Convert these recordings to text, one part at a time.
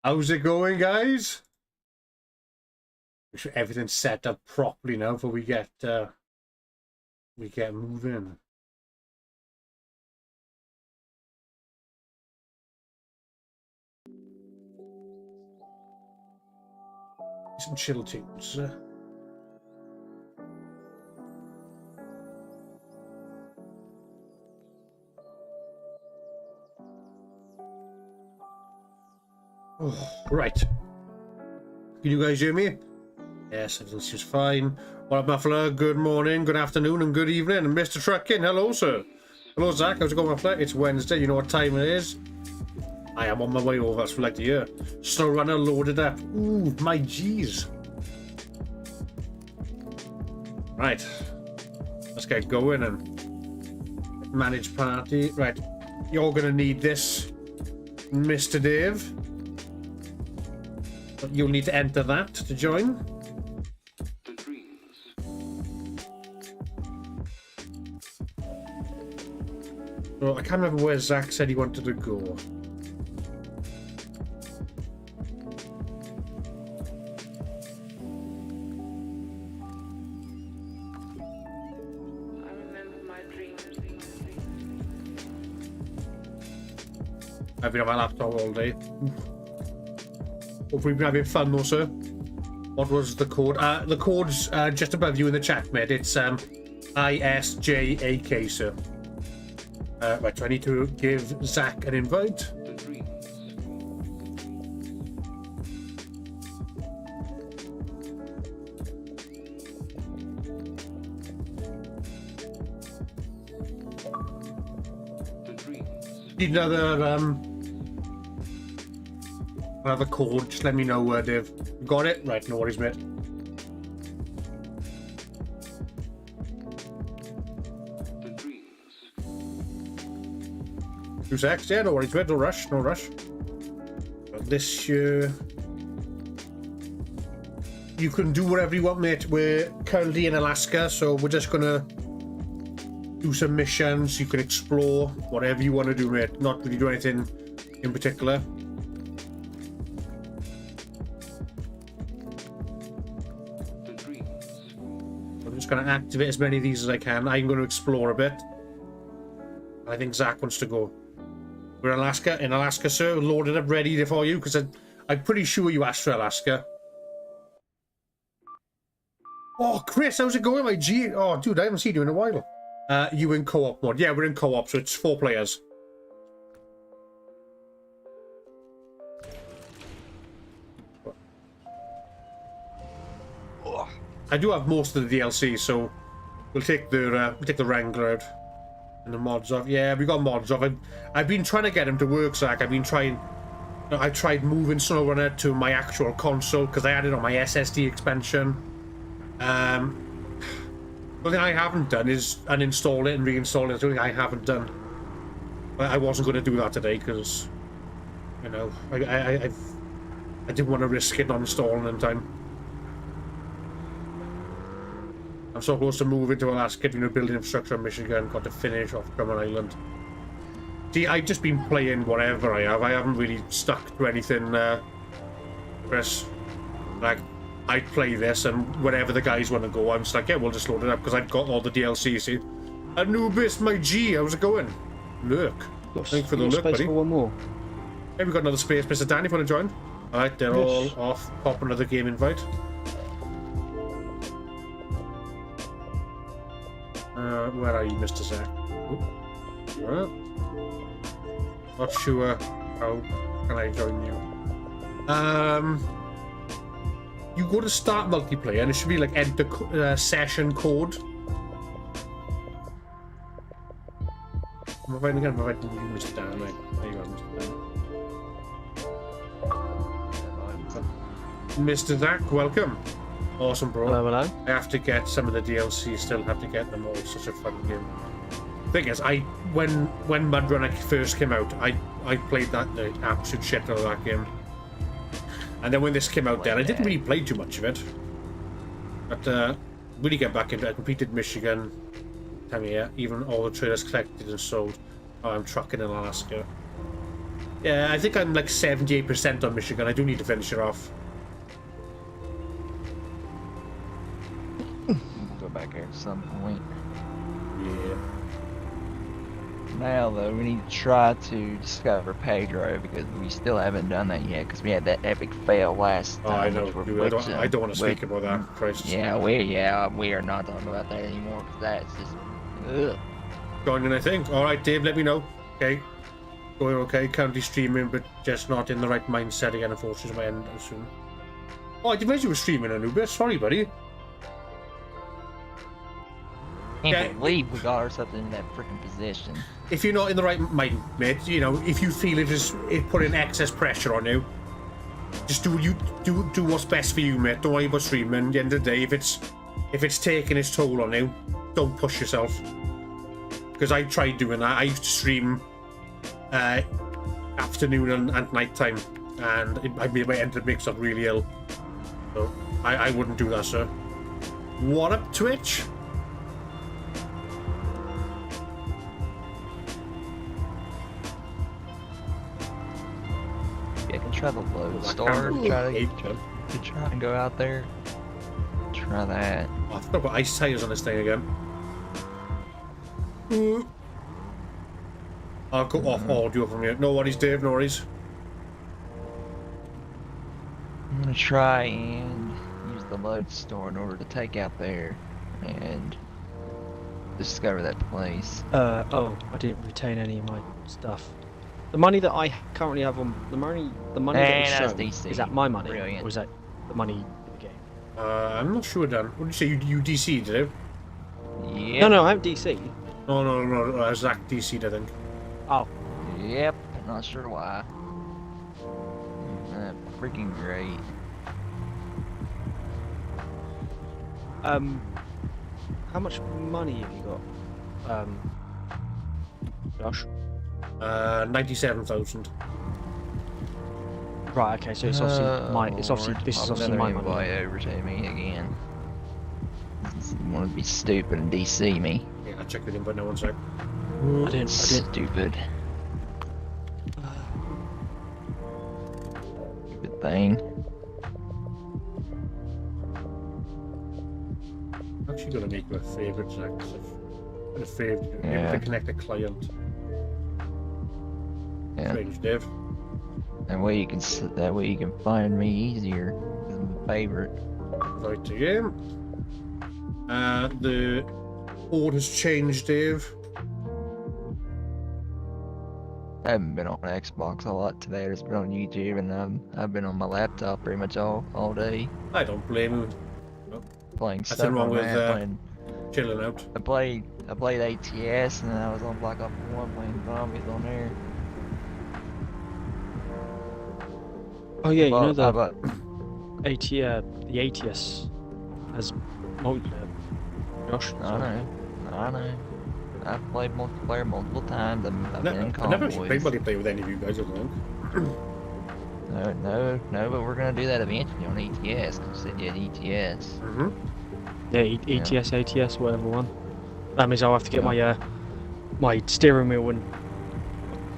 How's it going, guys? Make sure everything's set up properly now before we get moving. Some chill tunes. Oh, right. Can you guys hear me? Yes, everything seems fine. What up, Muffler? Good morning, good afternoon, and good evening. And Mr. Truckin, hello, sir. Hello, Zach. How's it going, Muffler? It's Wednesday. You know what time it is? I am on my way over. That's for like the year. SnowRunner loaded up. Ooh, my G's. Right. Let's get going and manage party. Right. You're going to need this, Mr. Dave. You'll need to enter that to join. So I can't remember where Zach said he wanted to go. I've been on my laptop all day. Hopefully you've been having fun though, sir. What was the code? The code's just above you in the chat, mate. It's ISJAK, sir. Right, so I need to give Zach an invite. Need another code. Just let me know, Dave. You got it? Right, no worries, mate. 2 secs, yeah, no worries, mate. No rush, no rush. But this year, you can do whatever you want, mate. We're currently in Alaska, so we're just gonna do some missions. You can explore whatever you want to do, mate. Not really do anything in particular. I'm just going to activate as many of these as I can. I'm going to explore a bit. I think Zach wants to go. We're in Alaska, sir. Loaded up, ready for you, because I'm pretty sure you asked for Alaska. Oh, Chris, how's it going, my G? Oh, dude, I haven't seen you in a while. You in co-op mode? Yeah, we're in co-op, so it's 4 players. I do have most of the DLC, so we'll take the Wrangler out and the mods off. Yeah, we got mods off. I've been trying to get him to work, Zach. I tried moving SnowRunner to my actual console because I had it on my SSD expansion. The thing I haven't done is uninstall it and reinstall it. That's the thing I haven't done. I wasn't going to do that today because, you know, I didn't want to risk it not installing in time. I'm so close to moving to Alaska, you know, building infrastructure in Michigan. Got to finish off Drummond Island. See, I've just been playing whatever I have. I haven't really stuck to anything, Chris. Like, I play this, and wherever the guys want to go, I'm just like, yeah, we'll just load it up, because I've got all the DLC, see? Anubis, my G, how's it going? Lurk. Thanks for the lurk, buddy. For one more. Hey, we got another space. Mr. Dan, if you want to join. Alright, they're all off. Pop another game invite. Where are you, Mr. Zach? Well, not sure how can I join you. You go to start multiplayer and it should be like enter session code. Am I finding again? Am I finding you, Mr. Dan? Right. There you are, Mr. Dan. Mr. Zach, welcome. Awesome, bro. Hello. I have to get some of the DLC, still have to get them all. It's such a fun game. Thing is, when MudRunner first came out, I played the absolute shit out of that game. And then when this came out then, I didn't really play too much of it. But really get back into it. I completed Michigan. Time of year. Even all the trailers collected and sold. Oh, I'm trucking in Alaska. Yeah, I think I'm like 78% on Michigan. I do need to finish it off. We'll go back there at some point. Yeah. Now, though, we need to try to discover Pedro because we still haven't done that yet because we had that epic fail last Oh, time. I know. Which I don't want to speak about that. Christ. Yeah, we are not talking about that anymore because that's just. Ugh. Joining, I think. All right, Dave, let me know. Okay. Going okay. Currently streaming, but just not in the right mindset again. Unfortunately, my end soon. Oh, I didn't realize you were streaming, Anubis. Sorry, buddy. Can't believe we got ourselves in that freaking position. If you're not in the right mind, mate, you know, if you feel it putting excess pressure on you, just do what's best for you, mate. Don't worry about streaming. At the end of the day, if it's taking its toll on you, don't push yourself. Because I tried doing that. I used to stream afternoon and night time, and I ended up making myself really ill. So I wouldn't do that, sir. What up, Twitch? Yeah, I can try the load store. Try and go out there. Try that. Oh, I forgot about ice tires on this thing again. I'll cut off audio from here. No worries, Dave, no worries. I'm gonna try and use the load store in order to take out there and discover that place. Oh, I didn't retain any of my stuff. The money that I currently have on the money that is shown, DC. is that my money? Brilliant. Or is that the money in the game? I'm not sure, Dan. What did you say? You DC'd, did you? Yep. No, I'm DC. No. Zach DC'd, I think. Oh. Yep. Not sure why. Freaking great. How much money have you got? Josh? 97,000. Right, okay, so it's obviously this is obviously my money. Over to me again. You want to be stupid and DC me. Yeah, I'll check with him, but no one sec. I didn't. Stupid. Stupid thing. I'm actually gonna make my favourite, Zach. I'm a favourite. Yeah. To connect a client. Yeah. Strange, Dave. That way you can find me easier. 'Cause I'm a favorite. Right again. The board has changed, Dave. I haven't been on Xbox a lot today. I've just been on YouTube, and I've been on my laptop pretty much all day I don't blame him. playing Nothing stuff. wrong with playing. chilling out. I played ATS, and then I was on Black Ops 1 playing zombies on there. Oh yeah, you know How the about the ATS has multiplayer. Josh, I know. I've played multiplayer multiple times. I've been in I've never convoys. played multiplayer with any of you guys, I think. No, but we're gonna do that eventually on ETS. Cause you said you had ETS. Yeah, ETS, ATS, whatever one. That means I'll have to get my my steering wheel and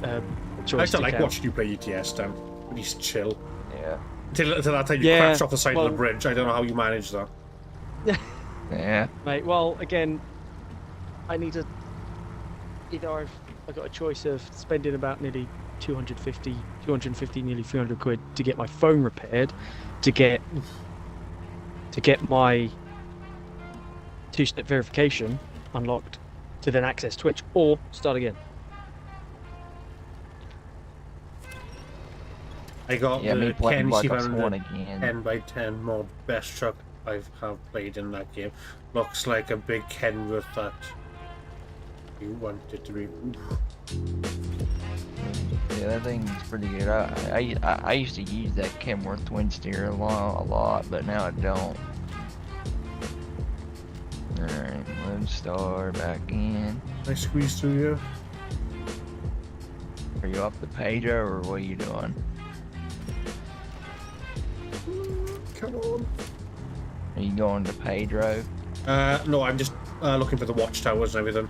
I joystick still like out. watching you play ETS, Dan. At least chill. Yeah. Until that time you crash off the side of the bridge. I don't know how you manage that. Yeah. Mate, well, again, I need to. Either I've got a choice of spending about nearly 250, nearly 300 quid to get my phone repaired, to get my two-step verification unlocked, to then access Twitch, or start again. I got Yeah, me the playing Black Ops 10 1 again. 10x10 mod best truck I have played in that game. Looks like a big Kenworth that you wanted to be. Yeah, that thing's pretty good. I used to use that Kenworth twin steer a lot, but now I don't. Alright, load star back in. I squeezed through you. Are you up the Pedro or what are you doing? Come on. Are you going to Pedro? No, I'm just looking for the watchtowers and everything.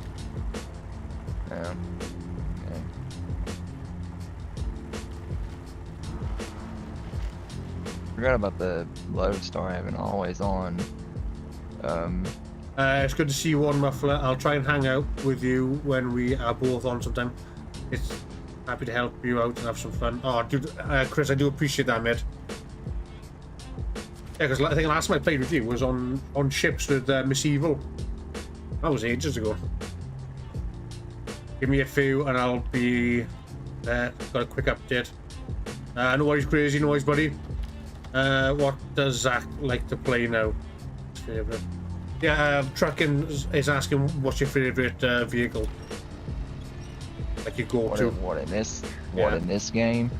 Okay. Forgot about the lodestar having always on. It's good to see you on, Muffler. I'll try and hang out with you when we are both on sometime. It's happy to help you out and have some fun. Oh, dude, Chris, I do appreciate that, mate. Yeah, because I think last time I played with you was on ships with Miss Evil. That was ages ago. Give me a few and I'll be there. Got a quick update. No worries, Crazy, no worries, buddy. What does Zach like to play now? His favourite. Yeah, Trucking is asking what's your favourite vehicle? Like you go to. What in this game?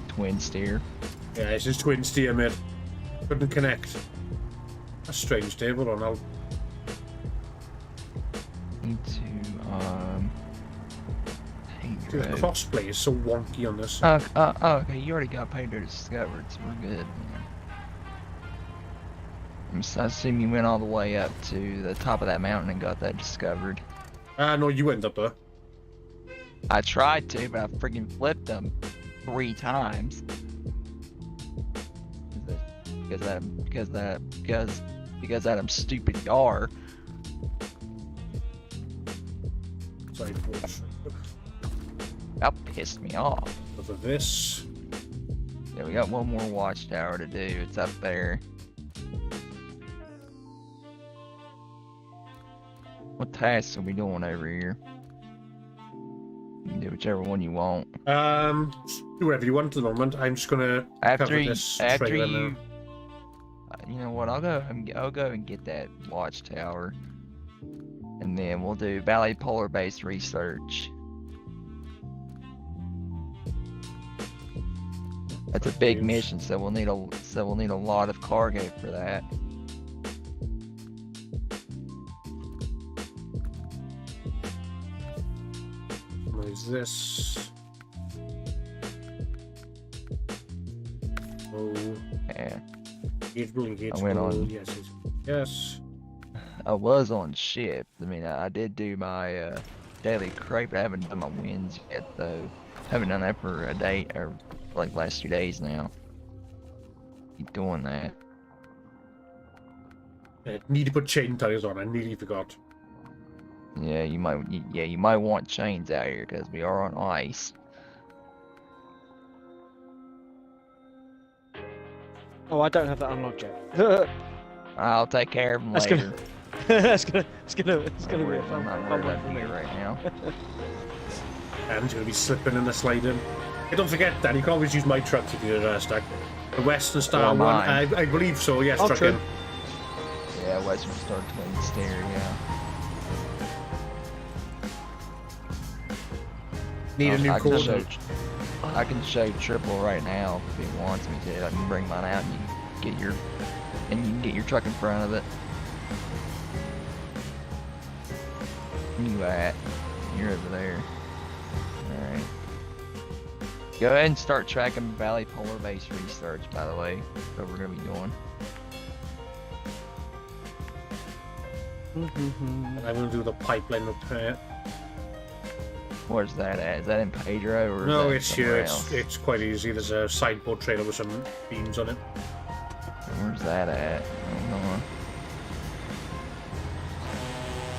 Twin steer. Yeah, it's just twin steer, mate. Couldn't connect. That's strange, Dave. Hold on, I'll. Need to Dude, the crossplay is so wonky on this. okay, you already got Pedro discovered, so we're good. I assume you went all the way up to the top of that mountain and got that discovered. No, you went up there. I tried to, but I freaking flipped them 3 times. Because of that stupid yar. Sorry, That pissed me off. over this. Yeah, we got one more watchtower to do. It's up there. What tasks are we doing over here? You can do whichever one you want. Do whatever you want at the moment. I'm just gonna cover this trailer now. You know what? I'll go and get that watchtower, and then we'll do Valley Polar Base research. That's a big mission, so we'll need a lot of cargo for that. What is this? Oh, Yeah. engagement. I went on. Yes. I was on ship. I mean, I did do my daily crate, but I haven't done my wins yet, though. Haven't done that for a day, or like last 2 days now. Keep doing that. Need to put chain tires on. I nearly forgot. Yeah, you might want chains out here because we are on ice. Oh, I don't have that unlocked yet. I'll take care of them That's later. it's gonna be a I'm fun not one worried about for me. you right now. I'm gonna be slipping and sliding. Hey, don't forget, Dan, you can always use my trucks if you're stuck. The Western Star Or one, mine. I believe so, yes, Oh, Trucking. true. Yeah, Western Star Twin Steer, yeah. Need a new I can show, code. I can show triple right now if he wants me to. I can bring mine out and you can get your truck in front of it. Where you at? You're over there. Alright. Go ahead and start tracking Valley Polar Base research, by the way. That's what we're gonna be doing. And I'm gonna do the pipeline repair. Where's that at? Is that in Pedro or No, is that it's here. somewhere else? It's quite easy. There's a sideboard trailer with some beams on it. Where's that at? Hold on.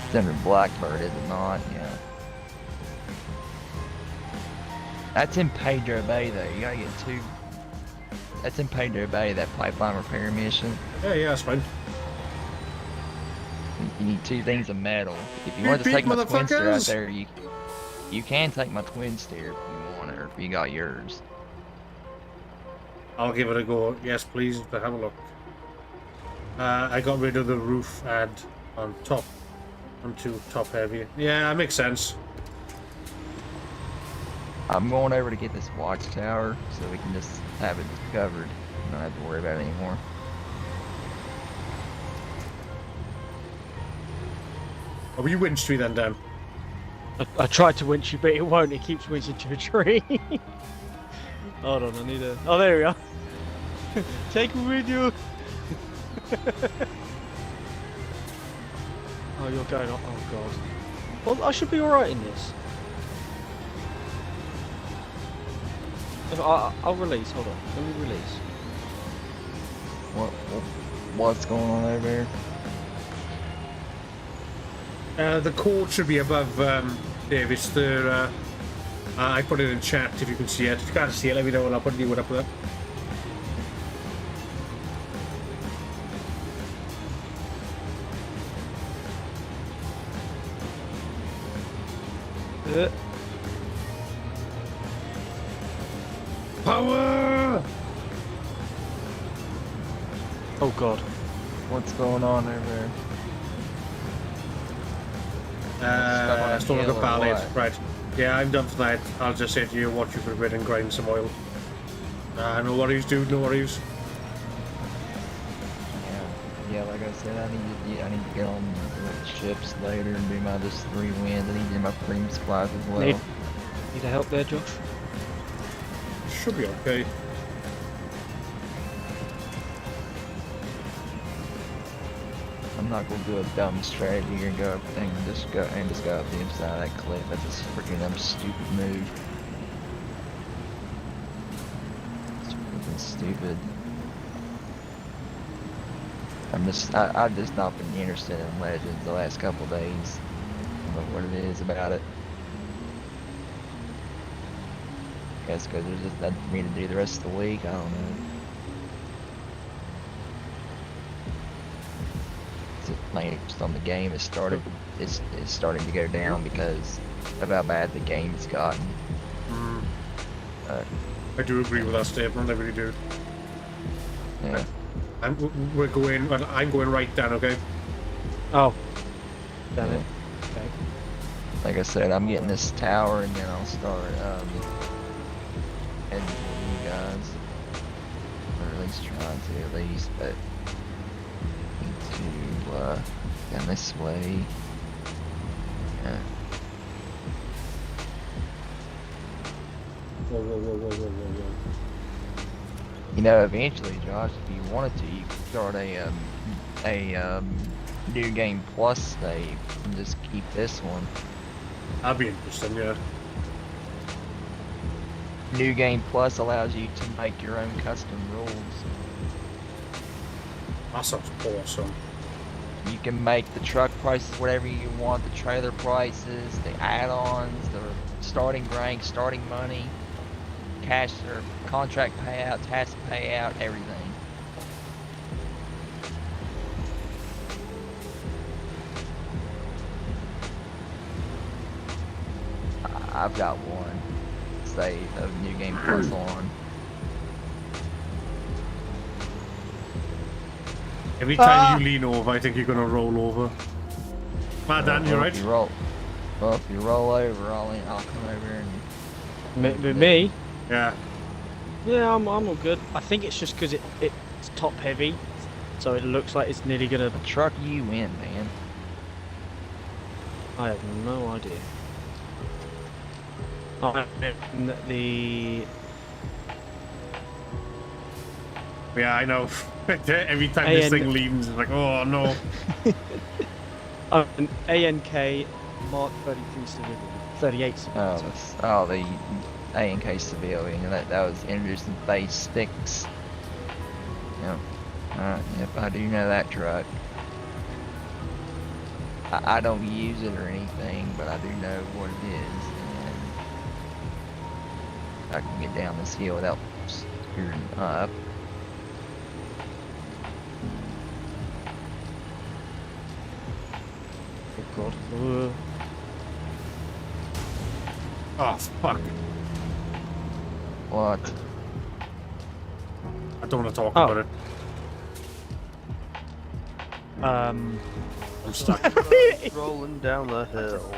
It's under Blackbird, is it not? Yeah. That's in Pedro Bay, though. You gotta get 2. That's in Pedro Bay, that pipeline repair mission. Yeah, that's fine. You need 2 things of metal. If you You want to big take my twin steer out motherfuckers! there, you can take my twin steer if you want it, or if you got yours. I'll give it a go. Yes, please, but have a look. I got rid of the roof and on top. I'm too top heavy. Yeah, that makes sense. I'm going over to get this watchtower so we can just have it covered. Don't have to worry about it anymore. Are you winched me then, Dan? I tried to winch you, but it won't. It keeps winching to a tree. Hold on, I need a... Oh, there we are. Take me with you. Oh, you're going on. Oh, God. Well, I should be alright in this. I'll release. Hold on. Let me release. What's going on over there? The code should be above Dave. It's the I put it in chat if you can see it. If you can't see it, let me know and I'll put a new one up there. Power! Oh god. What's going on over there? Still like a Hill or ballad. what? Right. Yeah, I'm done for tonight. I'll just say to you, watch you for a bit and grind some oil. No worries, dude, no worries. Yeah, like I said, I need to get on the ships later and do my just 3 wins. I need to do my premium supplies as well. Need a help there, Josh? Should be okay. I'm not gonna do a dumb strategy and go up and just go up the inside of that cliff. That's a freaking dumb stupid move. It's freaking stupid. I've just not been interested in Legends the last couple days. I don't know what it is about it. Guess because there's just nothing for me to do the rest of the week. I don't know. Playing just on the game, it's starting to go down because of how bad the game's gotten. I do agree with that statement. I really do. Yeah. I'm going right down. Okay. Oh. Damn it. Okay. Like I said, I'm getting this tower and then I'll start heading for you guys, or at least trying to at least, but need to down this way. Yeah. Whoa. You know, eventually, Josh, if you wanted to, you could start a new game plus save and just keep this one. That'd be interesting, yeah. New game plus allows you to make your own custom rules. That sounds awesome. You can make the truck prices whatever you want, the trailer prices, the add-ons, the starting rank, starting money, cash or contract payout, task payout, everything. I've got one save of New Game Plus on. Every time you lean over, I think you're gonna roll over. Dan, you right? If you roll over, I'll come over and. Me? Yeah. Yeah, I'm all good. I think it's just because it's top heavy, so it looks like it's nearly gonna. Truck you in, man. I have no idea. Yeah, I know. Every time this thing leans, it's like, oh no. An ANK Mark 33 civilian, 38 civilian. Oh, the ANK civilian. That was introduced in phase 6. Yep. Yep, I do know that truck. I don't use it or anything, but I do know what it is, and I can get down this hill without screwing up. Oh god. Oh fuck. What? I don't want to talk about it. I'm stuck. Rolling down the hill.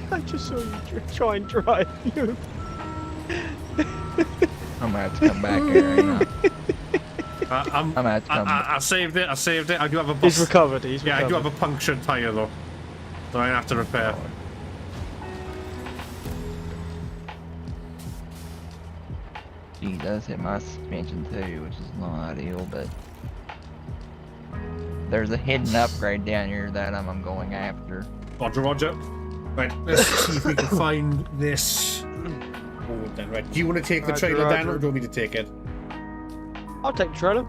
I just saw you try and drive. I'm gonna have to come back here, ain't I? I'm gonna have to come back. I saved it. I do have a bus. He's recovered. Yeah, I do have a punctured tyre though, so I have to repair. He does hit my suspension too, which is not ideal, but there's a hidden upgrade down here that I'm going after. Roger. Right, let's see if we can find this. forward then, right? Do you want to take the Roger, trailer down, roger. or do you want me to take it? I'll take the trailer.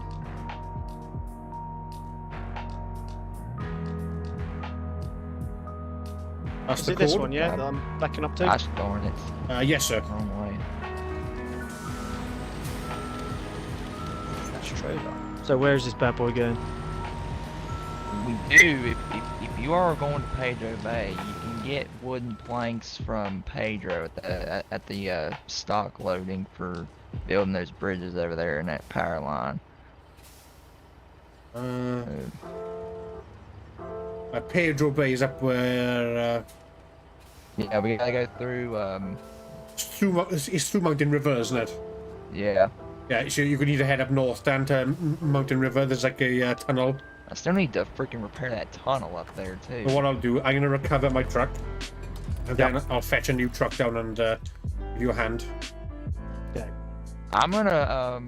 That's Is the it this code? one, yeah, that I'm backing up to? Gosh darn it. Yes, sir. Wrong way. That's trailer. So where's this bad boy going? We do, if you are going to Pedro Bay, you can get wooden planks from Pedro at the stock loading for building those bridges over there in that power line. Pedro Bay is up where... Yeah, we gotta go through, it's through Mountain River, isn't it? yeah. Yeah, so you could either head up north down to Mountain River. There's like a tunnel. I still need to freaking repair that tunnel up there, too. So what I'll do, I'm gonna recover my truck, and then I'll fetch a new truck down and give you a hand. Okay. I'm gonna,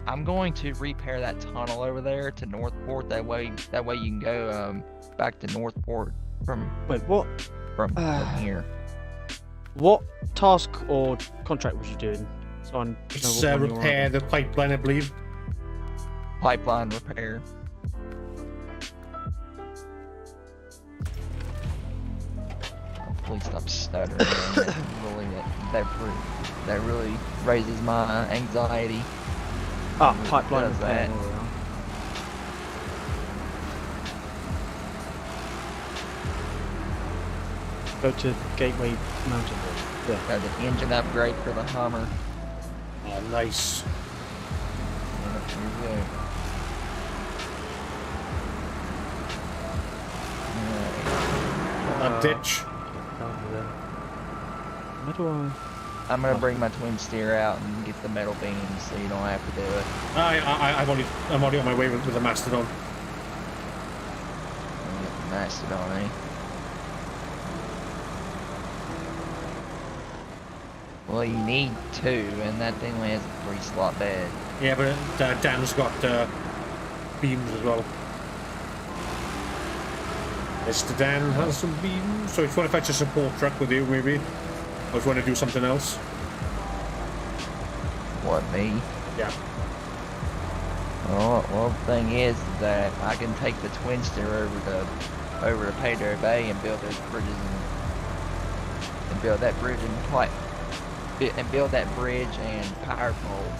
I'm going to repair that tunnel over there to Northport. That way you can go, back to Northport from Wait, what? from here. What task or contract was you doing? So I know It's what one you're repair on. the pipeline, I believe. Pipeline repair. Oh, please stop stuttering. Man. That really raises my anxiety. Ah, pipeline Does repair. that. There we are. Go to Gateway Mountain Road. Yeah. Got an engine upgrade for the Hummer. Oh, nice. Yeah, here we go. Alright. A ditch. How do I? I'm gonna bring my twin steer out and get the metal beams so you don't have to do it. I'm already on my way with the Mastodon. I'll get the Mastodon, eh? Well, you need two, and that thing only has a 3-slot bed. Yeah, but Dan's got beams as well. Mr. Dan has some beams. So if you want to fetch a support truck with you, maybe, or if you want to do something else. What, me? Yeah. Well, the thing is that I can take the twin steer over to Pedro Bay and build those bridges and build that bridge and build that bridge and power pole.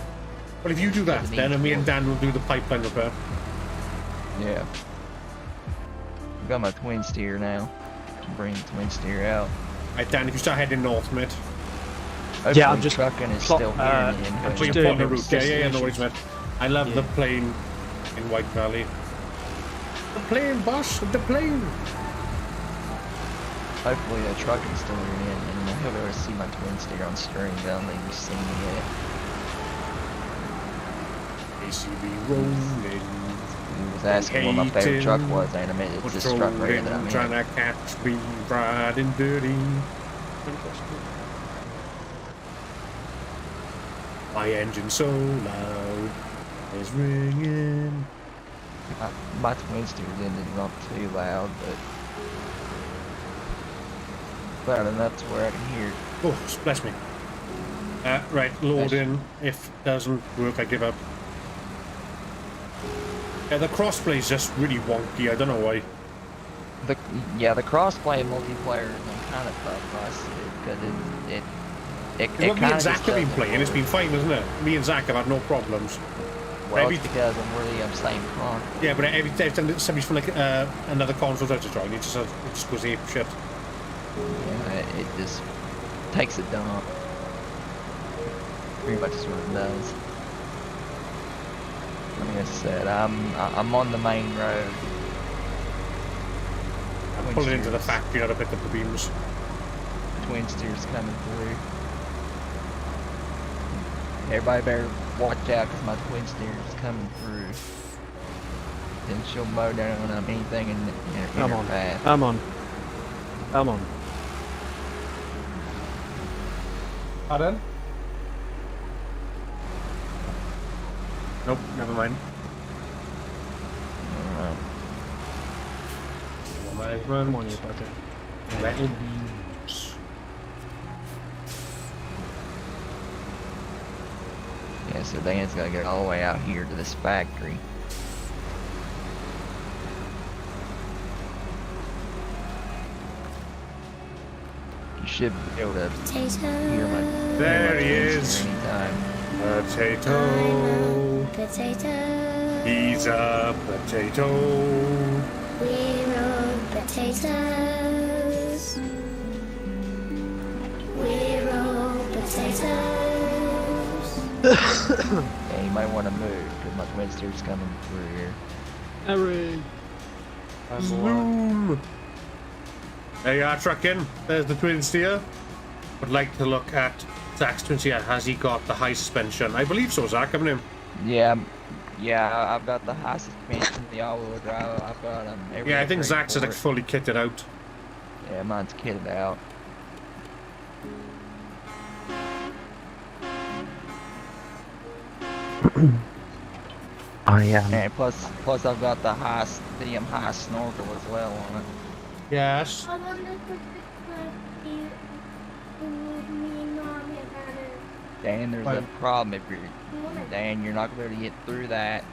Well, if you do that, then me and Dan will do the pipeline repair. Yeah. I've got my twin steer now. Bring the twin steer out. Right, Dan, if you start heading north, mate. Hopefully I'm just trucking is plot- still here. I'm in just So you're doing plotting a the route. Yeah, no worries, mate. I love the Yeah. plane in White Valley. The plane, boss, the plane. Hopefully the trucking's still here and he'll be able to see my twin steer on stream. I don't think he's seen me yet. ACV rolling. He was asking what my favorite truck was, and I mean, it's this truck right here that I'm Trying in. to catch me riding dirty. My engine so loud is ringing. My twin steer's engine's not too loud, but loud enough to where I can hear it. Oh, bless me. Right, load in. If it doesn't work, I give up. Yeah, the crossplay's just really wonky. I don't know why. The crossplay multiplayer is kind of tough for us because it What me kind and of Zach just have been doesn't playing, it's work. been fine, isn't it? Me and Zach have had no problems. Well, every- it's because I'm really same car. Yeah, but every time somebody's from like another console tries to join, it just goes ape shit. Yeah, it just takes a dump. Pretty much is what it does. Like I said, I'm on the main road. I'm Twin pulling into the steers. factory now to pick up the beams. Twin steers coming through. Everybody better watch out because my twin steer is coming through. Then she'll mow down on anything in I'm her on. path. I'm on. Pardon? Nope, never mind. Alright. Come on, you butter. Metal beams. Yeah, so Dan's gotta get all the way out here to this factory. You should be able to hear my There he is. anytime. Potato. Potato. He's a potato. We're all potatoes. We're all potatoes. Yeah, you might want to move because my twin steer's coming through here. Harry. Zoom. There you are, trucking. There's the twin steer. Would like to look at Zach's twin steer. Has he got the high suspension? I believe so, Zach, haven't you? Yeah, I've got the high suspension, the all-wheel drive. I've got every Yeah, I think upgrade Zach's for like it. fully kitted out. Yeah, mine's kitted out. And plus I've got the high snorkel as well on it. Yes. I wonder if you with me, Mommy, about it. Dan, there's Right. a problem if you're Dan, you're not gonna be able to get through that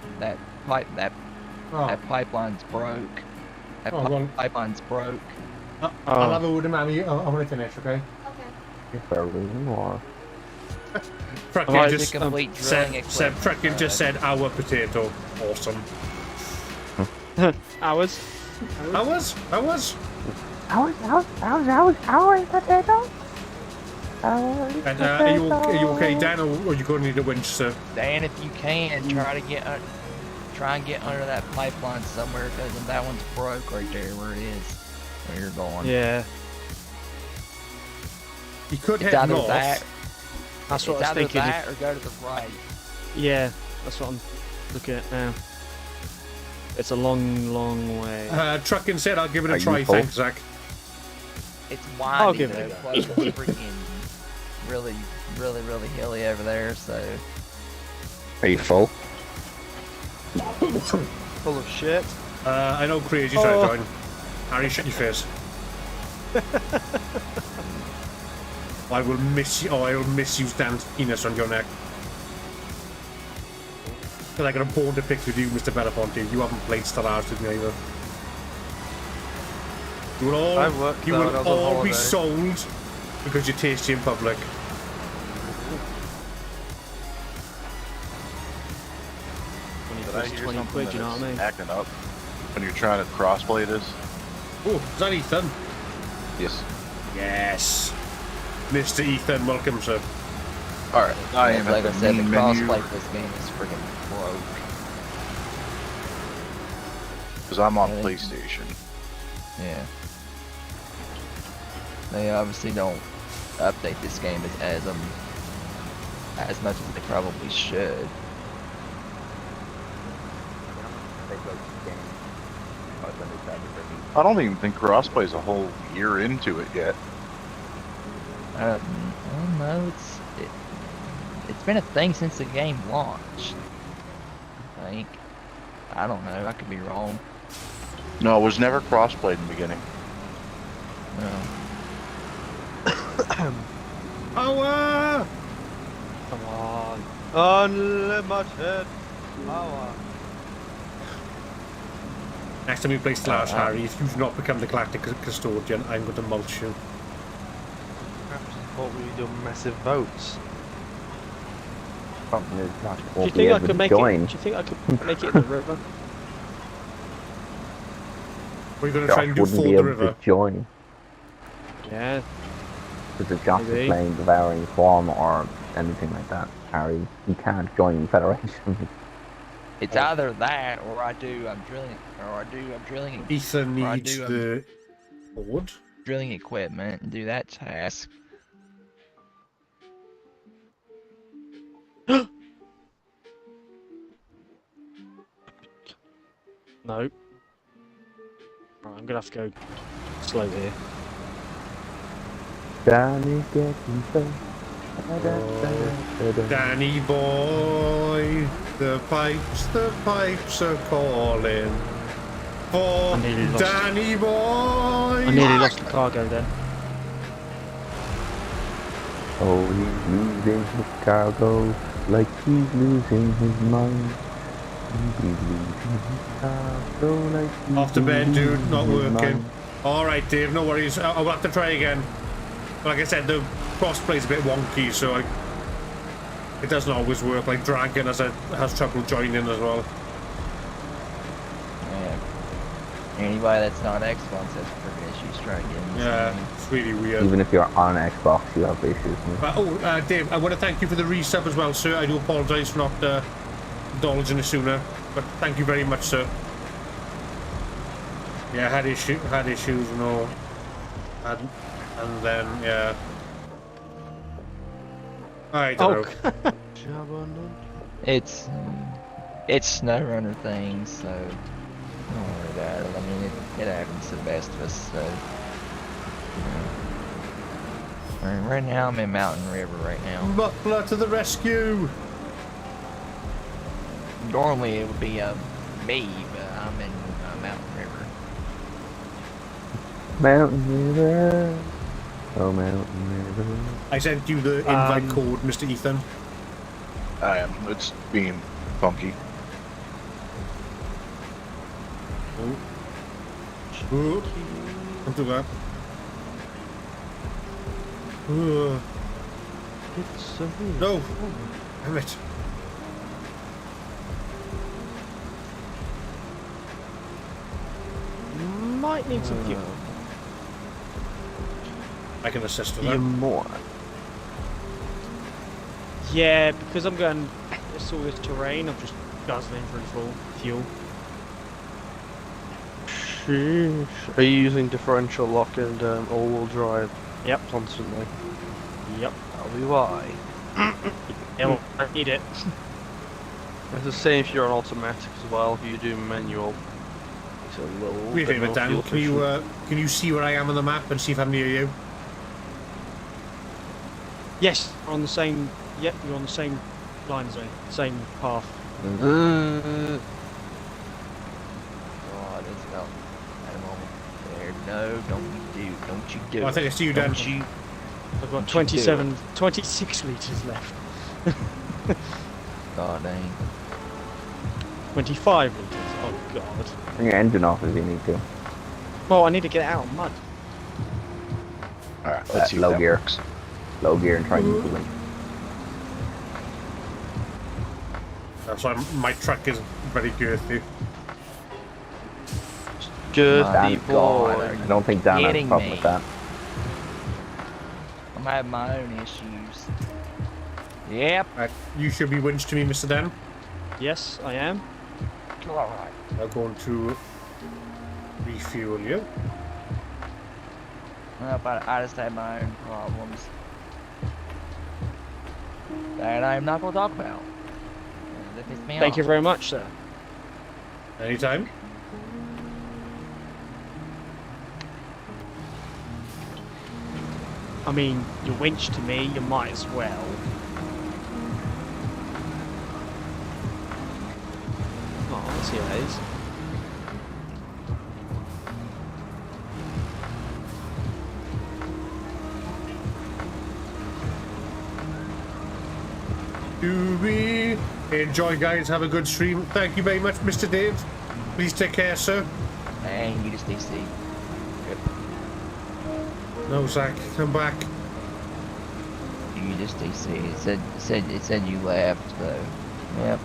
pipe that Oh, pipeline's broke. That Oh, well. pipeline's broke. I'll have a word with Mammy. I want to finish, okay? Okay. Trucking Alright, just the complete said, drilling Trucking just said our potato. Awesome. Hours. Ours? Potato? And are you okay, Dan, or are you going to need a winch, sir? Dan, if you can, try and get under that pipeline somewhere because that one's broke right there where it is, where you're going. Yeah. You could It's head either north. that, That's what it's I was either thinking. that or go to the right. Yeah, that's what I'm looking at now. It's a long, long way. Trucking said I'll give it Are a you try, full? thanks, Zach. It's I'll windy give though, it a plus it's freaking really hilly over there, so Are you full? Full of shit. I know Crazy trying to join. Harry, shut your face. I will miss you. Oh, I will miss you, Dan's penis on your neck. Because I got a bone to pick with you, Mr. Belafonte. You haven't played Star Wars with me either. I worked You out will on the all be holiday. sold because you're tasty in public. Did I hear 20 something quid, you know what I mean? Acting up when you're trying to crossplay this. Oh, is that Ethan? Yes. Yes. Mr. Ethan, welcome, sir. All right. I am like at I the said, the main menu crossplay for this game is freaking broke. because I'm on Really? PlayStation. Yeah. They obviously don't update this game as much as they probably should. I don't even think crossplay's a whole year into it yet. I don't know. It's been a thing since the game launched. I think. I don't know. I could be wrong. No, it was never crossplayed in the beginning. No. Power! Come on. Unlimited power. Next time you play Slash, Harry, if you've not become the Galactic Custodian, I'm going to mulch you. Perhaps thought we do massive votes. Do you think I could make it? Do you think I could make it in the river? What are you going to try and do for the river? Join Yeah. because if Josh Maybe. is playing Devouring Form or anything like that, Harry, you can't join Federation. It's either that or I'm drilling Ethan Or I needs do, the board. drilling equipment and do that task. No. Right, I'm gonna have to go slow here. Danny's getting so. Danny boy, the pipes are calling. For I nearly lost- Danny boy! I nearly lost the cargo then. Oh, he's losing his cargo. like he's losing his mind. He's losing his power, so like he's Off to bed, dude. losing Not his working. mind. Alright, Dave, no worries. I'll have to try again. Like I said, the crossplay's a bit wonky, so it doesn't always work. Like Dragon has trouble joining as well. Yeah. Anybody that's not Xbox has freaking issues trying to get in this Yeah, game. it's really weird. Even if you're on Xbox, you have issues. Dave, I want to thank you for the resub as well, sir. I do apologise for not acknowledging it sooner, but thank you very much, sir. Yeah, had issues, no. And then, yeah. I don't know. It's SnowRunner things, so don't worry about it. I mean, it happens to the best of us. So, right now I'm in Mountain River right now. Muffler to the rescue! Normally it would be me, but I'm in Mountain River. Mountain River. Oh, Mountain River. I sent you the invite code, Mr. Ethan. I am. It's being funky. Ooh. Don't do that. Ooh. No! Damn it. Might need some fuel. I can assist with that. more. Yeah, because I'm going this all this terrain, I'm just guzzling through full fuel. Sheesh. Are you using differential lock and all-wheel drive? Yep. Constantly. Yep. That'll be why. Yeah, well, I need it. It's the same if you're on automatic as well. If you do manual, it's a little Wait a bit minute, more Dan. fuel Can you see where I am on the map and see if I'm near you? Yes, we're on the same. Yep, you're on the same line as me, same path. Oh, let's go. At a moment. There, no, don't you do Oh, I think I see you, Dan. Don't you? I've Don't got you do 26 litres left. God dang. 25 litres. Oh god. Turn your engine off if you need to. Well, I need to get out of mud. Alright, let's see if low that gear. works. Low gear and try and move it. That's why my truck is very girthy. Good My people. God, I don't think Dan has a kidding problem me? with that. I'm having my own issues. Yep. You should be winched to me, Mr. Dan. Yes, I am. Alright. I'm going to refuel you. Well, but I just have my own problems that I'm not going to talk about. That piss me Thank off. you very much, sir. Anytime. I mean, you're winch to me, you might as well. Oh, let's see how it is. Do we enjoy, guys? Have a good stream. Thank you very much, Mr. Dave. Please take care, sir. And you just DC. No, Zach, come back. You just DC. It said you left though. Yep.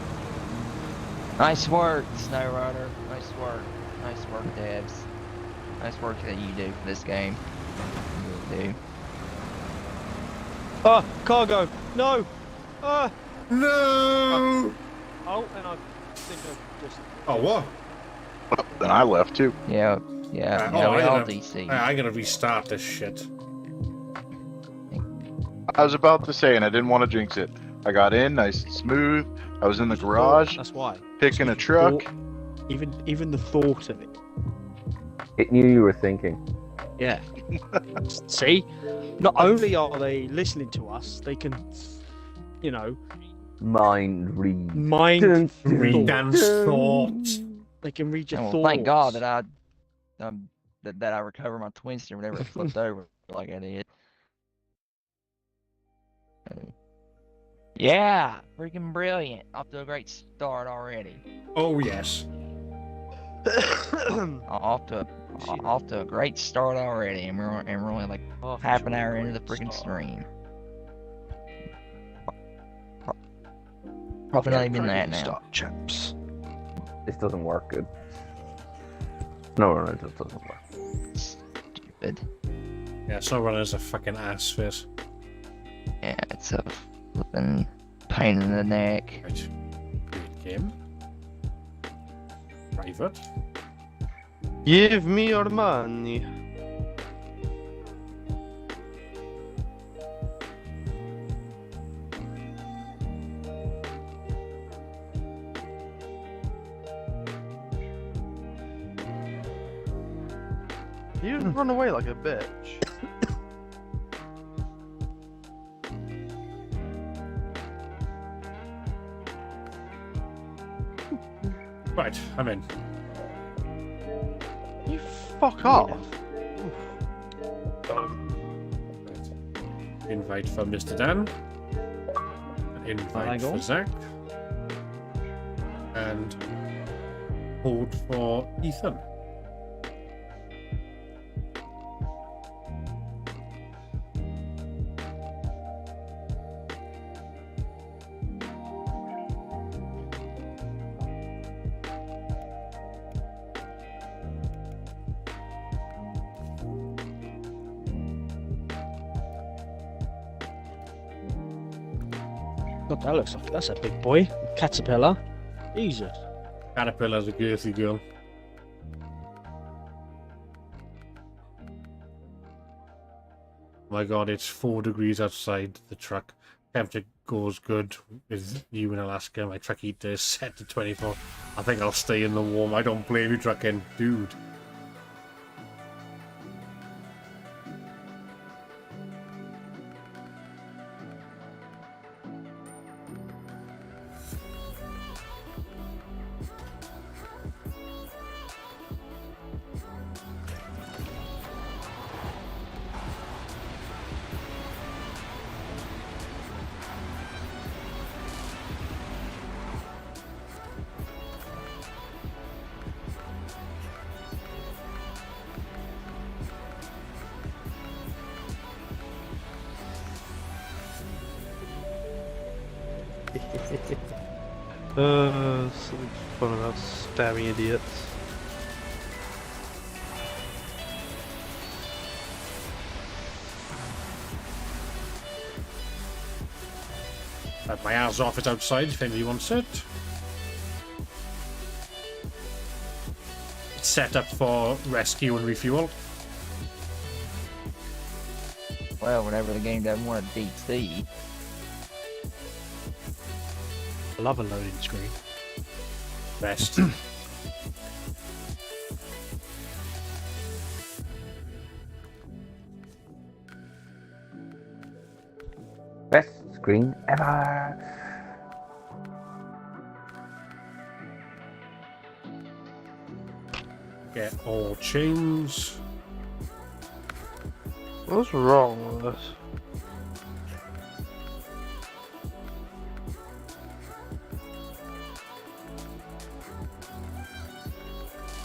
Nice work, SnowRunner. Nice work. Nice work, devs. Nice work that you do for this game. You really do. Ah, cargo! No! Ah! No! Oh, and I think I just... Oh, what? Well, then I left too. Yeah, yeah, we all DC. I'm gonna restart this shit. I was about to say, and I didn't want to jinx it. I got in nice and smooth. I was in the garage, That's why. picking a Even truck. Even the thought of it. It knew you were thinking. Yeah. See? Not only are they listening to us, they can, you know, Mind read. mind Read thoughts. Dan's thoughts. They can read your Well, thoughts. thank God that I recovered my twister whenever it flipped over like I did. Yeah, freaking brilliant. Off to a great start already. Oh yes. Off to a great start already, and we're only like Off half to an a hour into great the freaking start. stream. Probably not even that now. Start, chaps. This doesn't work good. SnowRunner just doesn't work. Stupid. Yeah, SnowRunner's a fucking ass face. Yeah, it's a flipping pain in the neck. Right. Great game. Private. Give me your money. You run away like a bitch. Right, I'm in. You fuck off. Right. Invite for Mr. Dan. An invite Hello. for Zach. And hold for Ethan. God, that looks like that's a big boy. Caterpillar. Jesus. Caterpillar's a girthy girl. My god, it's 4 degrees outside the truck. Temperature goes good with you in Alaska. My truck heater is set to 24. I think I'll stay in the warm. I don't blame you, trucking. Dude. Something fun about stabbing idiots. My ass off is outside if anybody wants it. It's set up for rescue and refuel. Well, whenever the game doesn't want to DC. I love a loading screen. Best. Best screen ever. Get all chains. What's wrong with this?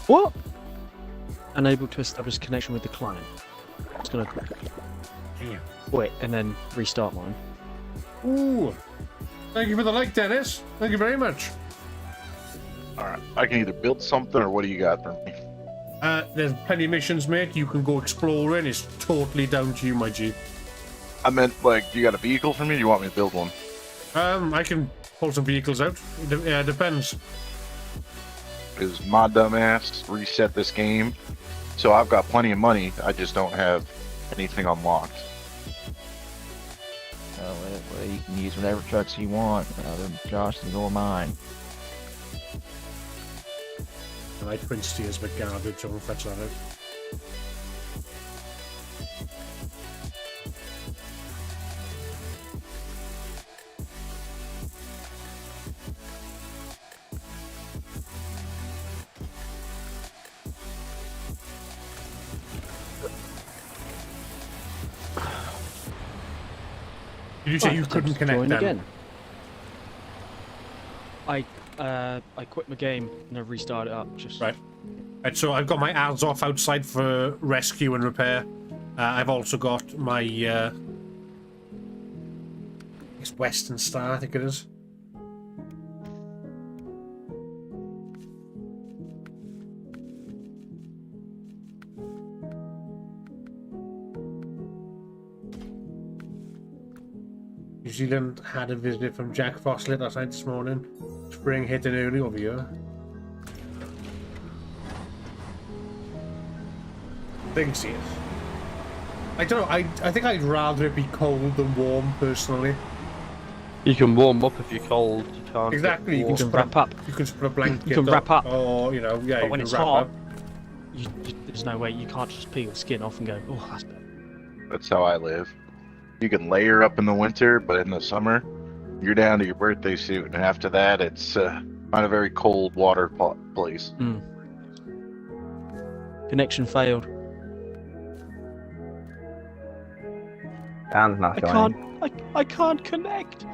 What? Unable to establish connection with the client. It's gonna Damn. wait and then restart mine. Ooh. Thank you for the like, Dennis. Thank you very much. Alright, I can either build something or what do you got for me? There's plenty of missions, mate. You can go exploring. It's totally down to you, my G. I meant, like, you got a vehicle for me or you want me to build one? I can pull some vehicles out. Yeah, it depends. Because my dumbass reset this game, so I've got plenty of money, I just don't have anything unlocked. Well, you can use whatever trucks you want. Josh's or mine. My twin steers but garbage. I'll fetch that out. Did you say you couldn't connect Join them? again. I quit my game and I restarted it up. Just Right. Right, so I've got my ads off outside for rescue and repair. I've also got my it's Western Star, I think it is. New Zealand had a visit from Jack Fosslett last night this morning. Spring hitting early over here. Things here. I don't know, I think I'd rather it be cold than warm, personally. You can warm up if you're cold. You can't. Exactly, you can just wrap up. You can just put a blanket You can wrap up. Or, you know, yeah, But you when can it's wrap hot, up. there's no way you can't just peel your skin off and go, oh, that's better. That's how I live. You can layer up in the winter, but in the summer, you're down to your birthday suit, and after that, it's not a very cold water place. Connection failed. Dan's not joining. I can't connect.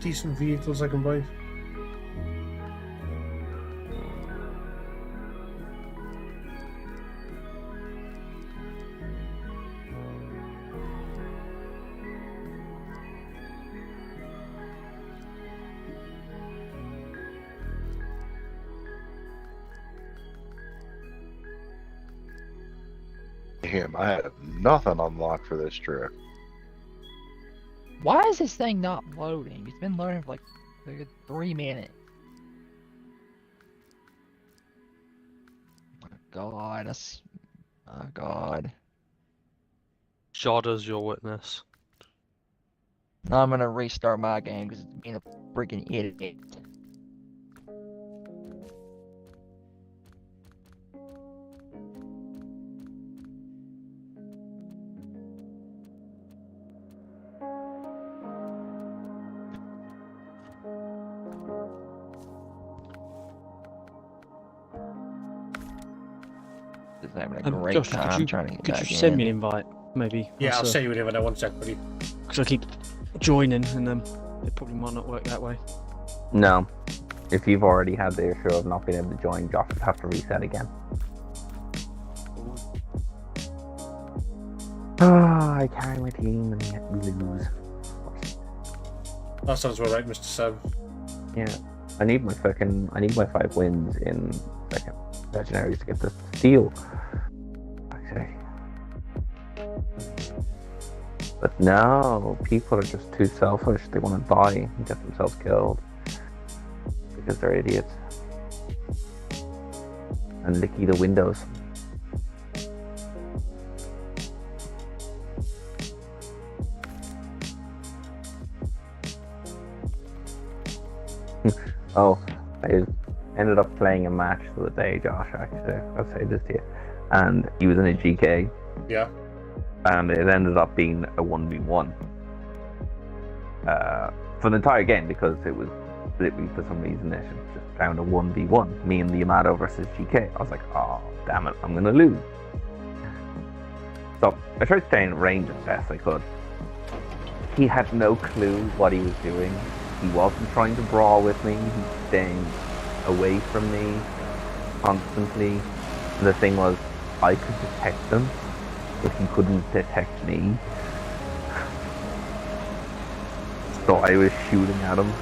Decent vehicles I can buy. Damn, I have nothing unlocked for this trip. Why is this thing not loading? It's been loading for like 3 minutes. Oh God, that's... Oh God. Jada's your witness. I'm gonna restart my game because it's being a freaking idiot. Just having a great Josh, time trying to get could back you send in. me an invite, maybe? Yeah, I'll send you whatever in 1 sec, buddy. Because I keep joining and it probably might not work that way. No. If you've already had the issue of not being able to join, Josh would have to reset again. I carry my team and yet we lose. That sounds about right, Mr. Sam. Yeah. I need my 5 wins in second legendaries to get the steal. Actually. But no, people are just too selfish. They want to die and get themselves killed. Because they're idiots. And licky the windows. Oh, I ended up playing a match the other day, Josh, actually. I'll say this to you. And he was in a GK. Yeah. And it ended up being a 1v1. For the entire game, because it was literally, for some reason, it just found a 1v1. Me and the Yamato versus GK. I was like, oh, damn it, I'm going to lose. So I tried to stay in range as best I could. He had no clue what he was doing. He wasn't trying to brawl with me. He's staying away from me constantly. And the thing was, I could detect him, but he couldn't detect me. So I was shooting at him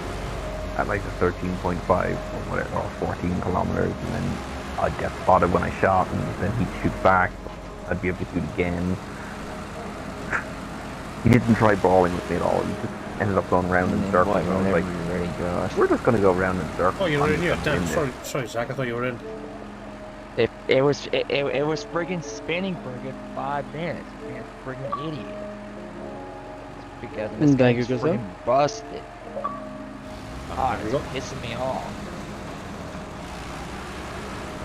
at like the 13.5 or whatever, or 14 kilometers, and then I'd get spotted when I shot, and then he'd shoot back. I'd be able to shoot again. He didn't try brawling with me at all. He just ended up going round in circles. And I was like, we're just going to go round in circles. Oh, you were in here. Damn, there. sorry, Zach. I thought you were in. It was friggin' spinning for a good 5 minutes. Man, friggin' idiot. Because this game's friggin' busted. God, it's pissing me off.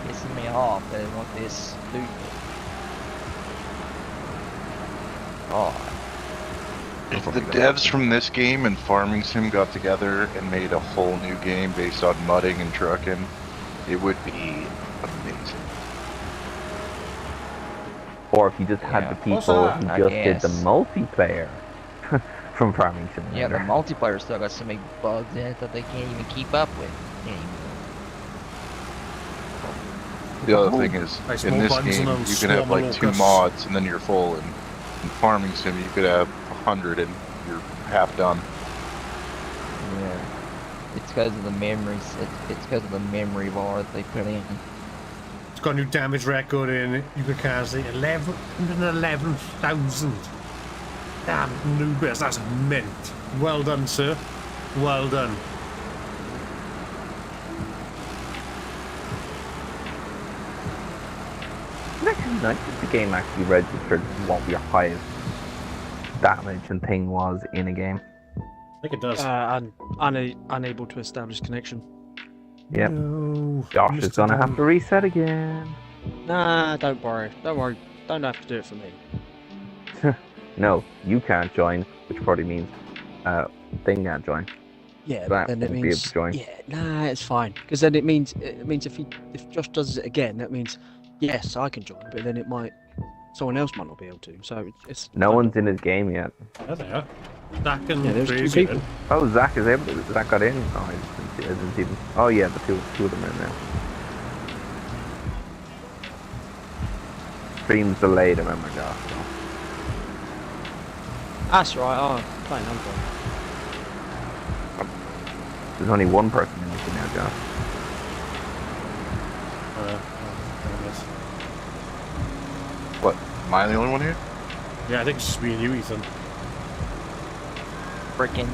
Pissing me off that I want this stupid. god. If the devs from this game and Farming Sim got together and made a whole new game based on mudding and trucking, it would be amazing. Or if you just had the Yeah. people who I just did the guess. multiplayer from Farming Simulator. Yeah, the multiplayer still got so many bugs in it that they can't even keep up with anymore. The other thing is, Nice in small this buttons game, and you those can have swarm like 2 locusts. mods and then you're full. And in Farming Sim, you could have 100 and you're half done. Yeah. It's because of the memories. It's because of the memory bar that they put in. It's got a new damage record in it. You can cast 111,000. Damn, Nubis, that's mint. Well done, sir. Well done. It's actually nice if the game actually registered what your highest damage and thing was in a game. I think it does. Unable to establish connection. Yep. No, Josh is Mr. gonna have Dunn. to reset again. Nah, don't worry. Don't worry. Don't have to do it for me. No, you can't join, which probably means thing can't join. Yeah, That but then it won't be able means to join. yeah, nah, it's fine. Because then it means if Josh does it again, that means yes, I can join, but then it might someone else might not be able to. So it's No one's in his game yet. There they are. Zach and Yeah, there's 2 Crazy. people. Oh, Zach is able to. Zach got in. Oh, I didn't see them. Oh yeah, the two of them are in there. Stream's delayed, remember, Josh. So. That's right. Oh, playing Android. There's only one person in this now, Josh. There it is. What? Am I the only one here? Yeah, I think it's just me and you, Ethan. Freaking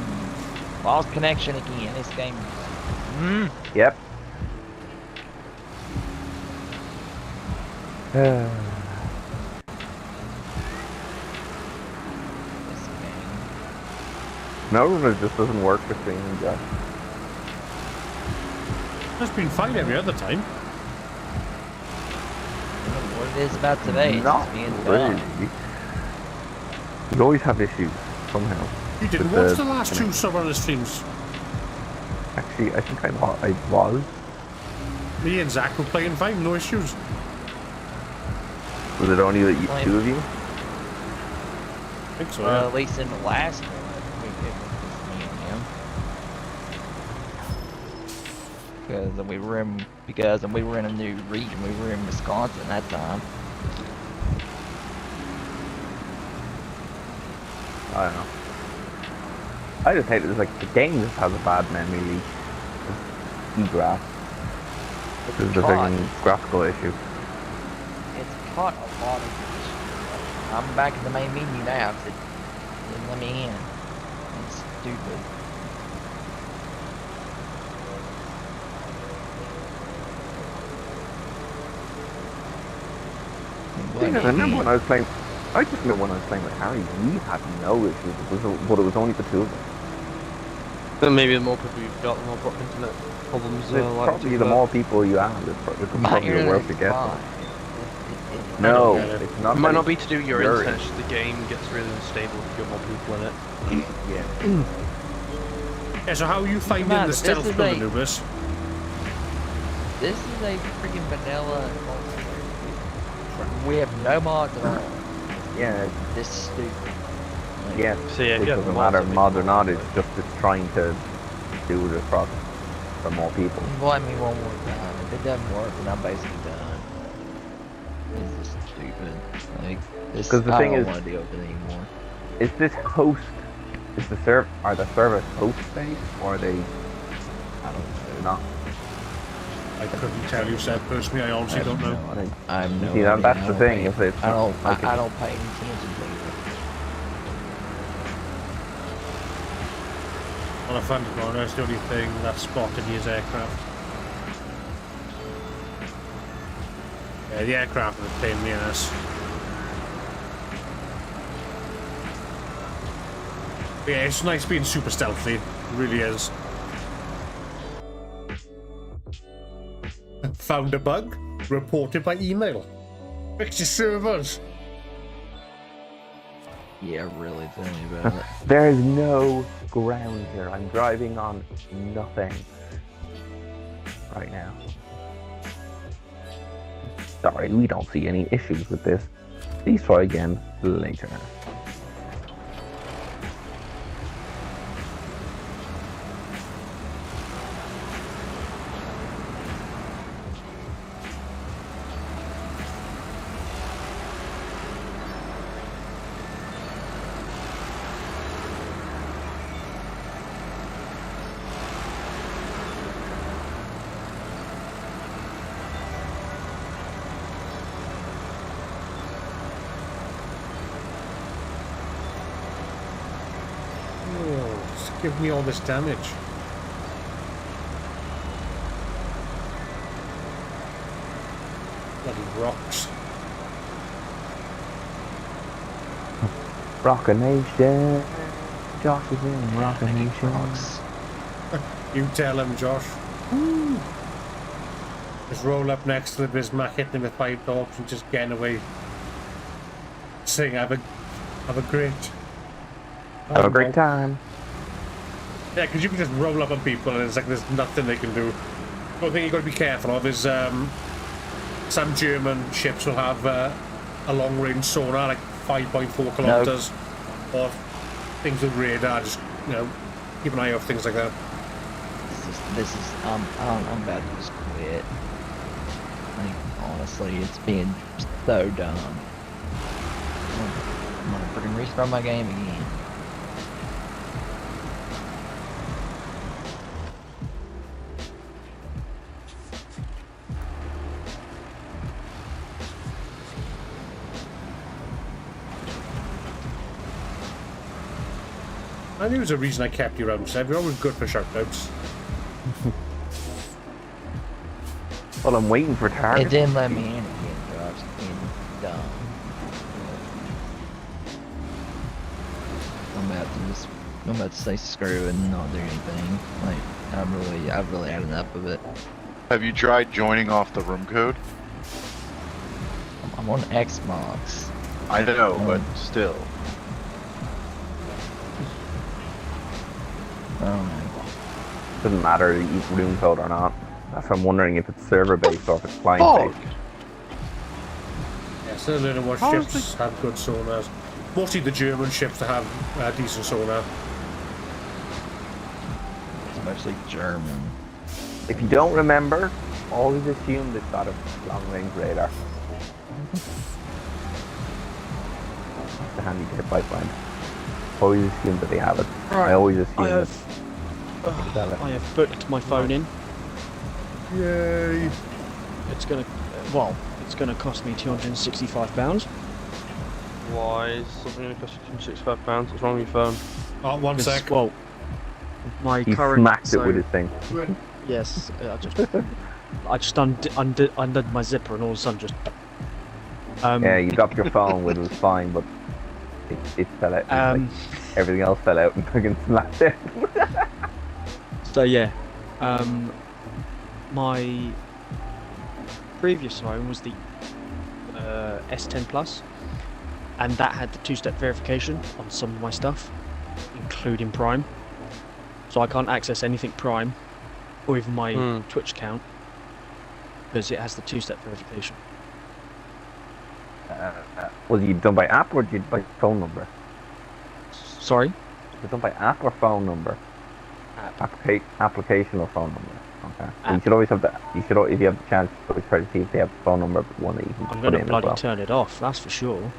lost connection again. This game. Yep. This game. SnowRunner just doesn't work for streaming, Josh. It's been fine every other time. I don't know what it is about today. It's Not just being really. dumb. You always have issues somehow. You didn't With watch the last 2 SnowRunner streams. Actually, I think I was. Me and Zach were playing fine, no issues. Was it only the two of you? I think so, Well, yeah. at least in the last one, it was me and him. Because we were in a new region. We were in Wisconsin that time. I don't know. I just hate it. It's like the game just has a bad memory. Grass. This is the God. freaking graphical issue. It's caught a lot of issues. I'm back in the main menu now because it didn't let me in. It's stupid. I remember when I was playing. I just remember when I was playing with Harry, we had no issues. But it was only the two of us. Then maybe the more people you've got, the more internet problems It's like probably the more people you have, it's probably the worse it gets. No, it's not. It might that not be to do with your Very. internet, it's just the game gets really unstable if you've got more people in it. Yeah. Yeah, so how are you finding Man, the this stealth is build, a- Anubis? This is a freaking vanilla. We have no mods at all. Yeah. This is stupid. Like, Yeah. So yeah, if It you have doesn't mods, matter, it'd be mod or more not. fun. It's just trying to do the process for more people. Invite me one more time. If it doesn't work, then I'm basically done. This is stupid. Like, this, 'Cause the I thing don't is- want to deal with it anymore. Is this host? Is the are the servers host based or are they? I don't know. Not. I couldn't tell you, Seb, personally, I honestly don't know. I have no See, that- idea. that's I the don't thing, pay- if it's I don't. like I don't pay any attention to it. On a front corner, it's the only thing that's spotted his aircraft. Yeah, the aircraft are a pain in the ass. But yeah, it's nice being super stealthy. It really is. Found a bug. Reported by email. Fix your servers. Yeah, really, tell me about it. There's no ground here. I'm driving on nothing right now. Sorry, we don't see any issues with this. Please try again later. Oh, just give me all this damage. Bloody rocks. Rock Nation. Josh is in Rock Nation. You tell him, Josh. Woo. Just roll up next to the Bismarck, hitting him with 5 dogs and just getting away. Sing, have a great... Have a great time. Yeah, because you can just roll up on people and it's like there's nothing they can do. One thing you've got to be careful of is some German ships will have a long-range sonar, like 5.4 kilometers, or things with radar. Just keep an eye out for things like that. I'm about to just quit. Like, honestly, it's being so dumb. I'm gonna freaking restart my game again. I knew there was a reason I kept you around, Seb. You're always good for shoutouts. Well, I'm waiting for It target. didn't let me in again, bro. I was being dumb. I'm about to say screw it and not do anything. Like, I've really had enough of it. Have you tried joining off the room code? I'm on Xbox. I know, but still. I don't know. Doesn't matter if you use room code or not. That's why I'm wondering if it's server based or if it's client based. Yeah, so a little more How is ships have good sonars. Mostly the German ships that have decent sonar. Especially German. If you don't remember, always assume they've got a long range radar. The handy gear pipeline. Always assume that they have it. Right, I always assume I that have, I have booked my phone in. Yay! It's gonna cost me £265. Why is something going to cost you £65? What's wrong with your phone? Oh, one sec. Well, my he current smacked it with his thing. Yes, I just undid my zipper and all of a sudden just. Yeah, you dropped your phone when it was fine, but it fell out. Like, everything else fell out and fucking smacked it. So yeah, my previous phone was the S10 Plus, and that had the 2-step verification on some of my stuff, including Prime. So I can't access anything Prime, or even my Twitch account, because it has the 2-step verification. Was you done by app or did you by phone number? Sorry? Was it done by app or phone number? Application or phone number. Okay. So you should always have that. You should, if you have the chance, always try to see if they have the phone number, but one that you can I'm put going in to as bloody well. turn it off, that's for sure.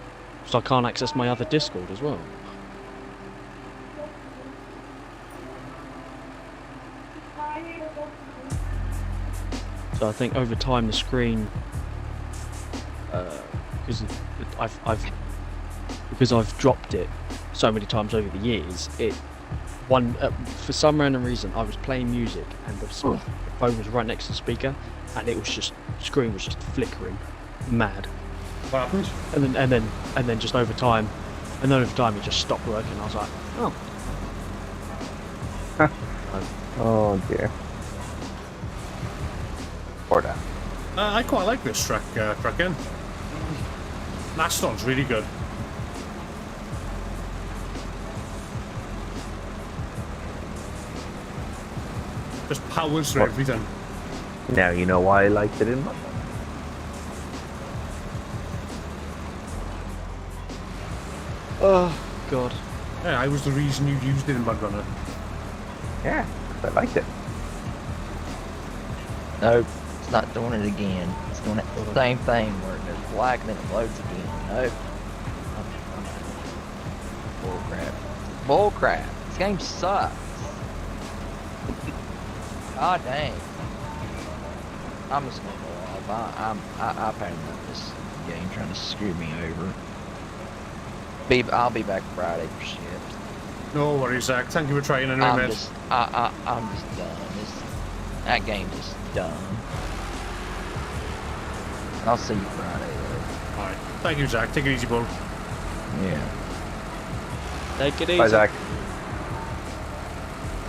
So I can't access my other Discord as well. So I think over time the screen, because I've dropped it so many times over the years, for some random reason I was playing music and the phone was right next to the speaker, and it was just screen was just flickering, mad. What happened? And then just over time, it just stopped working. I was like, oh. Oh dear. Poor Dan. I quite like this track in. Mastodon's really good. Just powers through What? everything. Now you know why I liked it in Mud. Oh god. Yeah, I was the reason you used it in Mud Runner. Yeah, 'cause I liked it. Nope, it's not doing it again. It's doing the same thing where it goes black and then it loads again. Nope. Bull crap. Bull crap. This game sucks. God dang. I'm just gonna go off. I've had enough of this game trying to screw me over. I'll be back Friday for shit. No worries, Zach. Thank you for trying anyway, I'm mate. just done. That game's just done. I'll see you Friday though. Alright. Thank you, Zach. Take it easy, bro. Yeah. Take it easy. Bye, Zach.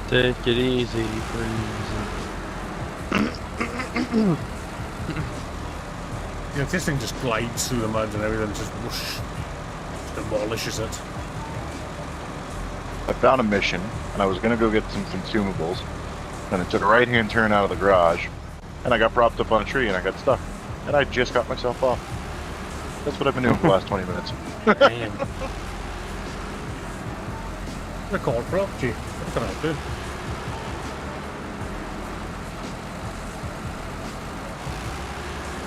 Take it easy, breezy. Yeah, this thing just glides through the mud and everything, just whoosh. Just demolishes it. I found a mission, and I was gonna go get some consumables. And I took a right-hand turn out of the garage, and I got propped up on a tree, and I got stuck. And I just got myself off. That's what I've been doing for the last 20 minutes. Damn. Record for gee. What can I do?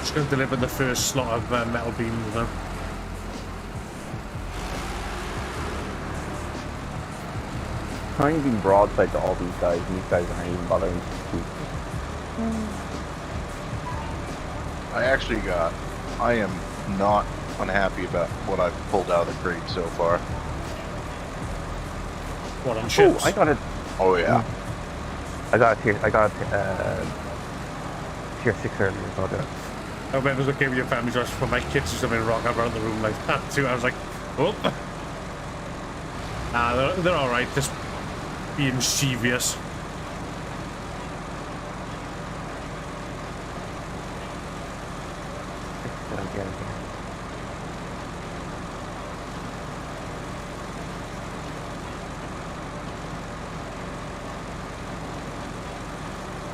Just gonna deliver the first slot of metal beams now. Trying to be broadside to all these guys, and these guys aren't even bothering to shoot. I am not unhappy about what I've pulled out of the crate so far. What, on Oh, ships? I got it. Oh yeah. I got tier 6 earlier. So I got it. I remember I gave you a family dress for my kids or something rock around the room like that too. I was like, oh. Nah, they're alright, just being mischievous. Did I get it?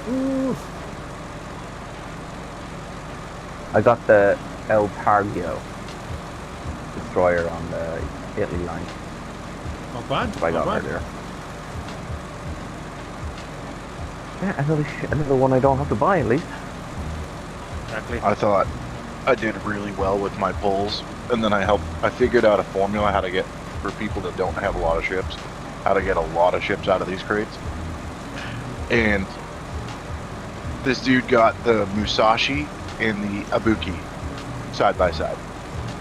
Ooh. I got the El Targio destroyer on the Italy line. Not bad. If I Not got bad. earlier. Yeah, another one I don't have to buy at least. Exactly. I thought I did really well with my pulls, and then I figured out a formula how to get, for people that don't have a lot of ships, how to get a lot of ships out of these crates. And this dude got the Musashi and the Ibuki side by side.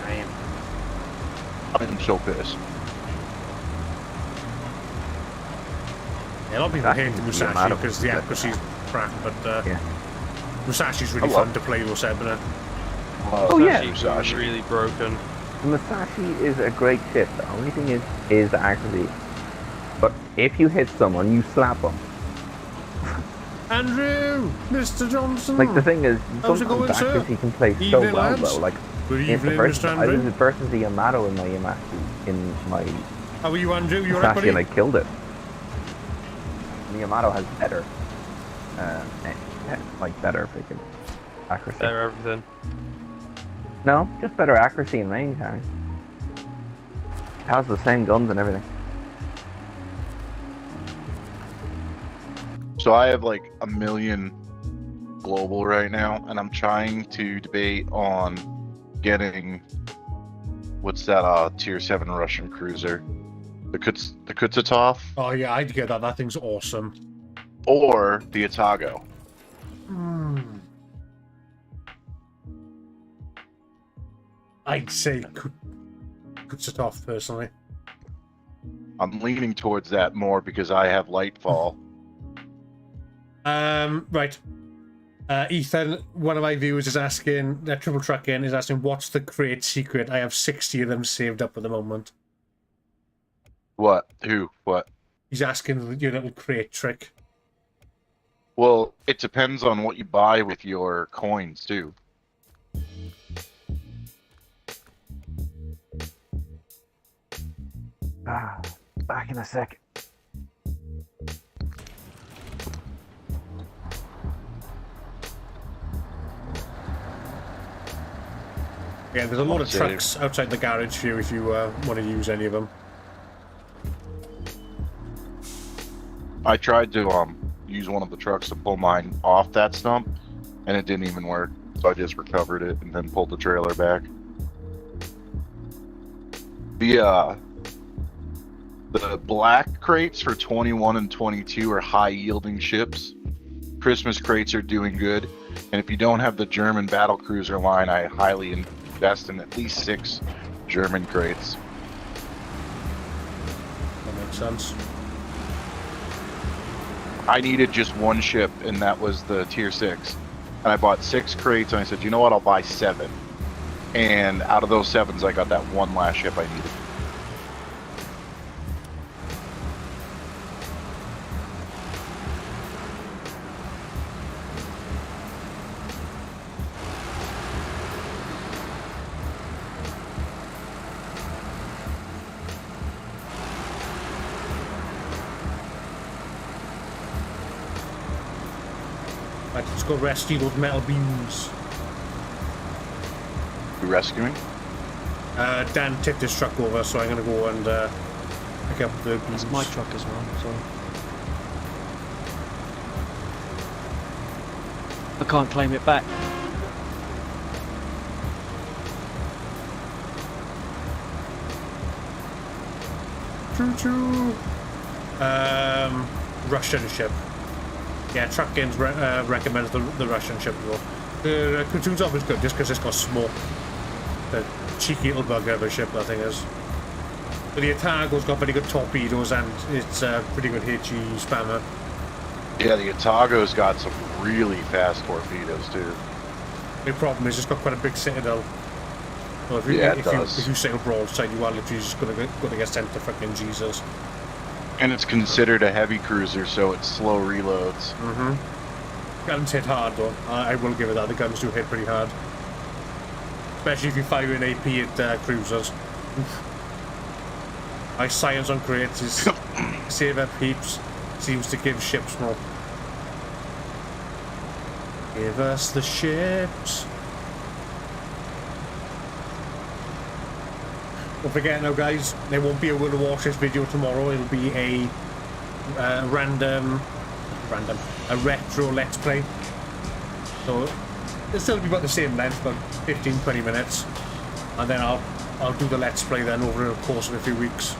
Damn. I'm so pissed. Yeah, a lot of people hate the Musashi Yamato. because the accuracy's crap, but Yeah. Musashi's really I love fun to play, though, Sebna. Love Oh, yeah. Musashi. Really broken. The Musashi is a great ship. The only thing is the accuracy. But if you hit someone, you slap them. Andrew! Mr. Johnson! Like the thing is, How's it sometimes going, sir? accuracy can play so Evening, well lads. though. Like Good if the evening, first, Mr. I was Andrew. versus the Yamato in my How are you, Andrew? You alright, Musashi, buddy? and I killed it. The Yamato has better, better freaking accuracy. Better everything. No, just better accuracy and range, Harry. It has the same guns and everything. So I have like 1 million global right now, and I'm trying to debate on getting, what's that tier 7 Russian cruiser, the Kutuzov, Oh, yeah, I'd get that. That thing's awesome. or the Atago. I'd say Kutuzov, personally. I'm leaning towards that more because I have Lightfall. Right. Ethan, one of my viewers is asking, Triple Truck in, is asking, what's the crate secret? I have 60 of them saved up at the moment. What? Who? What? He's asking your little crate trick. Well, it depends on what you buy with your coins, too. Back in a sec. Again, there's a lot of Save. trucks outside the garage for you if you want to use any of them. I tried to use one of the trucks to pull mine off that stump, and it didn't even work. So I just recovered it and then pulled the trailer back. The black crates for 21 and 22 are high yielding ships. Christmas crates are doing good, and if you don't have the German battle cruiser line, I highly invest in at least 6 German crates. That makes sense. I needed just one ship, and that was the tier 6. And I bought 6 crates, and I said, you know what, I'll buy 7. And out of those 7s, I got that one last ship I needed. Right, let's go rescue those metal beams. You rescuing? Dan tipped his truck over, so I'm going to go and pick up the beams. It's my truck as well, so I can't claim it back. Choo-choo! Russian ship. Yeah, Truck Games recommends the Russian ship though. The Kutuzov is good just because it's got smoke. The cheeky little bugger of a ship, that thing is. But the Atago's got very good torpedoes and it's a pretty good HE spammer. Yeah, the Atago's got some really fast torpedoes too. The problem is it's got quite a big citadel. So if you, Yeah, it if does. you sail broadside, you are literally just going to get sent to fucking Jesus. And it's considered a heavy cruiser, so it's slow reloads. Guns hit hard though. I will give it that. The guns do hit pretty hard. Especially if you fire in AP at cruisers. My science on crates is save up heaps. Seems to give ships more. Give us the ships. Don't forget now, guys, there won't be a World of Warships video tomorrow. It'll be a a retro Let's Play. So it'll still be about the same length, about 15-20 minutes, and then I'll do the Let's Play then over the course of a few weeks.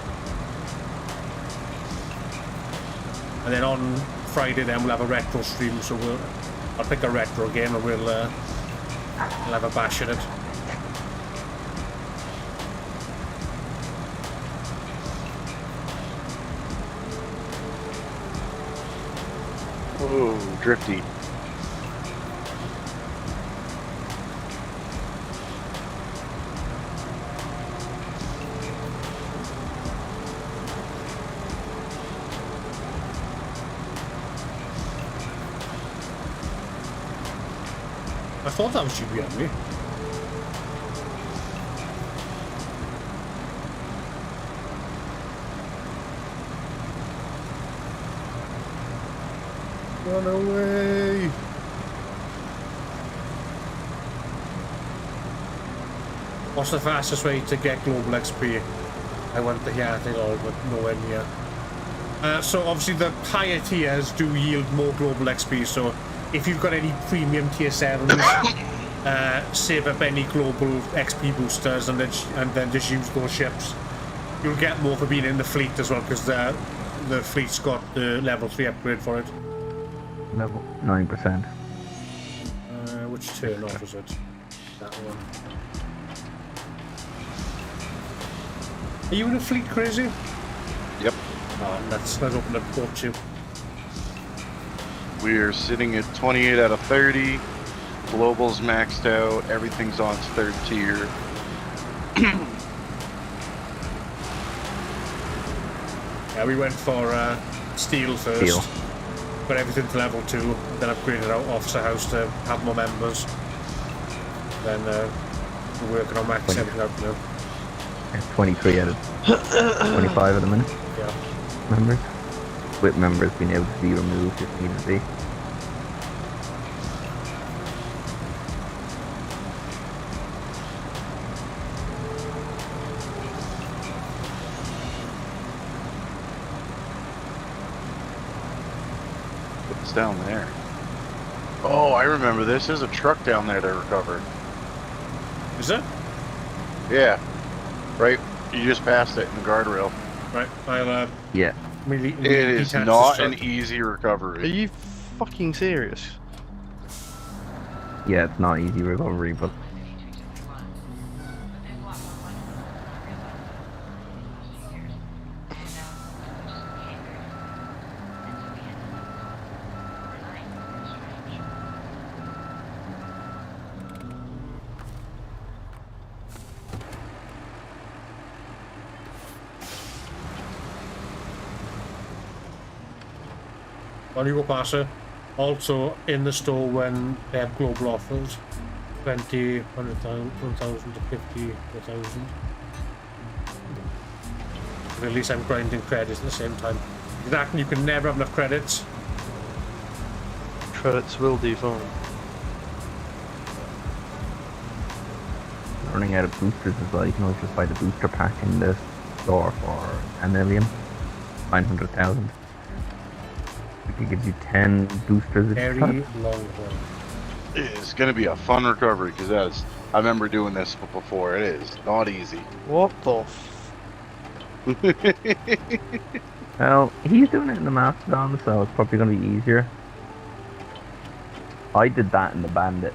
And then on Friday, then we'll have a retro stream. So I'll pick a retro game and we'll have a bash at it. Oh, drifty. I thought that was you behind me. Run away! What's the fastest way to get global XP? I went to here, I think, but nowhere near. So obviously the higher tiers do yield more global XP, so if you've got any premium tier 7s, save up any global XP boosters and then just use those ships. You'll get more for being in the fleet as well, because the fleet's got the level 3 upgrade for it. Level 9%. Which turn off is it? That one. Are you in a fleet, Crazy? Yep. Oh, let's open up port 2. We're sitting at 28 out of 30. Global's maxed out. Everything's on its 3rd tier. Yeah, we went for steel first. Steel. Got everything to level 2, then upgraded our officer house to have more members. Then we're working on maxing everything out now. 23 out of 25 at the minute. Yeah. Members. With members being able to be removed if need be. What's down there? Oh, I remember this. There's a truck down there to recover. Is it? Yeah. Right. You just passed it in the guardrail. Right, I'll Yeah. It is not an easy Are recovery. you fucking serious? Yeah, it's not easy recovery, but When you go past it, also in the store when they have global offers, 20, 100,000, 1,000 to 50, 1,000. At least I'm grinding credits at the same time. Exactly, you can never have enough credits. Credits will do fine. running out of boosters as well. You can always just buy the booster pack in the store for 10 million, 900,000. It gives you 10 boosters. Very long one. It's going to be a fun recovery because I remember doing this before. It is not easy. What the Well, he's doing it in the Mastodon, so it's probably going to be easier. I did that in the Bandit.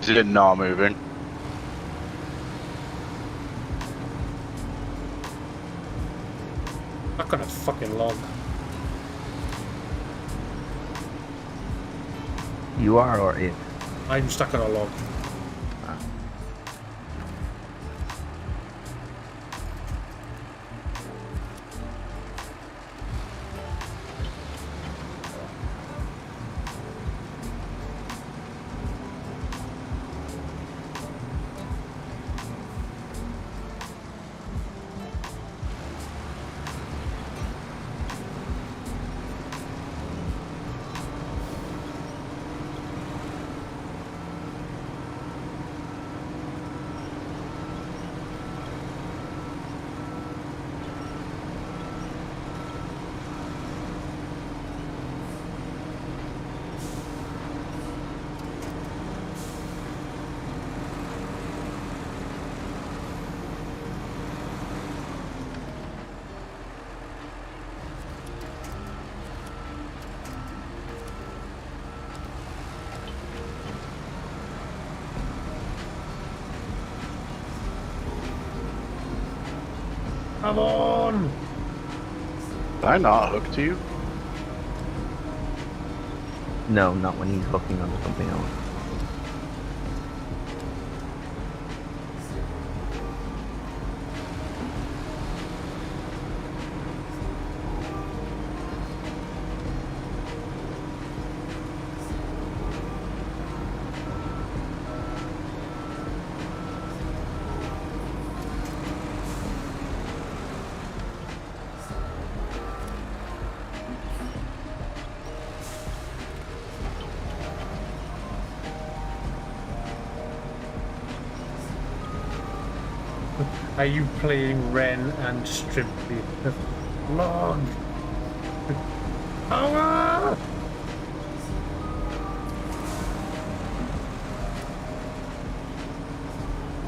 Is it not moving? Not gonna fucking log. You are or it? I'm stuck on a log. Come on! Did I not hook to you? No, not when he's hooking onto something else. Are you playing Ren and Strimpy? Log! Power!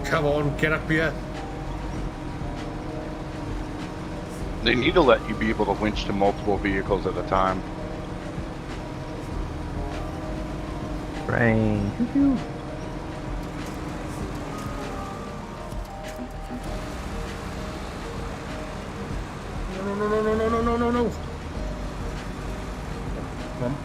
Come on, get up here. They need to let you be able to winch to multiple vehicles at a time. Brain. Choo-choo. No. Come on.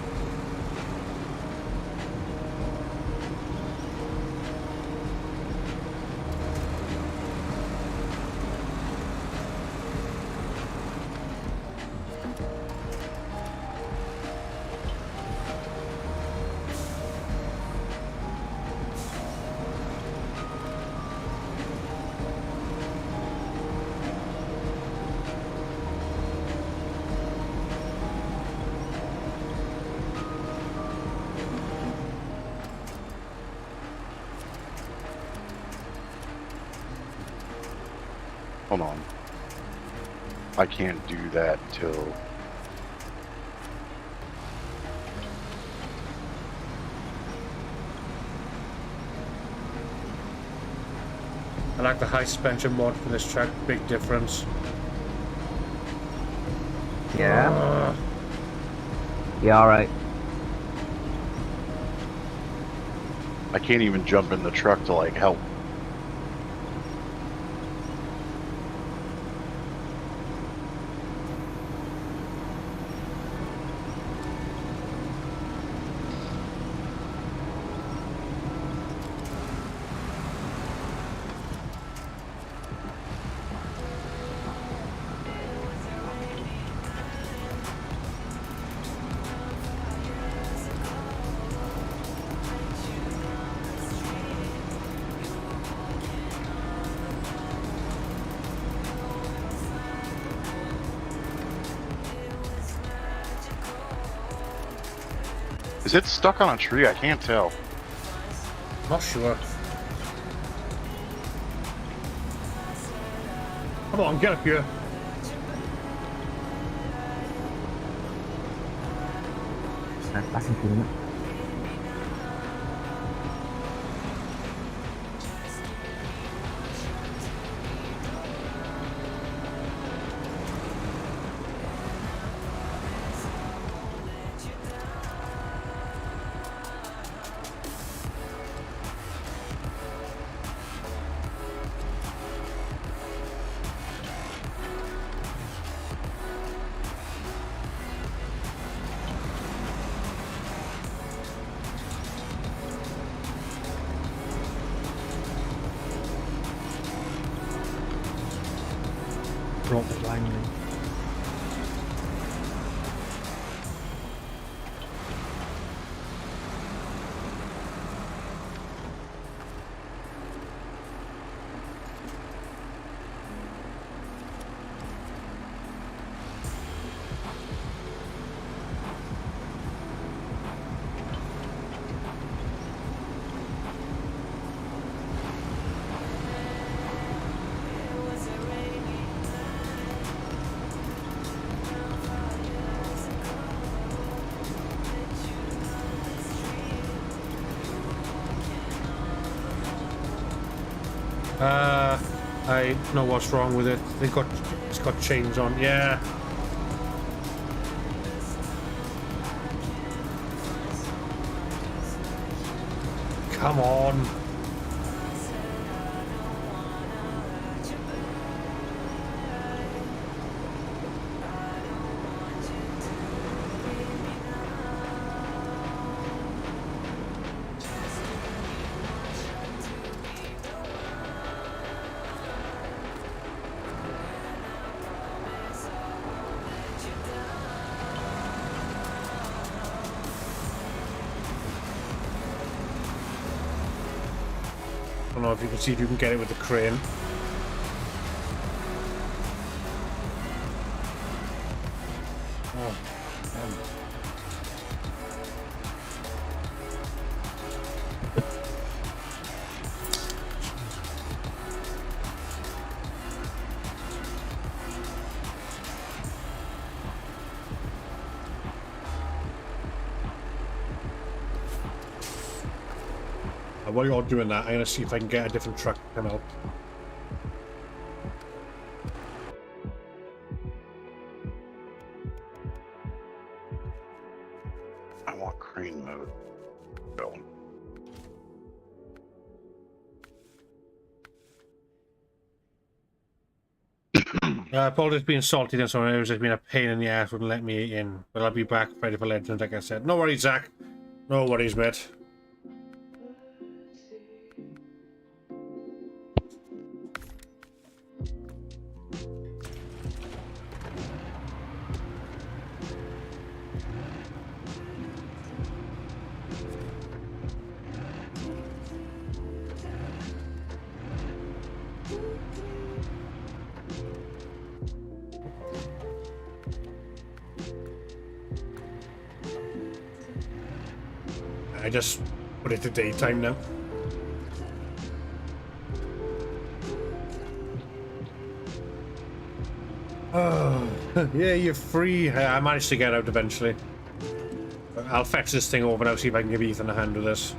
Hold on. I can't do that till... I like the high suspension mod for this track. Big difference. Yeah. Yeah, alright. I can't even jump in the truck to like help. Is it stuck on a tree? I can't tell. Not sure. Come on, get up here. I can feel it. Brought the Langley. I know what's wrong with it. It's got chains on. Yeah. Come on. I don't know if you can see if you can get it with the crane. Oh, while you're doing that, I'm gonna see if I can get a different truck to come out. I want crane mode. Going. Apologies being salty then, so it was just been a pain in the ass, wouldn't let me in. But I'll be back ready for Legends, like I said. No worries, Zach. No worries, mate. I just put it to daytime now. Oh, yeah, you're free. I managed to get out eventually. I'll fetch this thing over now, see if I can give Ethan a hand with this.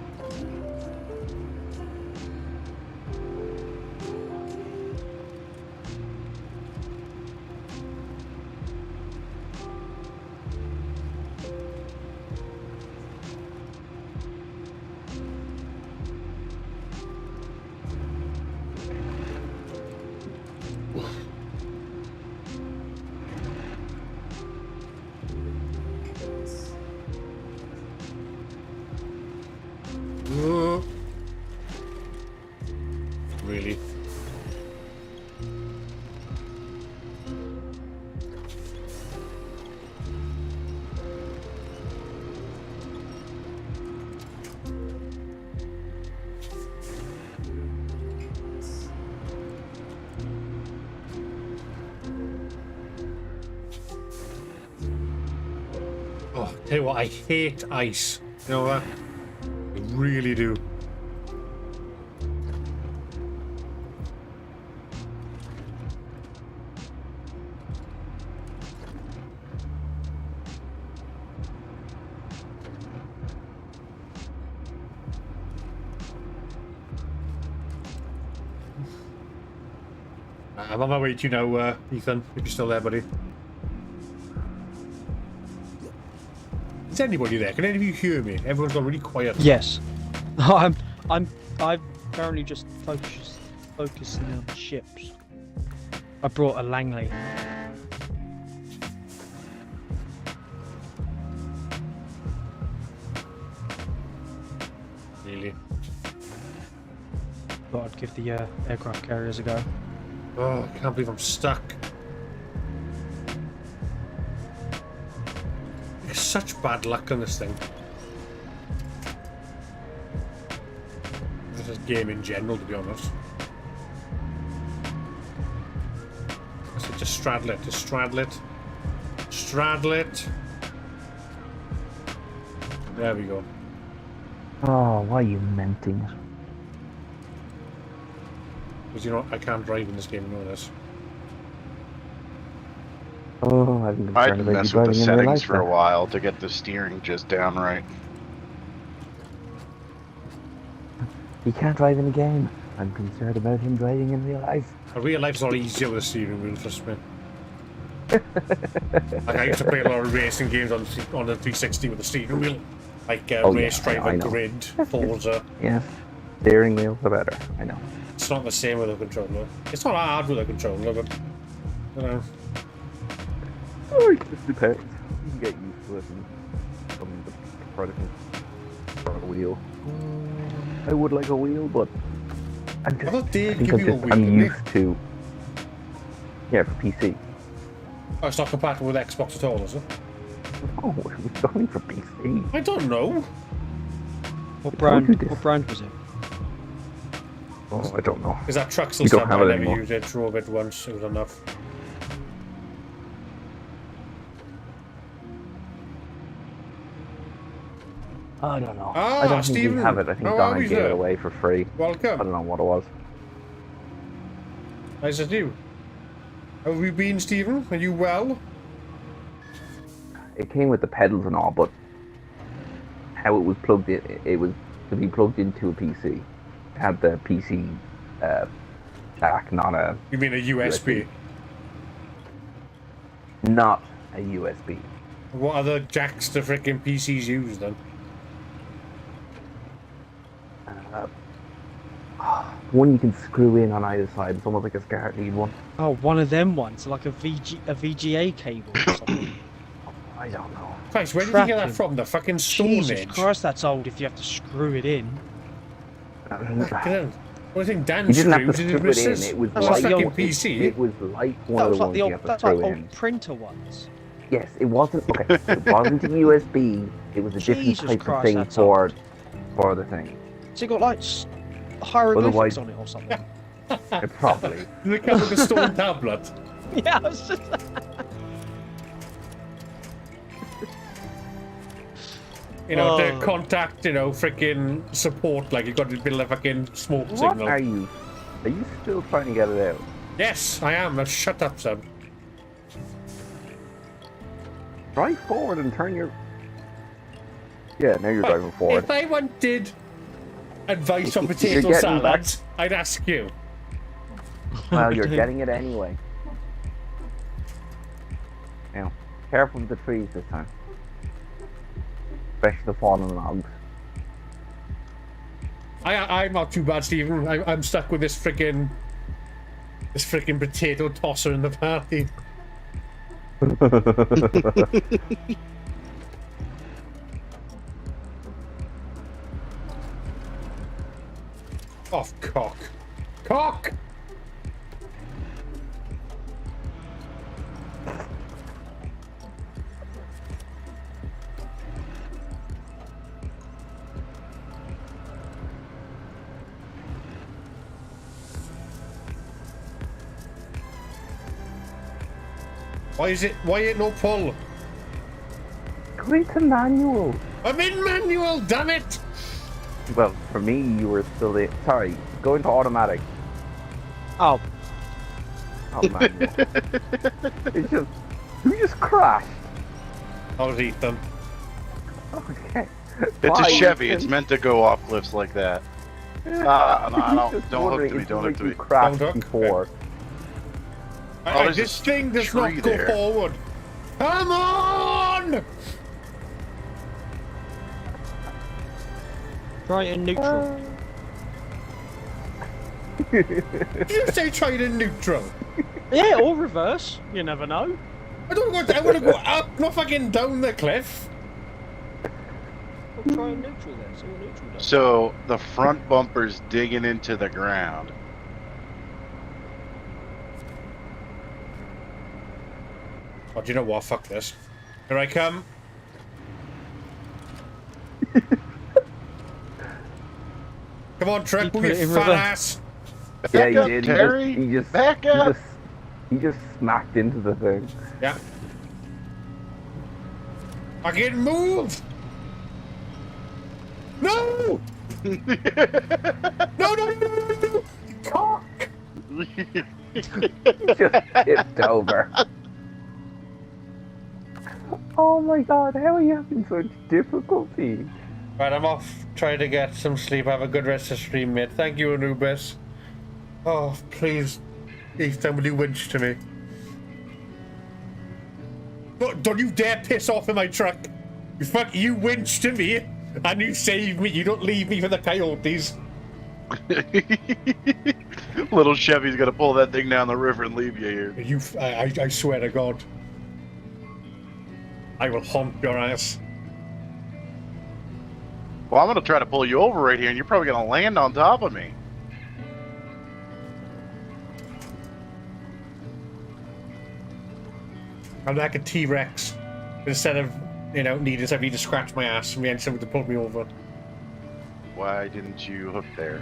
Really? Oh, tell you what, I hate ice. You know that? I really do. I'm on my way to you now, Ethan, if you're still there, buddy. Is anybody there? Can any of you hear me? Everyone's gone really quiet. Yes. I'm currently just focusing on ships. I brought a Langley. Really? Thought I'd give the aircraft carriers a go. Oh, I can't believe I'm stuck. There's such bad luck on this thing. This game in general, to be honest. I said just straddle it, just straddle it. Straddle it. There we go. Oh, why are you menting it? Because you know I can't drive in this game, you know this. Oh, I've been I concerned had to about you mess with the driving in real settings life for a now. while to get the steering just down right. He can't drive in a game. I'm concerned about him driving in real life. Real life's a lot easier with a steering wheel, trust me. Like I used to play a lot of racing games on the 360 with a steering wheel. Like Oh, yeah, Race Driver, I know. Grid, Forza. Yes, steering wheels are better. I know. It's not the same with a controller. It's not hard with a controller, but you know. Oh, it just depends. You can get used to it and some prefer a wheel. I would like a wheel, but I'm just, I thought Dave think give I'm you a just, wheel, I'm didn't he? used to. Yeah, for PC. Oh, it's not compatible with Xbox at all, is it? Oh, it was only for PC. I don't know. What told you brand? this. What brand was it? Oh, I don't know. Is that truck still We don't stuck? have I it never anymore. used it, drove it once, it was enough. I don't know. Ah, I don't think Stephen, we have it. I think how are Donna we, gave sir? it away for free. I Welcome. don't know what it was. Nice to you. How have you been, Stephen? Are you well? It came with the pedals and all, but how it was plugged in, it was to be plugged into a PC. It had the PC jack, not a You mean a USB? not a USB. What other jacks do freaking PCs use then? One you can screw in on either side. It's almost like a SCART lead one. Oh, one of them ones, like a VGA cable or something. I don't know. Christ, where did you get that Cracking. from? The fucking Stone Jesus Age? Christ, that's old if you have to screw it in. Fucking hell. What do you think Dan You didn't have to screws in his screw it in. missus? It was That's like fucking the old- PC. It was like one That of was the like ones the you old, have to that's like screw in. old printer ones. Yes, it wasn't. Okay, it wasn't a USB. It was a different Jesus type of Christ, thing that's for old. the thing. So you got like hieroglyphics Otherwise- on it or something. It probably. Does it come with a stone tablet? Yeah, I was just. You know, Oh. to contact, you know, freaking support, like you've got to build a fucking smoke What signal. are you? Are you still trying to get it out? Yes, I am. Now shut up, son. Drive forward and turn your... Yeah, now you're driving forward. If I wanted advice on You're potato getting salads, I'd ask you. Well, you're getting it anyway. Now, careful with the trees this time. Especially the fallen logs. I'm not too bad, Stephen. I'm stuck with this freaking potato tosser in the party. Off cock. Cock! Why ain't no pull? Go into manual. I'm in manual, damn it! Well, for me, you were still in... Sorry, go into automatic. Oh, Oh, manual. It's just... You just crashed. I'll eat them. Okay. It's Why? a Chevy. It's meant to go off cliffs like that. No, Just don't hook wondering, to me. it Don't seemed hook to like me. you crashed Don't hook? before. there's This a thing does tree not go there. forward. Come on! try it in neutral. Did you say try it in neutral? Yeah, or reverse. You never know. I want to go up, not fucking down the cliff. Well, try in neutral then. See what neutral does. So the front bumper's digging into the ground. Oh, do you know what? Fuck this. Here I come. Come on, truck, You move put it your in fat reverse. ass. Yeah, Back you up, did. Terry. He just Back up. He just smacked into the thing. Yeah. Fucking move! No! No, no, no, no, no, no! Cock! He just tipped over. Oh my god, how are you having such difficulty? Right, I'm off. Try to get some sleep. Have a good rest of the stream, mate. Thank you, Anubis. Oh, please. Ethan, will you winch to me? Don't you dare piss off in my truck. You winch to me, and you save me. You don't leave me for the coyotes. Little Chevy's gonna pull that thing down the river and leave you here. I swear to God. I will haunt your ass. Well, I'm gonna try to pull you over right here, and you're probably gonna land on top of me. I'm like a T-Rex. Instead of, needing somebody to scratch my ass, we had somebody to pull me over. Why didn't you hook there?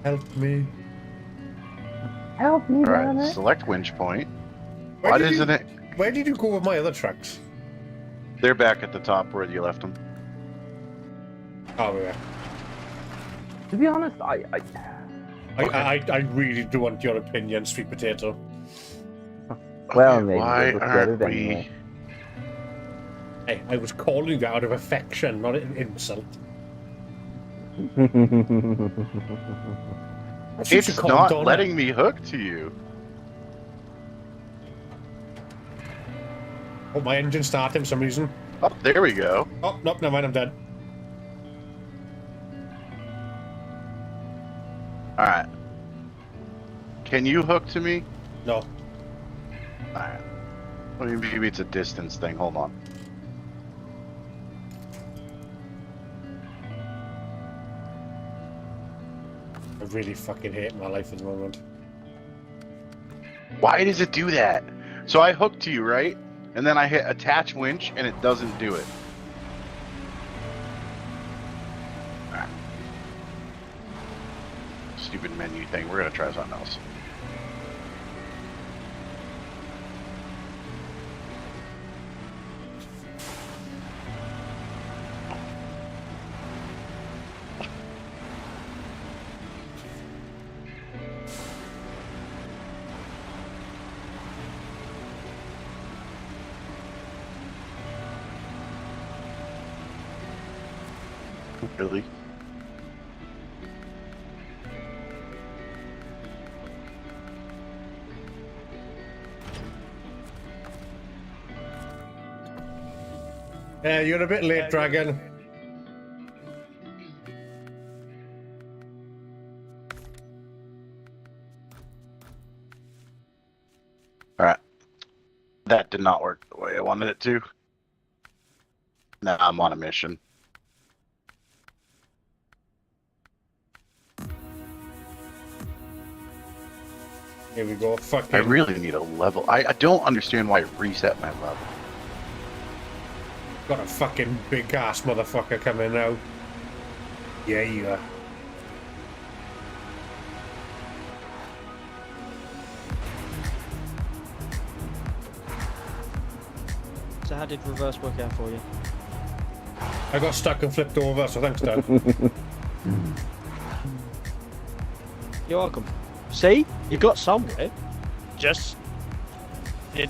Help me. Help me, damn Alright, it. select winch point. Where Why did isn't you, it? Where did you go with my other trucks? They're back at the top where you left them. Oh, yeah. To be honest, I I really do want your opinion, sweet potato. well, Okay, maybe why we'll just get aren't it we? anyway. Hey, I was calling you out of affection, not an insult. That's what you It's call not Donna. letting me hook to you. Oh, my engine started for some reason. Oh, there we go. Oh, nope, never mind, I'm dead. Alright. Can you hook to me? No. Alright. Well, maybe it's a distance thing. Hold on. I really fucking hate my life at the moment. Why does it do that? So I hook to you, right? And then I hit attach winch, and it doesn't do it. Alright. Stupid menu thing. We're gonna try something else. Really? Yeah, you're a bit late, Dragon. Alright. That did not work the way I wanted it to. Now I'm on a mission. Here we go. Fucking. I really need a level. I don't understand why it reset my level. Got a fucking big ass motherfucker coming now. Yeah, you are. So how did reverse work out for you? I got stuck and flipped over, so thanks, Dad. You're welcome. See? You got somewhere. Just...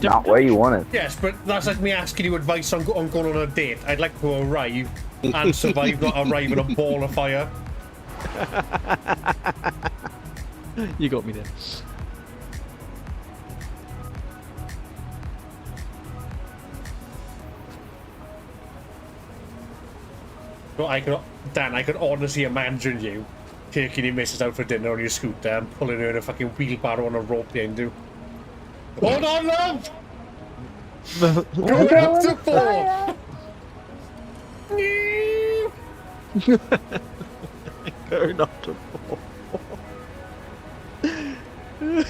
Not where you want it. Yes, but that's like me asking you advice on going on a date. I'd like to arrive and survive, not arrive in a ball of fire. You got me there. But Dan, I could honestly imagine you taking your missus out for dinner on your scooter and pulling her in a fucking wheelbarrow on a rope behind you. Hold on, love! Go up to 4! Going up to 4.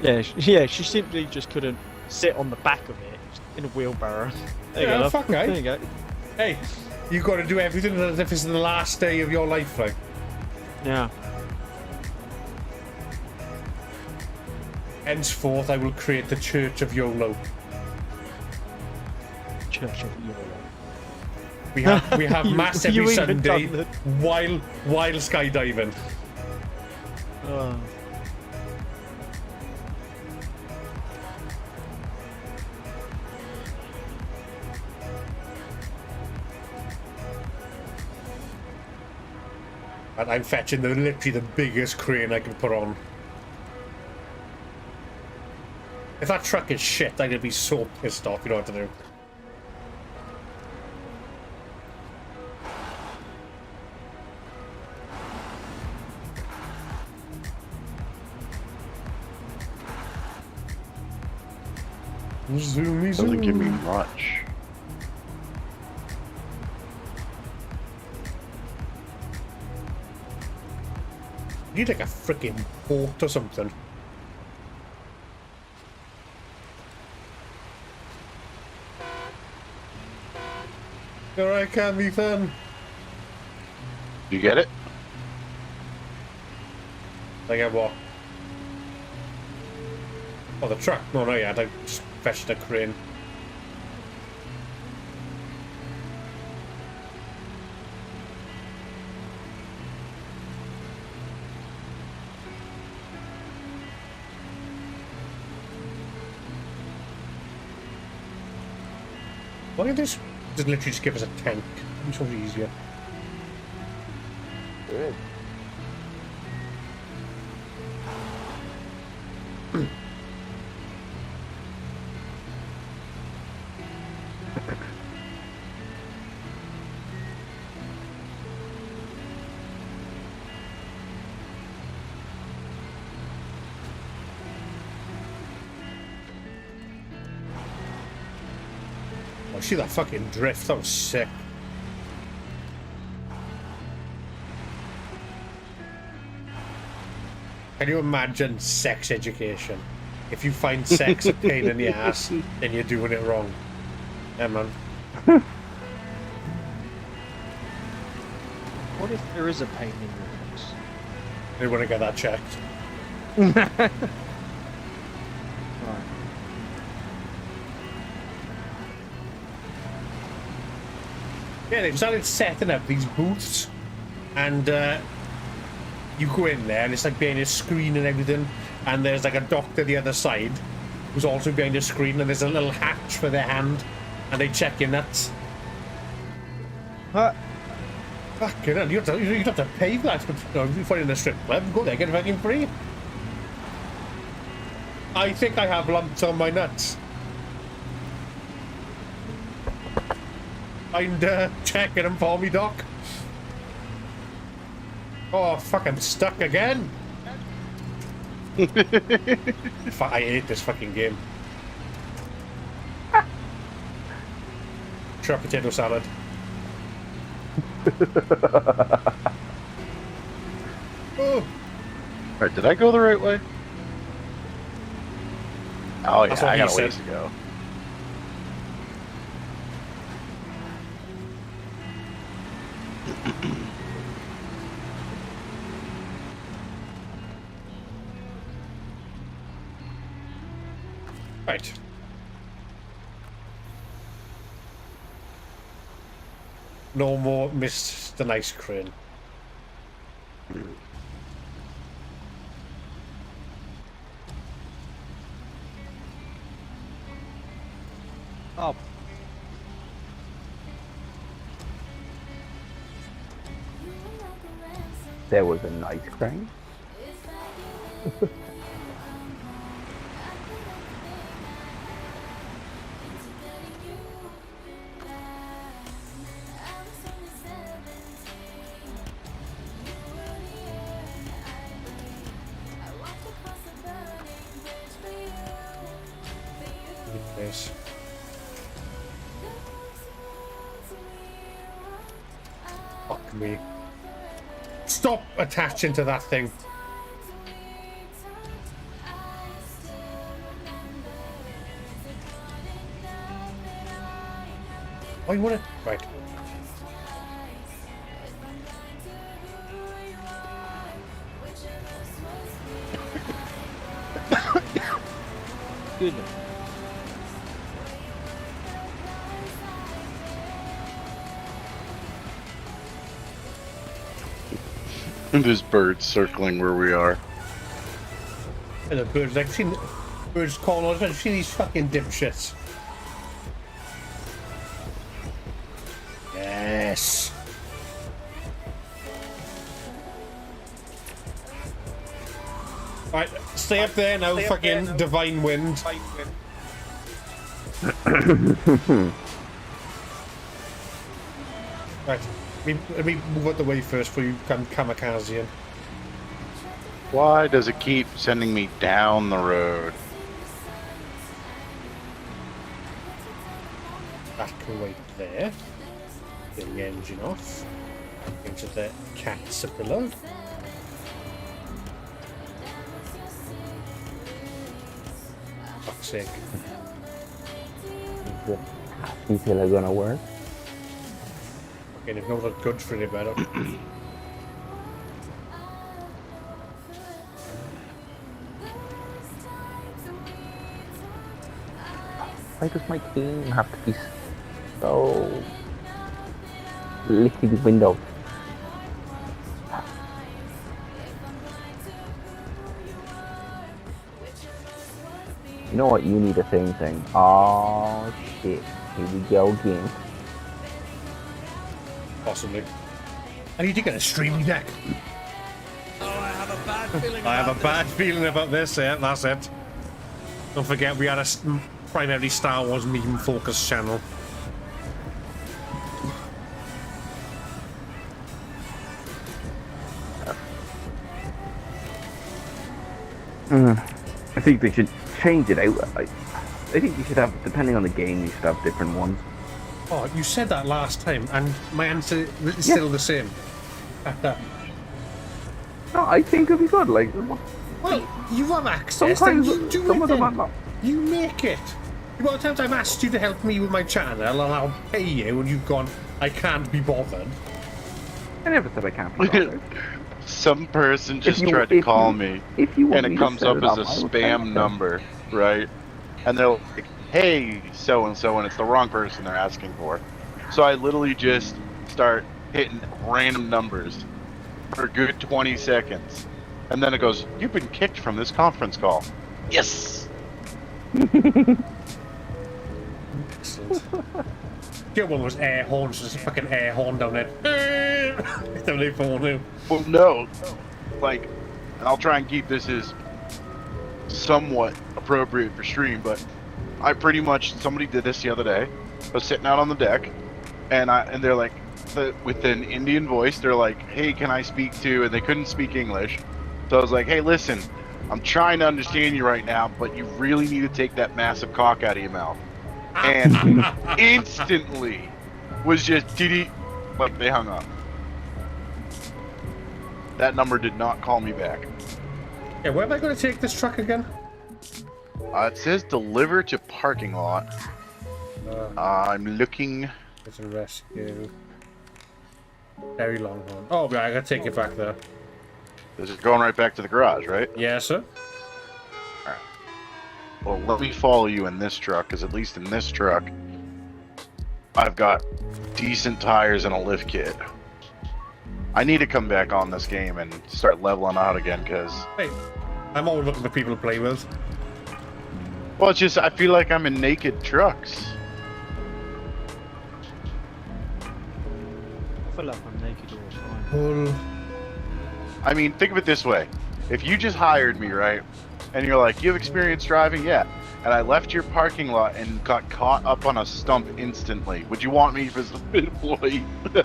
Yeah, she simply just couldn't sit on the back of it in a wheelbarrow. There you go, love. Fuck, There you go. Hey, you got to do everything as if it's the last day of your life, like. Yeah. Henceforth, I will create the Church of YOLO. Church of YOLO. We have mass every You even Sunday done while skydiving. Oh. And I'm fetching literally the biggest crane I can put on. If that truck is shit, I'm gonna be so pissed off. You know what to do. Zoomy zoom. Doesn't give me much. You need like a freaking boat or something. Alright, can be fun. You get it? Like a what? Oh, the truck. No, no, yeah, I just fetched the crane. Why don't they just literally just give us a tank? It's so much easier. Good. Oh, see that fucking drift? That was sick. Can you imagine sex education? If you find sex a pain in the ass, then you're doing it wrong. Yeah, man. What if there is a pain in your ass? They want to get that checked. Right. Yeah, they've started setting up these booths, and you go in there, and it's like behind a screen and everything, and there's like a doctor the other side, who's also behind the screen, and there's a little hatch for their hand, and they check your nuts. What? Fucking hell, you don't have to pay for that. But if you find in a strip club, go there, get it fucking free. I think I have lumps on my nuts. Mind checking them for me, Doc? Oh, fuck, I'm stuck again. Fuck, I hate this fucking game. Try potato salad. Oh. Alright, did I go the right way? Oh yeah, That's what I he got a said. ways to go. Right. No more Mr. Nice Crane. Oh, There was a nice crane. Yes. Fuck me. Stop attaching to that thing. Oh, you want it? Right. goodness. And there's birds circling where we are. And the birds, I've seen birds calling all the time. I've seen these fucking dipshits. Yes. Right, stay up there now, fucking divine wind. Right, let me move out the way first before you come kamikaze in. Why does it keep sending me down the road? That can wait there. Get the engine off. Into the caterpillar. Fuck's sake. Is the are gonna work? Okay, they've not looked good for any better. Why does my team have to be so licking windows? You know what? You need a same thing. Oh shit! Here we go again. Possibly. I need to get a streaming deck. Oh, I have a bad feeling. I have a bad feeling about this, yeah, that's it. Don't forget, we had a primarily Star Wars meme focus channel. I think they should change it out. I think you should have, depending on the game, you should have different ones. Oh, you said that last time, and my answer is still the same. No, I think it'd be good. Like, Well, you have access, sometimes then you do some it of them are then. not. You make it. The amount of times I've asked you to help me with my channel, and I'll pay you, and you've gone, I can't be bothered. I never said I can't be bothered. Some person just you- tried to if call you- me, If you want and me it to comes set up it as up, a I will set it spam up. number, right? And they're like, hey, so-and-so, and it's the wrong person they're asking for. So I literally just start hitting random numbers for a good 20 seconds. And then it goes, you've been kicked from this conference call. Yes! Excellent. Get one of those air horns, just a fucking air horn down there. Down there for now. Well, no. Like, and I'll try and keep this as somewhat appropriate for stream, but I pretty much, somebody did this the other day. I was sitting out on the deck, and they're like, with an Indian voice, they're like, hey, can I speak to, and they couldn't speak English. So I was like, hey, listen, I'm trying to understand you right now, but you really need to take that massive cock out of your mouth. And instantly was just diddy, like they hung up. That number did not call me back. Yeah, where am I going to take this truck again? It says deliver to parking lot. I'm looking. It's a rescue. Very long one. Oh, yeah, I got to take it back there. This is going right back to the garage, right? Yeah, sir. Well, let me follow you in this truck, because at least in this truck, I've got decent tires and a lift kit. I need to come back on this game and start leveling out again, because... Hey, I'm always looking for people to play with. Well, it's just, I feel like I'm in naked trucks. I feel like I'm naked all the time. Well, I mean, think of it this way. If you just hired me, right? And you're like, you have experience driving? Yeah. And I left your parking lot and got caught up on a stump instantly. Would you want me as an employee? No.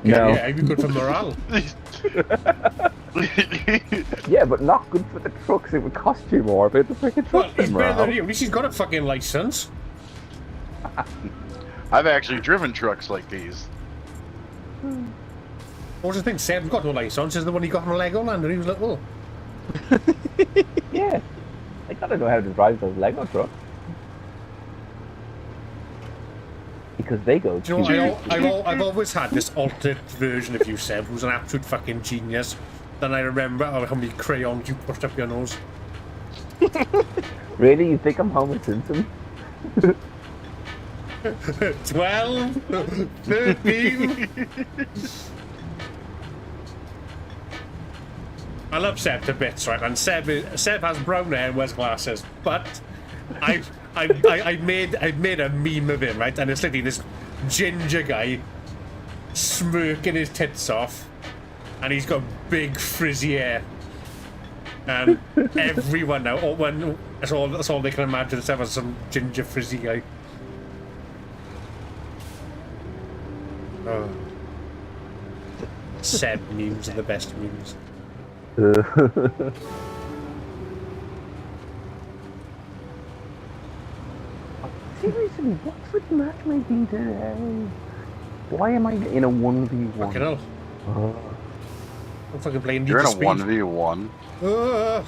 yeah, it'd be good for morale. Yeah, but not good for the trucks. It would cost you more, but the freaking Well, trucks he's better morale. than you. At least he's got a fucking license. I've actually driven trucks like these. What was the thing? Seb's got no license. Is the one he got on a Legoland and he was like, oh. Yeah. I gotta know how to drive those Lego trucks. Because they go Do you know what? I've always had this alternate version of you, Seb, who's an absolute fucking genius. Then I remember how many crayons you pushed up your nose. Really? You think I'm Homer Simpson? 12, 13. I love Seb to bits, right? And Seb has brown hair and wears glasses, but I made a meme of him, right? And it's literally this ginger guy smirking his tits off, and he's got big frizzy hair. And everyone now, that's all they can imagine. Seb as some ginger frizzy guy. Oh. Seb memes are the best memes. Seriously, what's with matchmaking today? Why am I in a 1v1? Fucking hell. I'm fucking playing You're in a Speed. 1v1.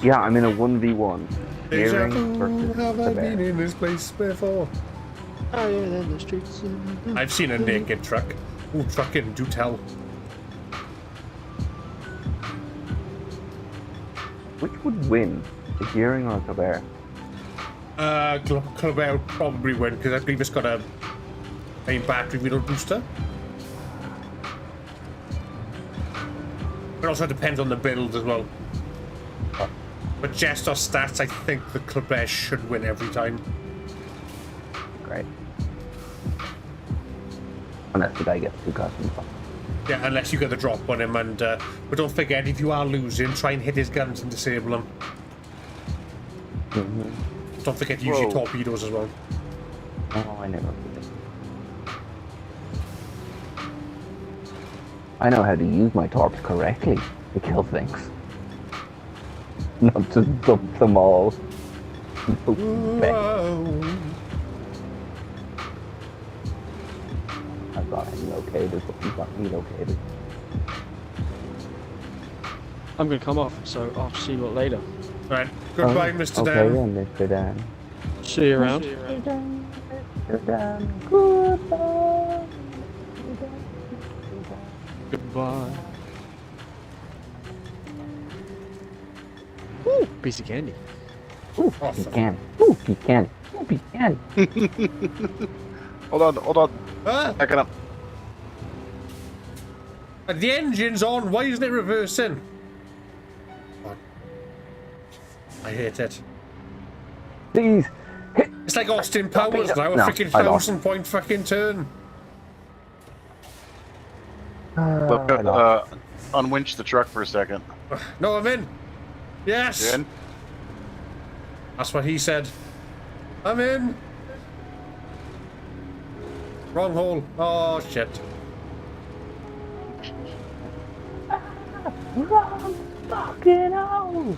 Yeah, I'm in a 1v1. Deja Hearing vu, versus have the I bear. been in this place before? Higher than the streets. I've seen a naked truck. Ooh, trucking, do tell. Which would win, the Gearing or the bear? Club would probably win because I believe it's got a main battery wheel booster. It also depends on the build as well. But just off stats, I think the Club Bear should win every time. Great. Unless the guy gets too custom. Yeah, unless you get the drop on him, and but don't forget, if you are losing, try and hit his guns and disable them. Don't forget to use your torpedoes as well. Oh, I never forget. I know how to use my torps correctly to kill things. Not to dump them all. I thought I relocated, but you got relocated. I'm gonna come off, so I'll see you lot later. Right, goodbye, Mr. Okay, Dan. then, Mr. Dan. See you around. Mr. Dan. Mr. Dan. Goodbye. Goodbye. Ooh, piece of candy. Ooh, pecan. Ooh, pecan. Ooh, pecan. Hold on. Ah, Backing up. the engine's on. Why isn't it reversing? I hate it. Please, It's like Austin Powers now, a No, freaking I lost. 1,000-point fucking turn. Look, I lost. unwinch the truck for a second. No, I'm in. Yes. In? That's what he said. I'm in. Wrong hole. Oh, shit. Wrong fucking hole!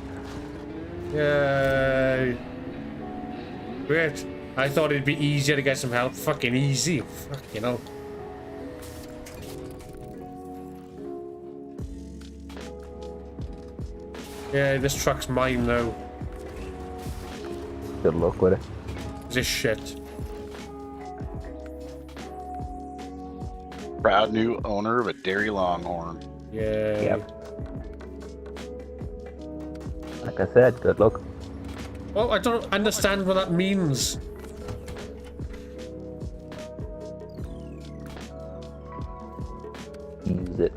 Yay. Great. I thought it'd be easier to get some help. Fucking easy. Fuck, you know. Yeah, this truck's mine now. Good luck with it. This shit. Proud new owner of a dairy longhorn. Yeah. Yep. Like I said, good luck. Well, I don't understand what that means. Use it.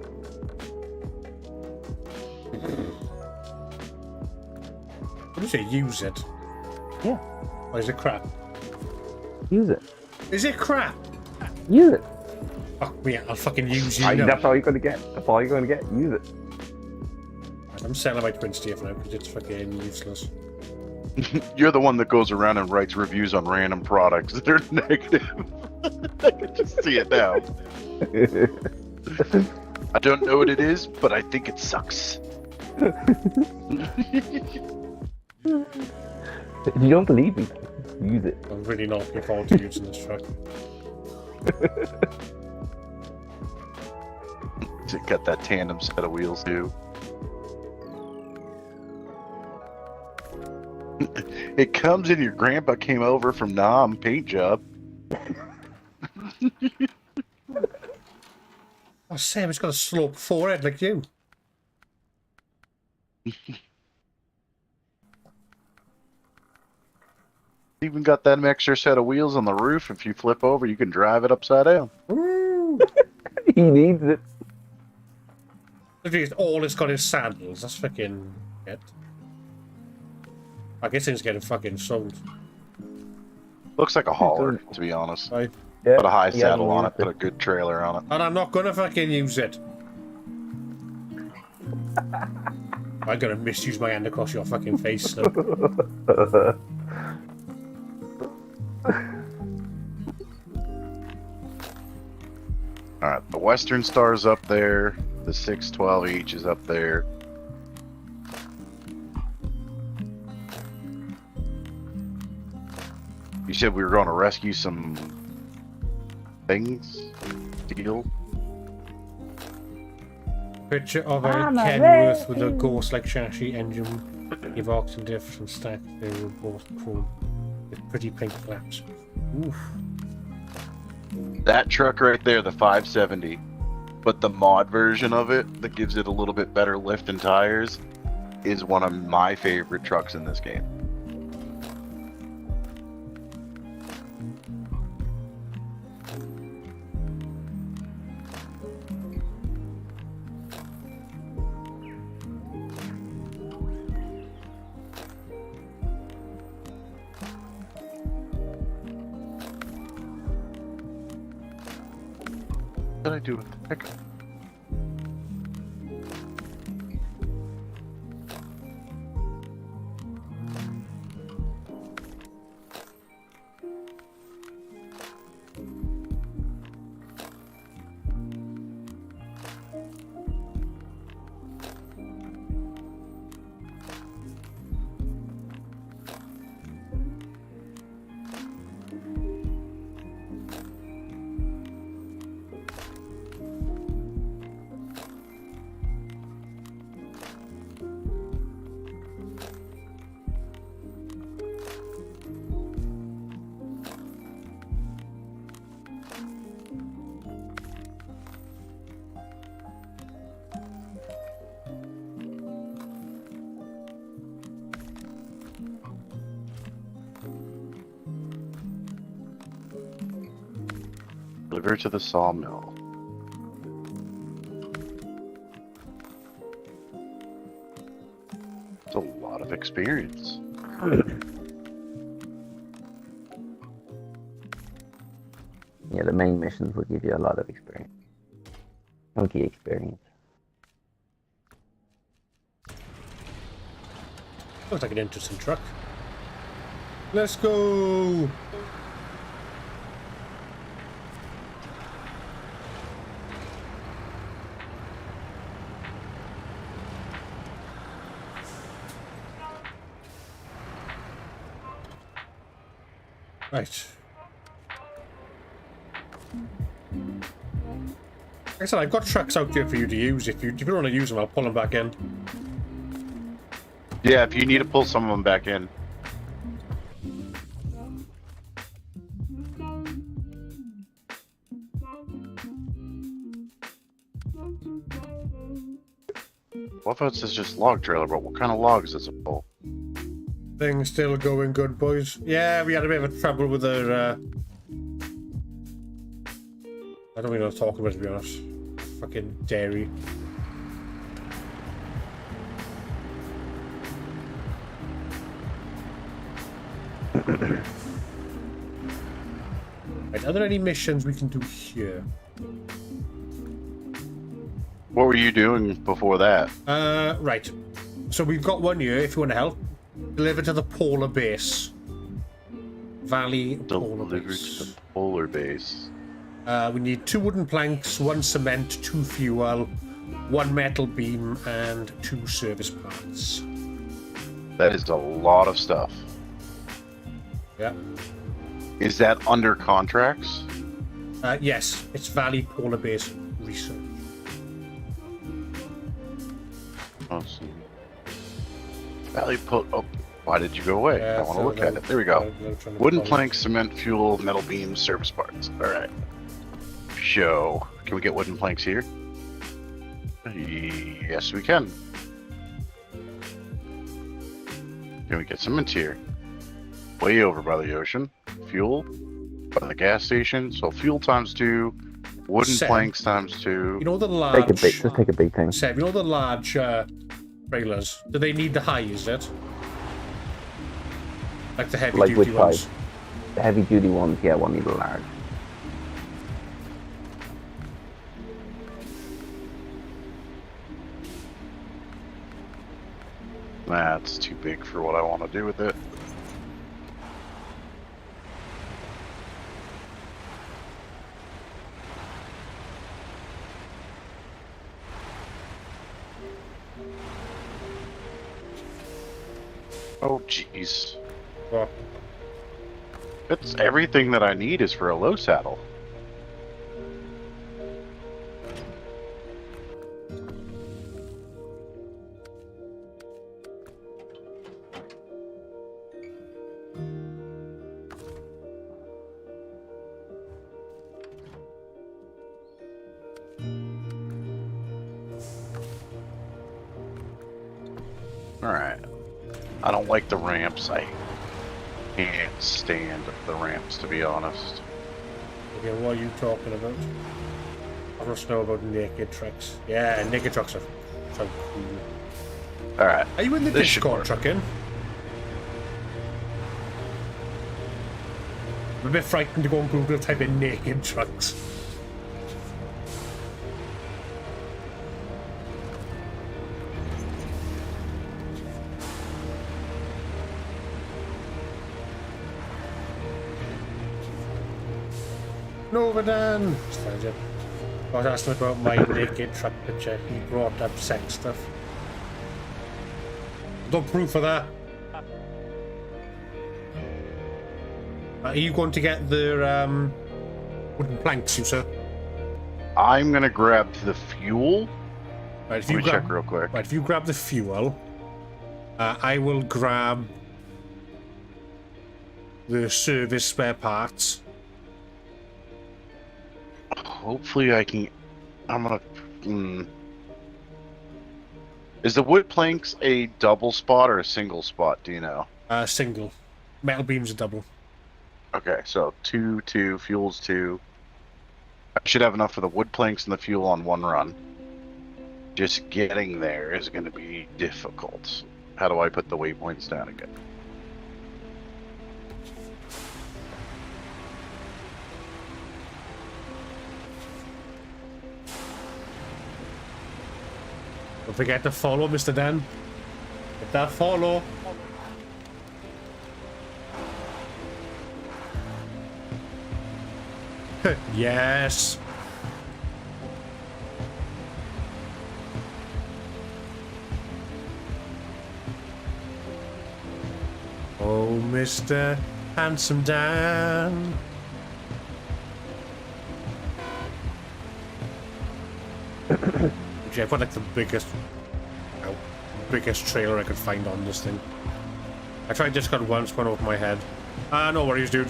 What do you say, use it? Yeah, Or is it crap? use it. Is it crap? Use it. Fuck me, I'll fucking use you now. That's all you're gonna get. That's all you're gonna get. Use it. I'm selling my twin Steve now because it's fucking useless. You're the one that goes around and writes reviews on random products that are negative. I can just see it now. I don't know what it is, but I think it sucks. If you don't believe me, use it. I'm really not looking forward to using this truck. It got that tandem set of wheels too. It comes in your grandpa came over from Nam paint job. Oh, Sam, it's got a slope forehead like you. Even got that extra set of wheels on the roof. If you flip over, you can drive it upside down. Woo! He needs it. The thing is, all it's got is saddles. That's fucking it. I guess it's getting fucking sold. Looks like a hauler, to be honest. Right? Yeah, Put a high he saddle hasn't on it, used put a good trailer on it. And I'm not gonna fucking use it. I'm gonna misuse my hand across your fucking face now. Alright, the Western Star's up there. The 612H is up there. You said we were going to rescue some things? Steel? Picture of a I'm a Kenworth with a rescue. ghost-like chassis engine, evoxed in different stacks. They were both chrome with pretty pink flaps. Oof. That truck right there, the 570, but the mod version of it that gives it a little bit better lift and tires is one of my favorite trucks in this game. What did I do with the pickup? Deliver to the sawmill. It's a lot of experience. missions will give you a lot of experience. Chunky experience. Looks like an interesting truck. Let's go! Right. Like I said, I've got trucks out there for you to use. If you don't want to use them, I'll pull them back in. Yeah, if you need to pull some of them back in. What if it's just log trailer, but what kind of logs does it pull? Things still going good, boys. Yeah, we had a bit of a trouble with our, I don't even know what to talk about, to be honest. Fucking dairy. Right, are there any missions we can do here? What were you doing before that? Right. So we've got one here, if you want to help. Deliver to the polar base. Valley polar Delivered base. to the polar base. We need 2 wooden planks, 1 cement, 2 fuel, 1 metal beam, and 2 service parts. That is a lot of stuff. Yeah. Is that under contracts? Yes, it's Valley Polar Base Research. Awesome. Valley put. Oh, why did you go away? Yeah, I want to so look at it. There we go. they're trying to Wooden follow. planks, cement, fuel, metal beams, service parts. All right. Show. Can we get wooden planks here? Yes, we can. Can we get cement here? Way over by the ocean. Fuel by the gas station. So fuel times 2. Wooden Seb, planks times 2. You know the large... Just take a big thing. Seb, you know the large trailers? Do they need the high, is it? Like the heavy Like duty which ones? type? The heavy duty ones, yeah, will need a large. That's too big for what I want to do with it. Oh, jeez. What? It's everything that I need is for a low saddle. Alright. I don't like the ramps. I can't stand the ramps, to be honest. Okay, what are you talking about? I must know about naked trucks. Yeah, naked trucks are so cool. Alright. Are you in the This should Discord work. trucking? I'm a bit frightened to go on Google and type in naked trucks. Novadan! I was asking about my naked truck picture. He brought up sex stuff. No proof of that. Are you going to get the wooden planks, you sir? I'm gonna grab the fuel. Right, if Let you me grab, check real quick. right, if you grab the fuel, I will grab the service spare parts. Hopefully I can... I'm gonna... Is the wood planks a double spot or a single spot, do you know? Single. Metal beams are double. Okay, so 2, 2, fuel's 2. I should have enough for the wood planks and the fuel on one run. Just getting there is going to be difficult. How do I put the waypoints down again? Don't forget to follow, Mr. Dan. Get that follow. Yes. Oh, Mr. Handsome Dan. I've got like the biggest trailer I could find on this thing. I tried Discord once, went over my head. No worries, dude.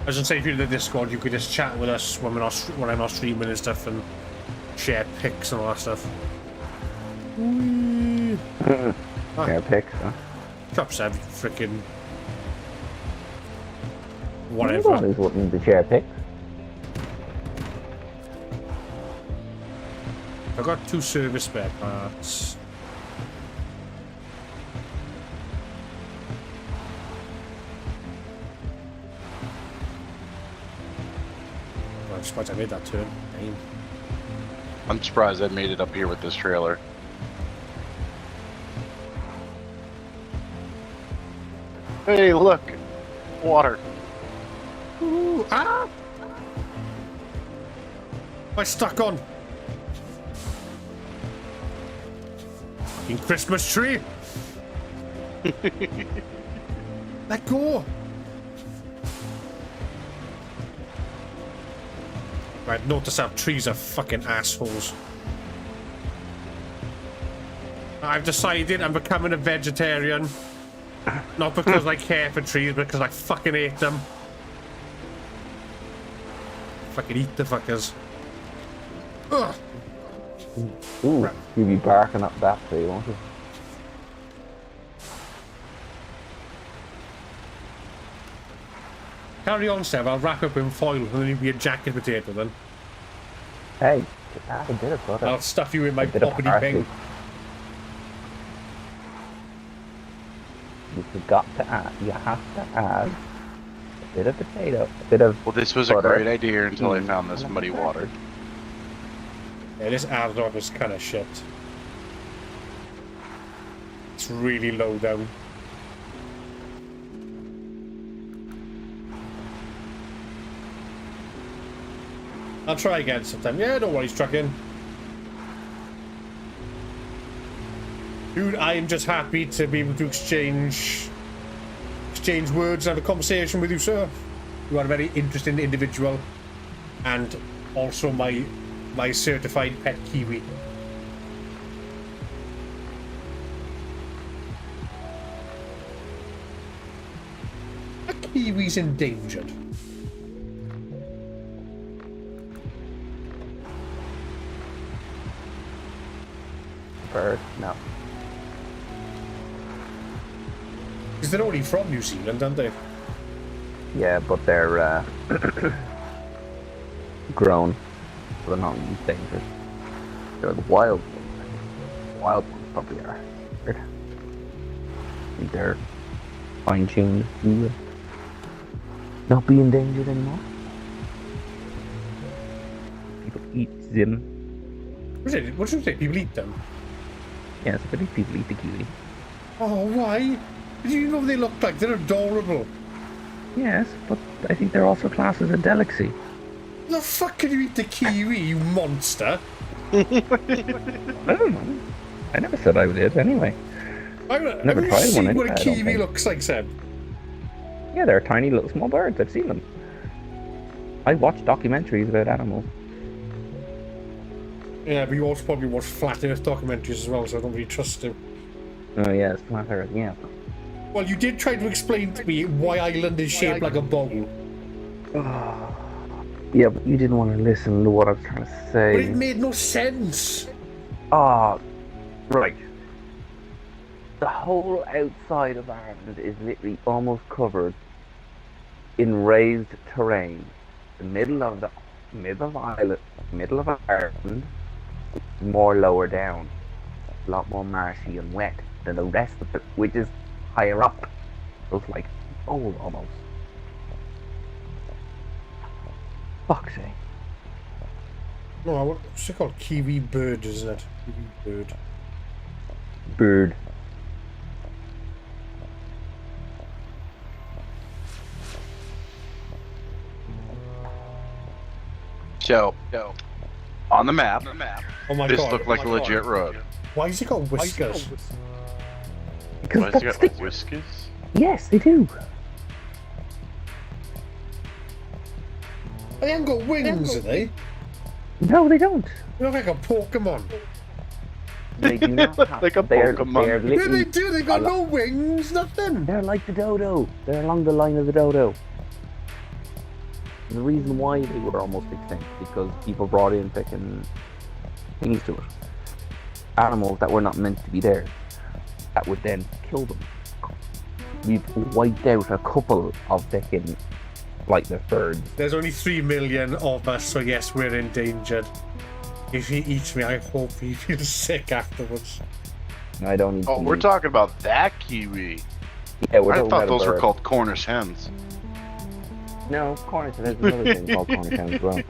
I was gonna say, if you're in the Discord, you could just chat with us when I'm not streaming and stuff, and share pics and all that stuff. Share pics, huh? Drops every freaking I whatever. always wanting to share pics. I've got 2 service spare parts. I'm surprised I made that turn. Damn. I'm surprised I made it up here with this trailer. Hey, look! Water. Ooh, ah! I stuck on. Fucking Christmas tree. Let go. Right, notice how trees are fucking assholes. I've decided I'm becoming a vegetarian. Not because I care for trees, but because I fucking hate them. Fucking eat the fuckers. Ugh. Ooh, you'll be barking up that tree, won't you? Carry on, Seb. I'll wrap up in foil and then you'll be a jacket potato then. Hey, add a bit of butter. I'll stuff you in my A bit of poppity parsley. ping. You forgot to add. You have to add a bit of potato, a bit of. Well, this was butter. a great idea until I found this muddy water. Yeah, this add-on is kind of shit. It's really low down. I'll try again sometime. Yeah, don't worry, struck in. Dude, I am just happy to be able to exchange words and have a conversation with you, sir. You are a very interesting individual, and also my certified pet kiwi. A kiwi's endangered. Bird? No. Because they're only from New Zealand, aren't they? Yeah, but they're grown. So they're not endangered. They're the wild ones. Wild ones probably are. I think they're fine-tuned to not be endangered anymore. People eat them. What did you say? People eat them? Yes, I believe people eat the kiwi. Oh, why? Did you know what they look like? They're adorable. Yes, but I think they're also classed as a delicacy. The fuck can you eat the kiwi, you monster? I don't know. I never said I did anyway. I've Never never tried seen one what a anyway, I don't kiwi think. looks like, Seb. Yeah, they're tiny little small birds. I've seen them. I watch documentaries about animals. Yeah, but you also probably watch Flat Earth documentaries as well, so I don't really trust him. Oh yes, flat Earth, yeah. Well, you did try to explain to me why Ireland is shaped like a bowl. Yeah, but you didn't want to listen to what I was trying to But it say. made no sense. Ah, right. The whole outside of Ireland is literally almost covered in raised terrain. The middle of Ireland is more lower down, a lot more marshy and wet than the rest of it, which is higher up. So it's like old almost. Fuck's sake. No, what's it called? Kiwi bird, isn't it? Kiwi bird. Bird. So, on the map, Oh my this god. looked like a legit road. Why has he got whiskers? Because Why has he that's got the... whiskers? Yes, they do. They haven't got wings, have they? No, they don't. They look like a Pokemon. They do not have Like a they're, Pokemon. they're Yeah, they literally- do. They got no wings, nothing. They're like the dodo. They're along the line of the dodo. The reason why they were almost extinct because people brought in picking things to it. Animals that were not meant to be there. That would then kill them. We've wiped out a couple of picking, like the birds. There's only 3 million of us, so yes, we're endangered. If he eats me, I hope he feels sick afterwards. I don't need Oh, to we're eat. talking about that kiwi. Yeah, we're I talking thought about a those were bird. called Cornish hens. No, cornish. There's another thing called cornish hens as well.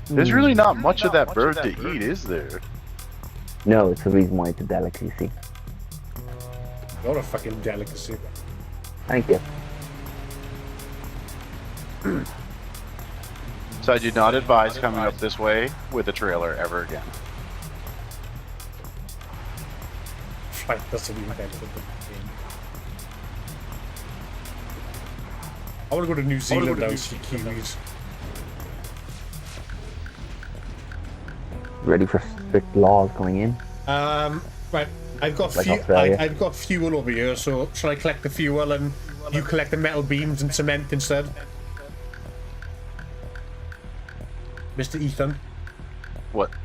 There's really not much of that bird to eat, is there? No, it's the reason why it's a delicacy. What a fucking delicacy. Thank you. So I do not advise coming up this way with a trailer ever again. Right, that's a wee bit of the game. I want to go to New Zealand now and see kiwis. Ready for strict laws coming in? Right. I've got Like Australia. I've got fuel over here, so shall I collect the fuel and you collect the metal beams and cement instead? Mr. Ethan, What? do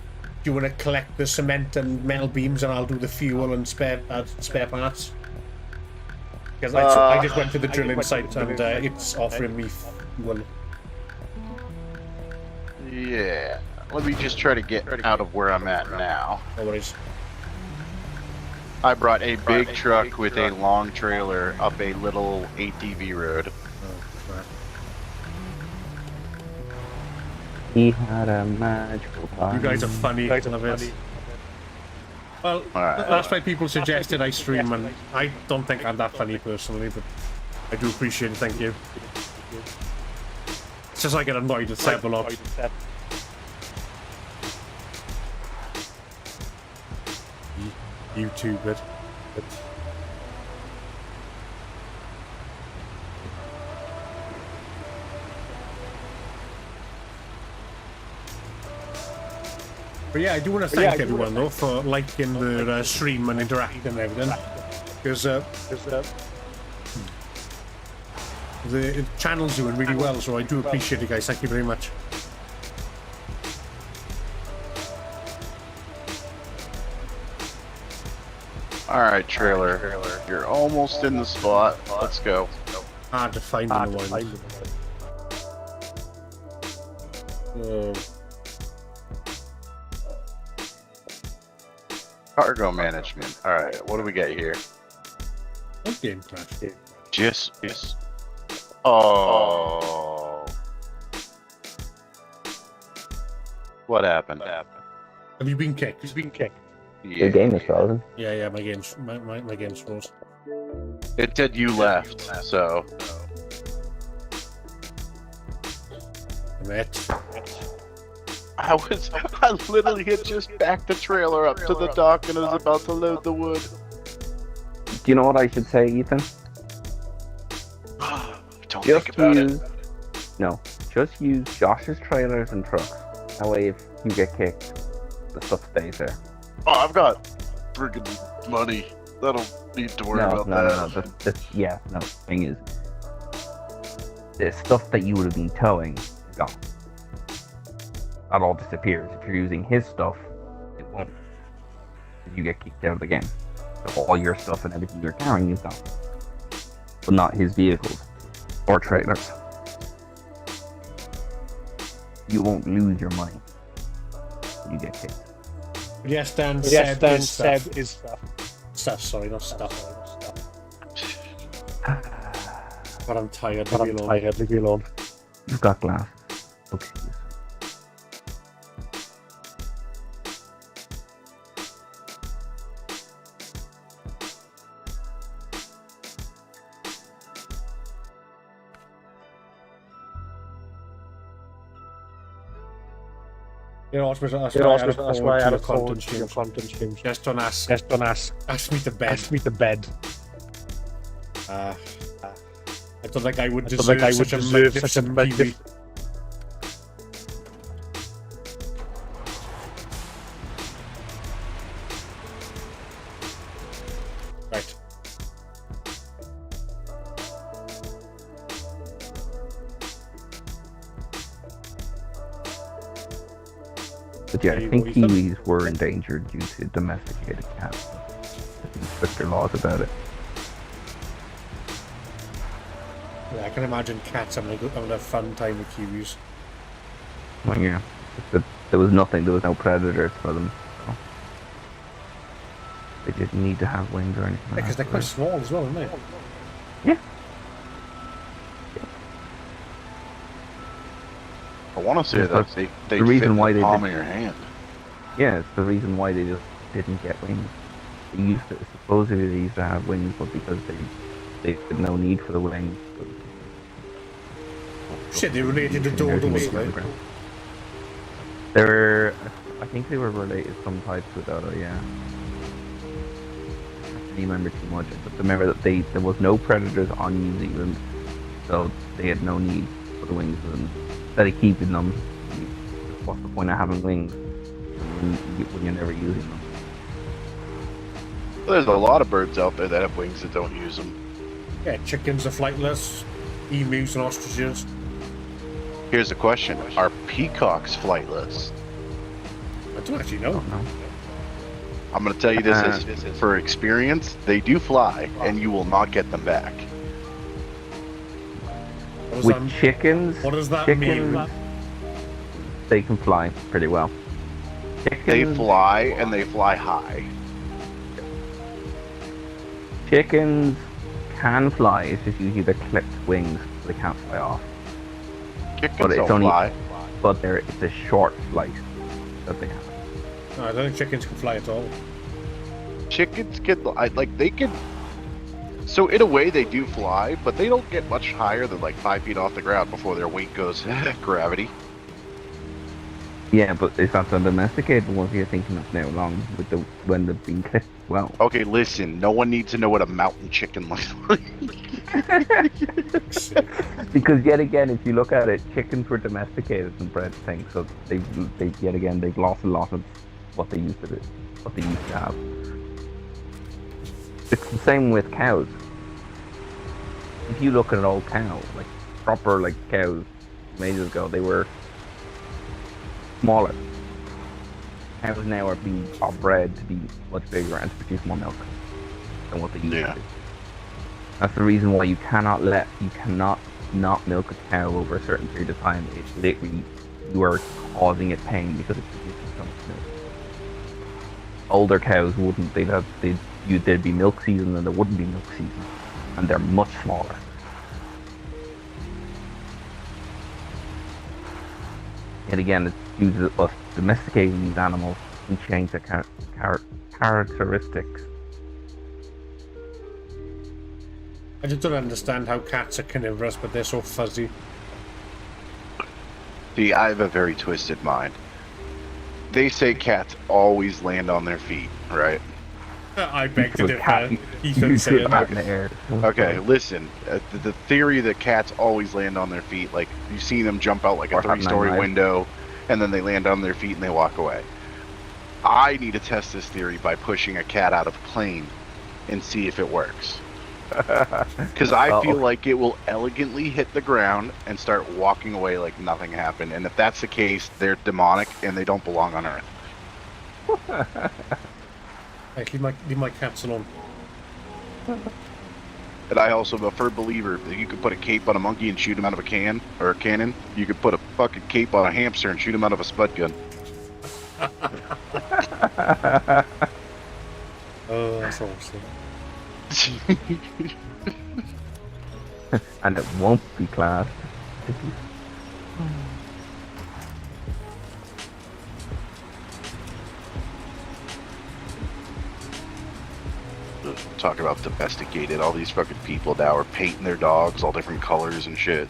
you want to collect the cement and metal beams and I'll do the fuel and spare parts? Because I just went to the drilling site and it's offering me fuel. Yeah. Let me just try to get out of where I'm at now. No worries. I brought a big truck with a long trailer up a little ATV road. Oh, right. He had a magical time. You guys are funny. I love it. Well, Alright. that's why people suggested I stream, and I don't think I'm that funny personally, but I do appreciate it. Thank you. It's just I get annoyed at Seb a lot. YouTube it. But yeah, I do want to thank everyone though for liking the stream and interacting and everything, because the channel's doing really well, so I do appreciate it, guys. Thank you very much. Alright, trailer. You're almost in the spot. Let's go. Hard to find in the wild. Cargo management. Alright, what do we got here? What game clash? Just. Oh. What happened? Have you been kicked? The game is frozen. Yeah, my game's froze. It said you left, so. Right. I literally had just backed the trailer up to the dock and I was about to load the wood. Do you know what I should say, Ethan? Don't Just think about use... it. No. Just use Josh's trailers and trucks. That way if you get kicked, the stuff stays there. Oh, I've got friggin' money. I don't need to worry about that. No. The thing is, the stuff that you would have been towing is gone. That all disappears. If you're using his stuff, it won't. You get kicked out of the game. So all your stuff and everything you're carrying is gone. But not his vehicles or trailers. You won't lose your money. You get kicked. Yes, Dan. Yes, Seb Dan. is Seb stuff. is stuff. Stuff. Sorry, not stuff. But I'm tired. Leave me alone. You've got glass. Okay. You know, that's why I had a content streams. Just don't ask. Ask me to bed. I don't think I would deserve such a magnificent kiwi. Right. But yeah, I think kiwis were endangered due to domesticated cats. There's stricter laws about it. Yeah, I can imagine cats having a fun time with kiwis. Well, yeah. There was nothing, there was no predators for them. So. They didn't need to have wings or anything. Because they're quite small as well, aren't they? Yeah. I want to say that they the reason fit why the they palm did, of your hand. Yeah, it's the reason why they just didn't get wings. They used to, supposedly they used to have wings, but because they had no need for the wings. Shit, they related to dodos, right? They're, I think they were related some types to dodo, yeah. I don't remember too much, but remember that there was no predators on New Zealand, so they had no need for the wings. And instead of keeping them, what's the point of having wings when you're never using them? There's a lot of birds out there that have wings that don't use them. Yeah, chickens are flightless, emus and ostriches. Here's the question: are peacocks flightless? I don't actually know. I'm going to tell you this as for experience. They do fly, and you will not get them back. With chickens, what does that chickens, mean? They can fly pretty well. Chickens, They fly, and they fly high. Chickens can fly, it's just usually they're clipped wings, so they can't fly off. Chickens But it's don't only, fly. but it's a short flight that they have. No, I don't think chickens can fly at all. Chickens can, they can. So in a way, they do fly, but they don't get much higher than like 5 feet off the ground before their weight goes gravity. Yeah, but it's not the domesticated ones you're thinking of now, along with when they've been clipped as well. Okay, listen. No one needs to know what a mountain chicken looks like. Because yet again, if you look at it, chickens were domesticated and bred things, so they've lost a lot of what they used to have. It's the same with cows. If you look at an old cow, like proper like cows, ages ago, they were smaller. Cows now are bred to be much bigger and to produce more milk than what they used to do. That's the reason why you cannot not milk a cow over a certain period of time. It's literally, you are causing it pain because it produces so much milk. Older cows wouldn't, there'd be milk season and there wouldn't be milk season, and they're much smaller. And again, it's due to us domesticating these animals and change their characteristics. I just don't understand how cats are carnivorous, but they're so fuzzy. See, I have a very twisted mind. They say cats always land on their feet, right? I beg to differ. Ethan said it. Okay, listen. The theory that cats always land on their feet, like you see them jump out like a 3-story window, and then they land on their feet and they walk away. I need to test this theory by pushing a cat out of a plane and see if it works. Because I feel like it will elegantly hit the ground and start walking away like nothing happened. And if that's the case, they're demonic and they don't belong on Earth. Like, leave my cats alone. And I also am a firm believer that you could put a cape on a monkey and shoot him out of a can or a cannon. You could put a fucking cape on a hamster and shoot him out of a spud gun. Oh, that's awesome. And it won't be classed. Talk about domesticated. All these fucking people now are painting their dogs all different colors and shit.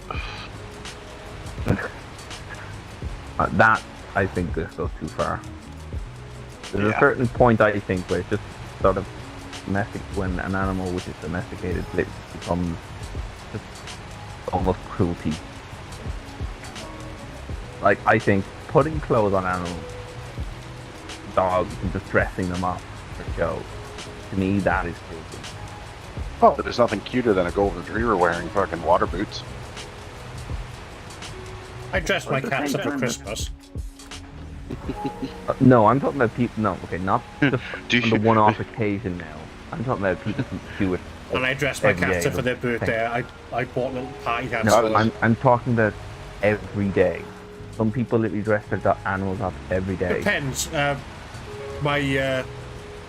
That, I think, this goes too far. There's Yeah. a certain point, I think, where it's just sort of domestic, when an animal which is domesticated becomes just almost cruelty. Like, I think putting clothes on animals, dogs, and just dressing them up for show, to me, that is cruelty. Oh, but there's nothing cuter than a golden retriever wearing fucking water boots. I dressed my cats up for Christmas. No, I'm talking about people. No, okay, not just Do on you- the one-off occasion now. I'm talking about people who do it. And I dressed my every cats day, up for their but- birthday. I bought little party hats No, for them. I'm talking about every day. Some people literally dress their animals up every day. Depends.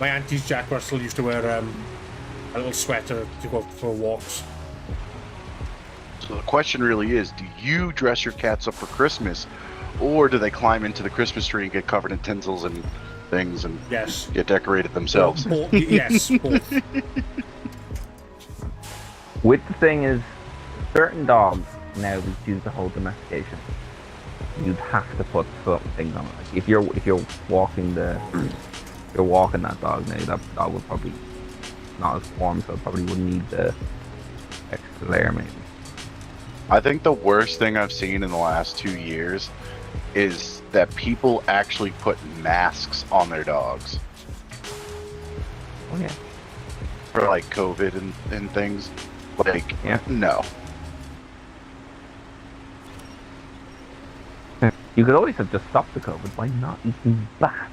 My auntie's Jack Russell used to wear a little sweater to go for walks. So the question really is, do you dress your cats up for Christmas, or do they climb into the Christmas tree and get covered in tinsels and things and Yes. get decorated themselves? Yes, both. With the thing is, certain dogs now refuse the whole domestication. You'd have to put something on it. Like if you're walking you're walking that dog now, that dog will probably not as warm, so it probably wouldn't need the extra layer maybe. I think the worst thing I've seen in the last 2 years is that people actually put masks on their dogs Oh yeah. for like COVID and things. Like, Yeah. no. You could always have just stopped the COVID by not eating bats.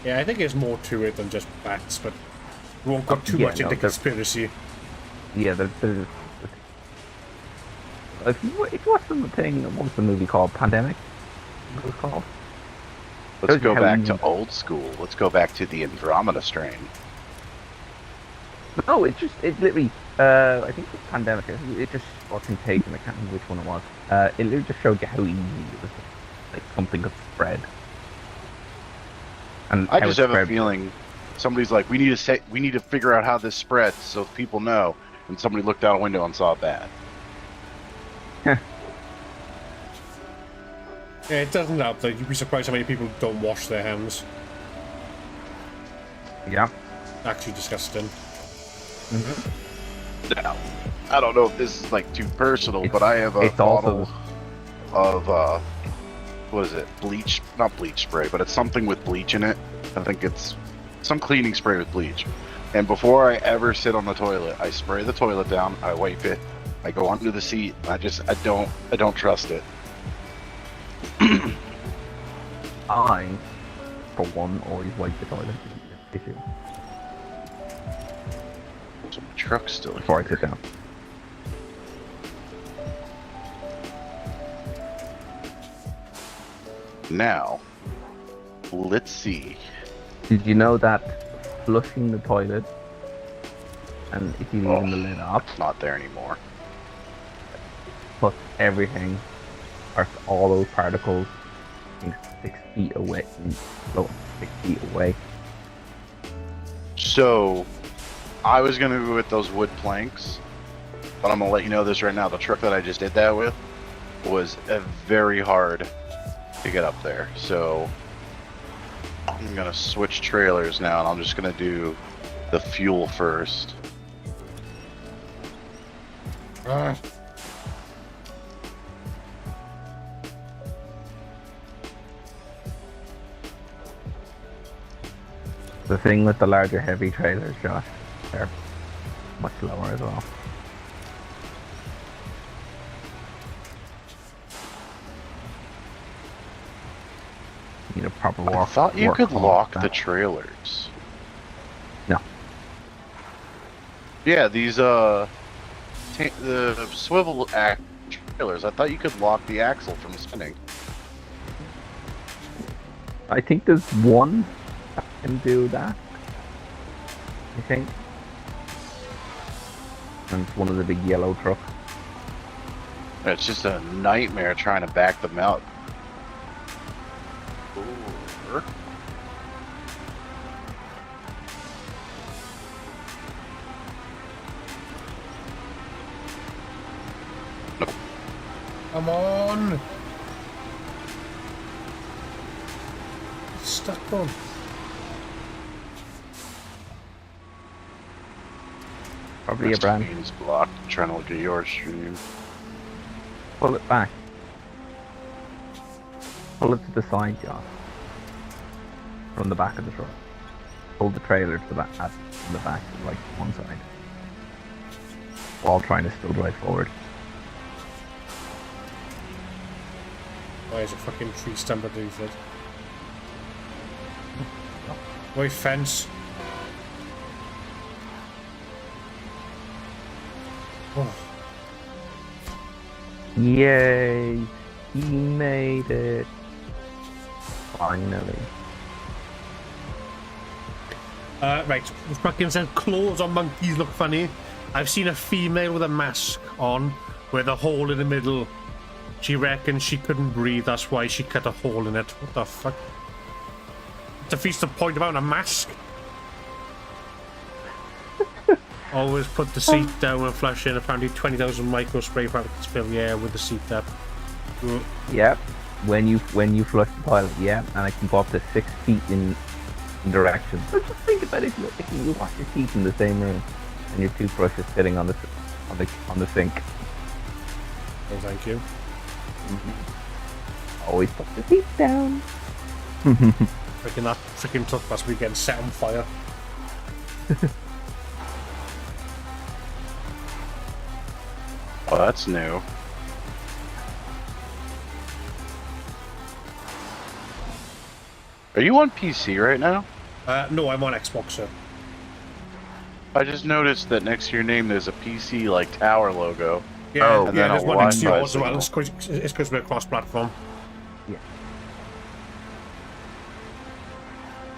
Yeah, I think there's more to it than just bats, but we won't go too Yeah, much no, into there- conspiracy. Yeah, there's if you watch the thing, what was the movie called? Pandemic? What was it called? Let's Shows you go how back easy- to old school. Let's go back to the Andromeda strain. No, it literally, I think it was Pandemic. It just wasn't taken. I can't remember which one it was. It literally just showed you how easy it was, like something could spread. And I how just it have a spread. feeling somebody's like, we need to figure out how this spreads so people know. And somebody looked out a window and saw it bad. Yeah, it doesn't help. Like, you'd be surprised how many people don't wash their hands. Yeah. Actually disgusting. Now, I don't know if this is like too personal, It's- but I have a it's bottle also- of what is it? Bleach? Not bleach spray, but it's something with bleach in it. I think it's some cleaning spray with bleach. And before I ever sit on the toilet, I spray the toilet down, I wipe it, I go onto the seat, and I don't trust it. I, for one, always wipe the toilet with tissue So my truck's still here. before I sit down. Now, let's see. Did you know that flushing the toilet, and if you leave the lid up, It's not there anymore. puts everything, or all those particles, I think 6 feet away. Oh, 6 feet away. So, I was gonna go with those wood planks, but I'm gonna let you know this right now. The truck that I just did that with was very hard to get up there. So, I'm gonna switch trailers now, and I'm just gonna do the fuel first. Ah. The thing with the larger heavy trailers, Josh, they're much lower as well. You need a proper I walk. thought you work could cloth lock back. the trailers. No. Yeah, these the swivel trailers. I thought you could lock the axle from spinning. I think there's one that can do that. I think. and it's one of the big yellow trucks. It's just a nightmare trying to back them out. Or... Come on! It's stuck on. Probably a brand. Screen's blocked. I'm trying to look at your stream. Pull it back. Pull it to the side, John. From the back of the truck. Pull the trailer to the back, from the back, like one side. While trying to still drive forward. Why is a fucking tree stump underneath it? Wait, fence. Oh. Yay! He made it! Finally. Right, fucking said claws on monkeys look funny. I've seen a female with a mask on with a hole in the middle. She reckons she couldn't breathe, that's why she cut a hole in it. What the fuck? Defeats the point about a mask. Always put the seat down when flushing. Apparently 20,000 micro spray packets fill the air with the seat up. Yep. When you flush the toilet, yeah, and it can go up to 6 feet in direction. So just think about it if you wash your teeth in the same room and your toothbrush is sitting on the sink. Oh, thank you. Always put the seat down. Freaking that freaking truck must be getting set on fire. Oh, that's new. Are you on PC right now? No, I'm on Xbox, sir. I just noticed that next to your name there's a PC like tower logo. Yeah, Oh, and yeah, then there's a one next to Wi-Fi yours as well. signal. It's because we're cross-platform.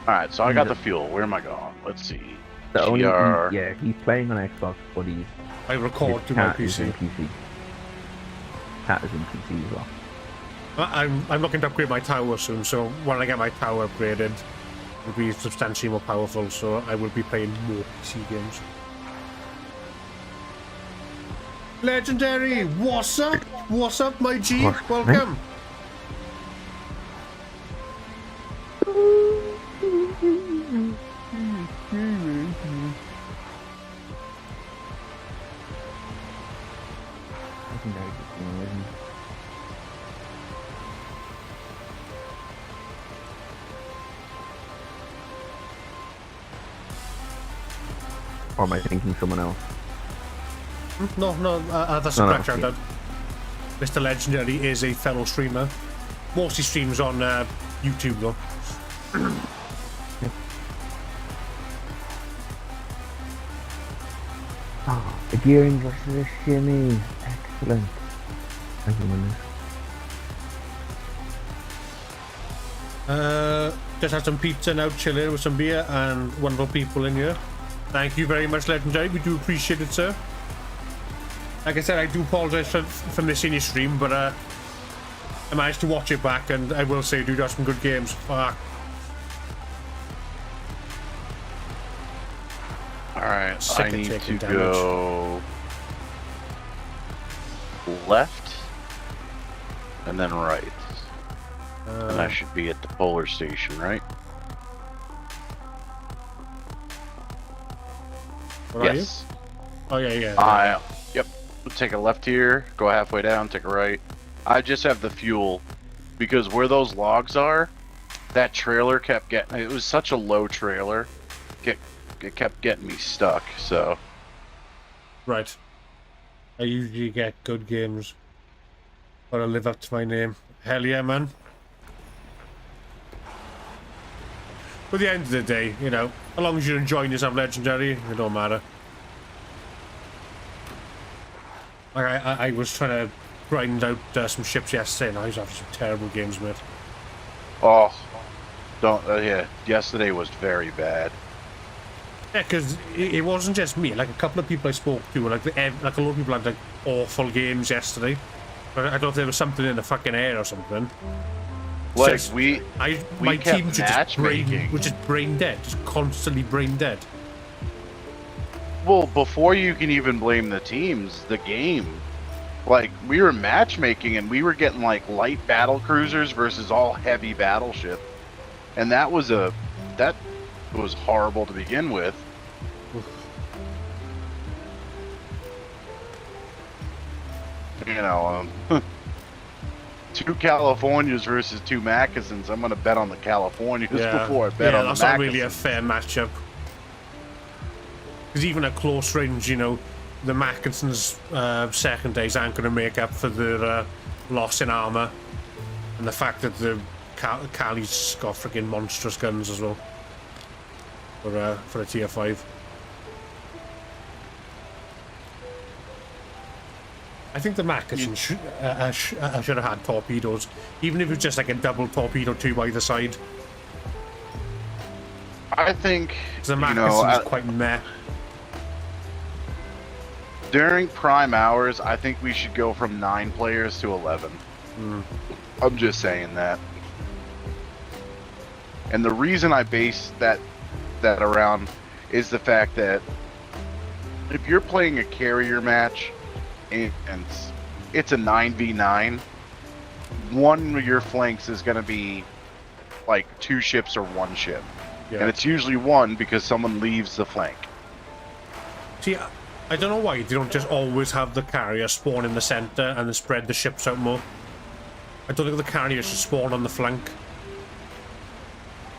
Alright, so I got the fuel. Where am I going? Let's see. The only GR. yeah, he's playing on Xbox, but his I record to my cat is in PC. PC. Cat is in PC as well. I'm looking to upgrade my tower soon, so when I get my tower upgraded, it'll be substantially more powerful, so I will be playing more PC games. Legendary! What's up? What's up, my G? What's Welcome! Or am I thinking someone else? No, that's a No, correct shout yeah. out. Mr. Legendary is a fellow streamer. Mostly streams on YouTube, though. Oh, the gearing versus the shimmy. Excellent. Thank you, Manus. Just had some pizza now, chilling with some beer and wonderful people in here. Thank you very much, Legendary. We do appreciate it, sir. Like I said, I do apologise for missing your stream, but I managed to watch it back, and I will say, dude, that's some good games. Fuck. Alright, Sick I of need taking to damage. go left and then right. And I should be at the polar station, right? Where Yes. are you? Oh, yeah. Yep. We'll take a left here, go halfway down, take a right. I just have the fuel because where those logs are, that trailer kept getting. It was such a low trailer, it kept getting me stuck. So Right. I usually get good games. Gotta live up to my name. Hell yeah, man. But at the end of the day, you know, as long as you're enjoying yourself, Legendary, it don't matter. Like, I was trying to grind out some ships yesterday, and I was having some terrible games, mate. oh, don't yeah. Yesterday was very bad. Yeah, because it wasn't just me. Like a couple of people I spoke to, like a lot of people had like awful games yesterday. But I don't know if there was something in the fucking air or something. It's Like just- we my kept team was just matchmaking. brain dead, just constantly brain dead. Well, before you can even blame the teams, the game. Like, we were matchmaking and we were getting like light battle cruisers versus all heavy battleship. And that was horrible to begin with. You know, 2 Californias versus 2 Mackesons. I'm gonna bet on the Californias before I bet on the that's not really a Mackesons. fair matchup. Because even at close range, you know, the Mackesons' second days aren't going to make up for their loss in armor, and the fact that the Cali's got freaking monstrous guns as well for a tier 5. I think the Mackesons should have had torpedoes, even if it was just like a double torpedo tube either side. I think, The Mackesons quite meh. during prime hours, I think we should go from 9 players to 11. I'm just saying that. And the reason I base that around is the fact that if you're playing a carrier match and it's a 9v9, one of your flanks is going to be like 2 ships or 1 ship. Yeah. And it's usually 1 because someone leaves the flank. See, I don't know why they don't just always have the carrier spawn in the center and then spread the ships out more. I don't think the carrier should spawn on the flank.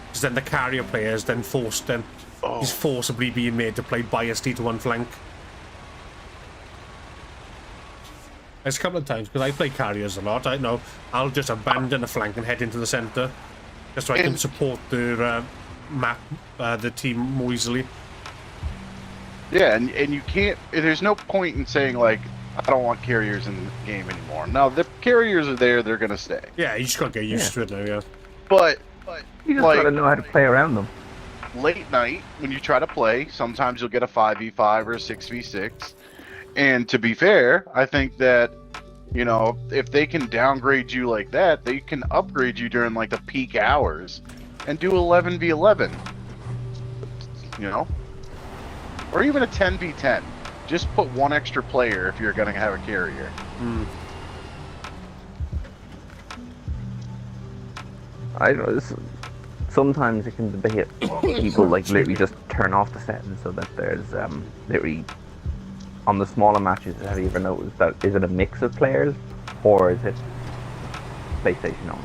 Because then the carrier player is then he's forcibly being made to play biased to one flank. There's a couple of times, because I play carriers a lot, I know I'll just abandon a flank and head into the center. Just so I can support the the team more easily. Yeah, and you can't. There's no point in saying like, I don't want carriers in the game anymore. No, the carriers are there; they're gonna stay. Yeah, you just gotta get used to it now. Yeah. But You just like, gotta know how to play around them. late night when you try to play, sometimes you'll get a 5v5 or a 6v6. And to be fair, I think that, you know, if they can downgrade you like that, they can upgrade you during like the peak hours and do 11v11. You know? Or even a 10v10. Just put 1 extra player if you're going to have a carrier. I don't know. Sometimes it can be people like literally just turn off the settings so that there's literally on the smaller matches. Have you ever noticed that? Is it a mix of players or is it PlayStation only?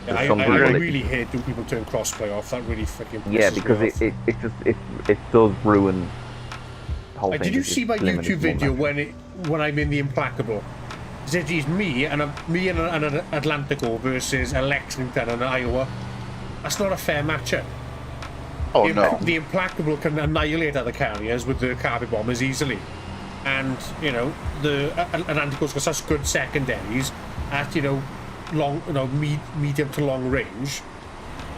Yeah, I really hate when people turn crossplay off. That really freaking Yeah, pisses because me off. it does ruin the whole thing. Did you if see it's my limited YouTube to one video match. when I'm in the Implacable? It's me and an Atlantico versus a Lexington and an Iowa. That's not a fair matchup. Oh, no. The Implacable can annihilate other carriers with the carpet bombers easily, and you know the Atlantico's got such good secondaries at medium to long range.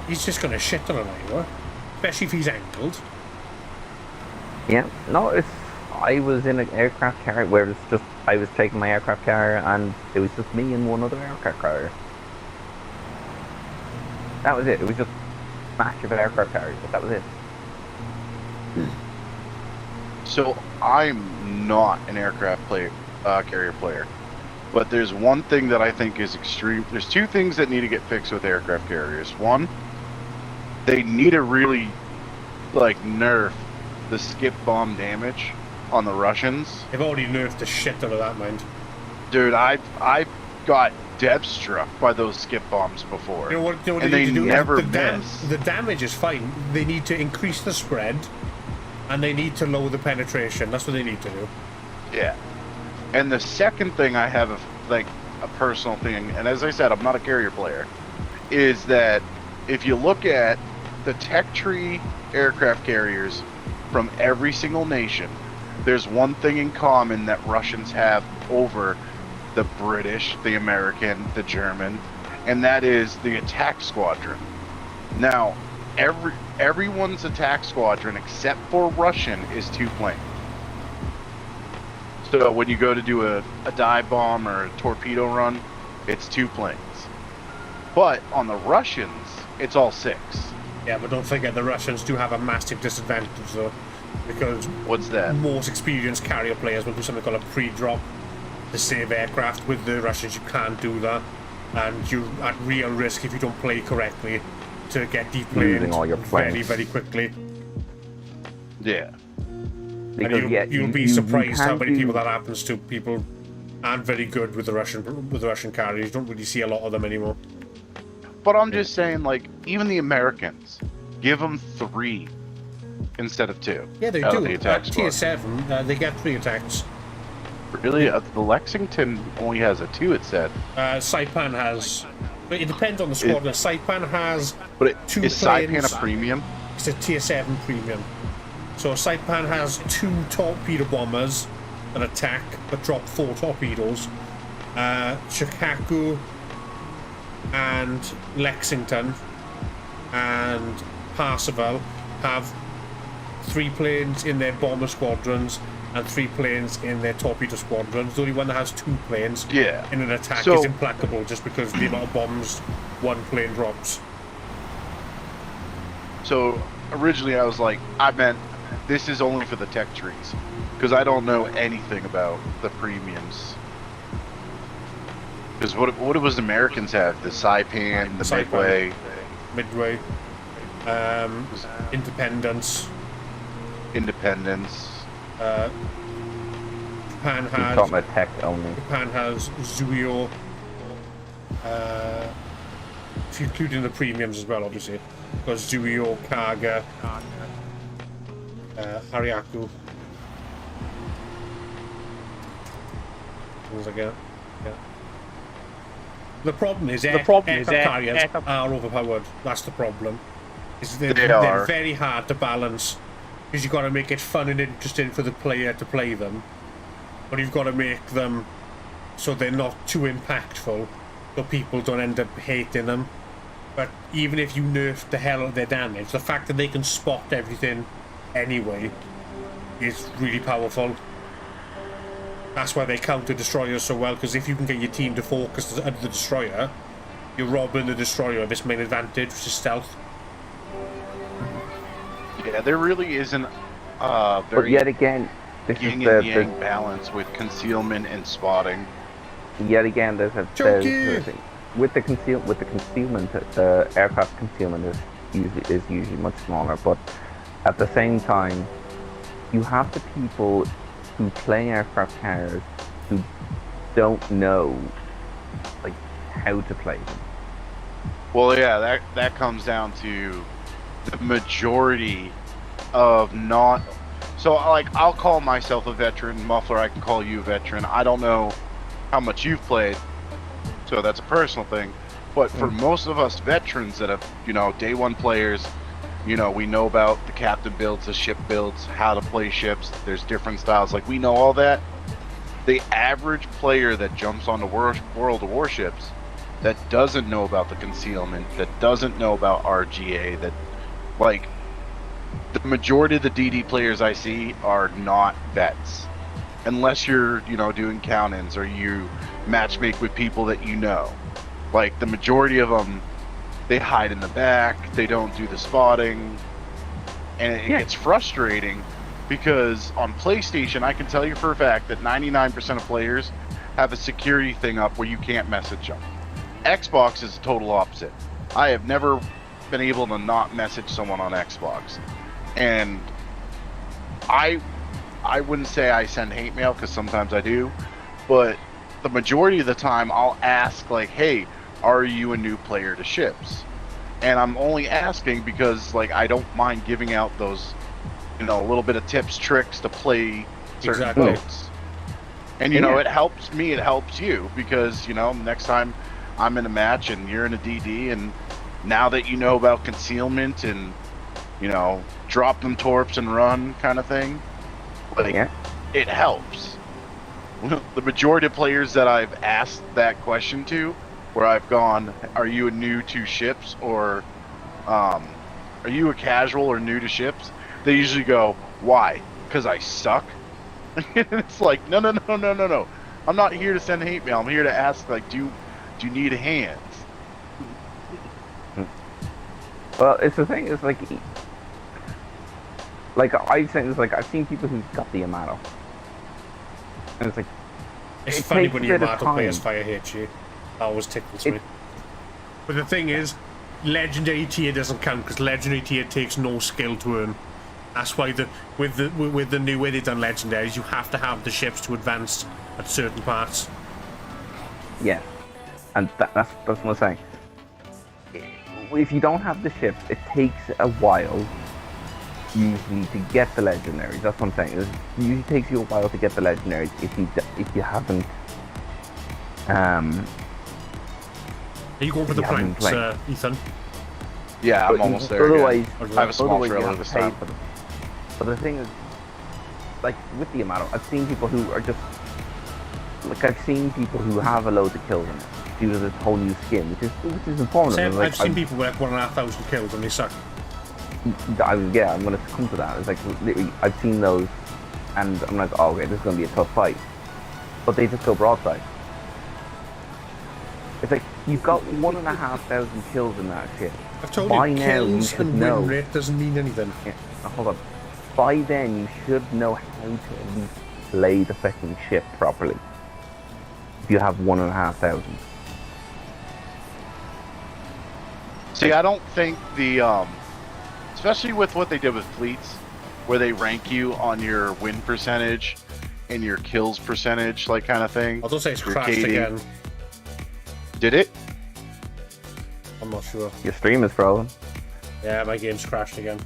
He's just gonna shit on an Iowa, especially if he's angled. Yeah, no, I was in an aircraft carrier where it's just I was taking my aircraft carrier and it was just me and one other aircraft carrier. That was it. It was just a match of aircraft carriers, but that was it. So I'm not an aircraft carrier player, but there's one thing that I think is extreme. There's 2 things that need to get fixed with aircraft carriers. One, they need to really like nerf the skip bomb damage on the Russians. They've already nerfed the shit out of that, mind. Dude, I got depth struck by those skip bombs before. You know what and they need to do? never The miss. damage is fine. They need to increase the spread, and they need to lower the penetration. That's what they need to do. Yeah. And the second thing I have, a personal thing, and as I said, I'm not a carrier player, is that if you look at the tech tree aircraft carriers from every single nation, there's one thing in common that Russians have over the British, the American, the German, and that is the attack squadron. Now, everyone's attack squadron except for Russian is 2 planes. So when you go to do a dive bomb or a torpedo run, it's 2 planes. But on the Russians, it's all 6. Yeah, but don't forget the Russians do have a massive disadvantage though, because What's that? most experienced carrier players will do something called a pre-drop to save aircraft. With the Russians, you can't do that, and you're at real risk if you don't play correctly to get deplaned Losing all your very, planes. very quickly. Yeah. Because And you'll be surprised how can't many do- people that happens to. People aren't very good with the Russian carriers. You don't really see a lot of them anymore. But I'm just saying, like, even the Americans, give them 3 instead of 2. Yeah, they out do. of the attack Tier squad. 7, they get 3 attacks. Really? The Lexington only has a 2, it said. Saipan has. But it depends on the squadron. Saipan has. But Two is Saipan planes. a premium? It's a tier 7 premium. So Saipan has 2 torpedo bombers that attack but drop 4 torpedoes. Chicago and Lexington and Parsifal have 3 planes in their bomber squadrons and 3 planes in their torpedo squadrons. The only one that has 2 planes Yeah. in an attack So- is Implacable, just because the amount of bombs 1 plane drops. So originally I was like, I meant this is only for the tech trees, because I don't know anything about the premiums. Because what was the Americans have? The Saipan, the Saipan. Midway, Midway, Independence. Independence. Japan He's has talking about tech only. Japan has Zuio, including the premiums as well, obviously. Because Zuio, Kaga, Ariaku. Things like that. Yeah. The problem is aircraft carriers are overpowered. That's the problem. They're very hard to balance, because you've got to make it fun and interesting for the player to play them, but you've got to make them so they're not too impactful, so people don't end up hating them. But even if you nerf the hell out of their damage, the fact that they can spot everything anyway is really powerful. That's why they counter destroyers so well, because if you can get your team to focus at the destroyer, you're robbing the destroyer of its main advantage, which is stealth. Yeah, there really isn't But very yet again, this yin is and yang balance with concealment and spotting. yet again there's a with the concealment, the aircraft concealment is usually much smaller. But at the same time, you have the people who play aircraft carriers who don't know like how to play them. Well, yeah, that comes down to the majority of not. So, like, I'll call myself a veteran. Muffler, I can call you a veteran. I don't know how much you've played, so that's a personal thing. But for most of us veterans that have, day 1 players, we know about the captain builds, the ship builds, how to play ships. There's different styles. Like, we know all that. The average player that jumps onto World of Warships that doesn't know about the concealment, that doesn't know about RGA, that, like, the majority of the DD players I see are not vets. Unless you're, doing count-ins or you matchmake with people that you know. Like, the majority of them, they hide in the back, they don't do the spotting, and it gets frustrating because on PlayStation, I can tell you for a fact that 99% of players have a security thing up where you can't message them. Xbox is the total opposite. I have never been able to not message someone on Xbox. And I wouldn't say I send hate mail, because sometimes I do, but the majority of the time I'll ask, like, hey, are you a new player to ships? And I'm only asking because, like, I don't mind giving out those, a little bit of tips, tricks to play certain boats. And, it helps me, it helps you, because, next time I'm in a match and you're in a DD, and now that you know about concealment and, drop them torps and run kind of thing, like, it helps. The majority of players that I've asked that question to, where I've gone, are you new to ships, or Are you a casual or new to ships? They usually go, why? Because I suck? And it's like, no. I'm not here to send hate mail. I'm here to ask, like, do you need hands? Well, it's the thing. It's like I've seen people who got the Yamato, and it's like It's it funny takes when a your bit of Yamato players time. fire HG. That always tickles me. But the thing is, legendary tier doesn't count because legendary tier takes no skill to earn. That's why with the new way they've done legendaries, you have to have the ships to advance at certain parts. Yeah, and that's what I'm saying. If you don't have the ships, it takes a while usually to get the legendaries. That's what I'm saying. It usually takes you a while to get the legendaries if you haven't. Are you going for the You haven't planks, Ethan? Yeah, I'm almost there. Otherwise, I have a small otherwise you trailer have this to pay time. for them. But the thing is, like with the Yamato, I've seen people who are just I've seen people who have a load of kills in it due to this whole new skin, which is informative. I've seen people with like 1,500 kills and they suck. I'm gonna come to that. It's like literally, I've seen those, and I'm like, oh, okay, this is gonna be a tough fight, but they just go broadside. It's like you've got 1,500 kills in that shit. I've told By you, now, you kills should and know. win rate doesn't mean anything. Yeah, now hold on. By then, you should know how to at least play the fucking ship properly. If you have 1,500. See, I don't think especially with what they did with fleets, where they rank you on your win percentage and your kills percentage, like kind of thing. I'll just say it's Your crashed KD. again. Did it? I'm not sure. Your stream is frozen. Yeah, my game's crashed again.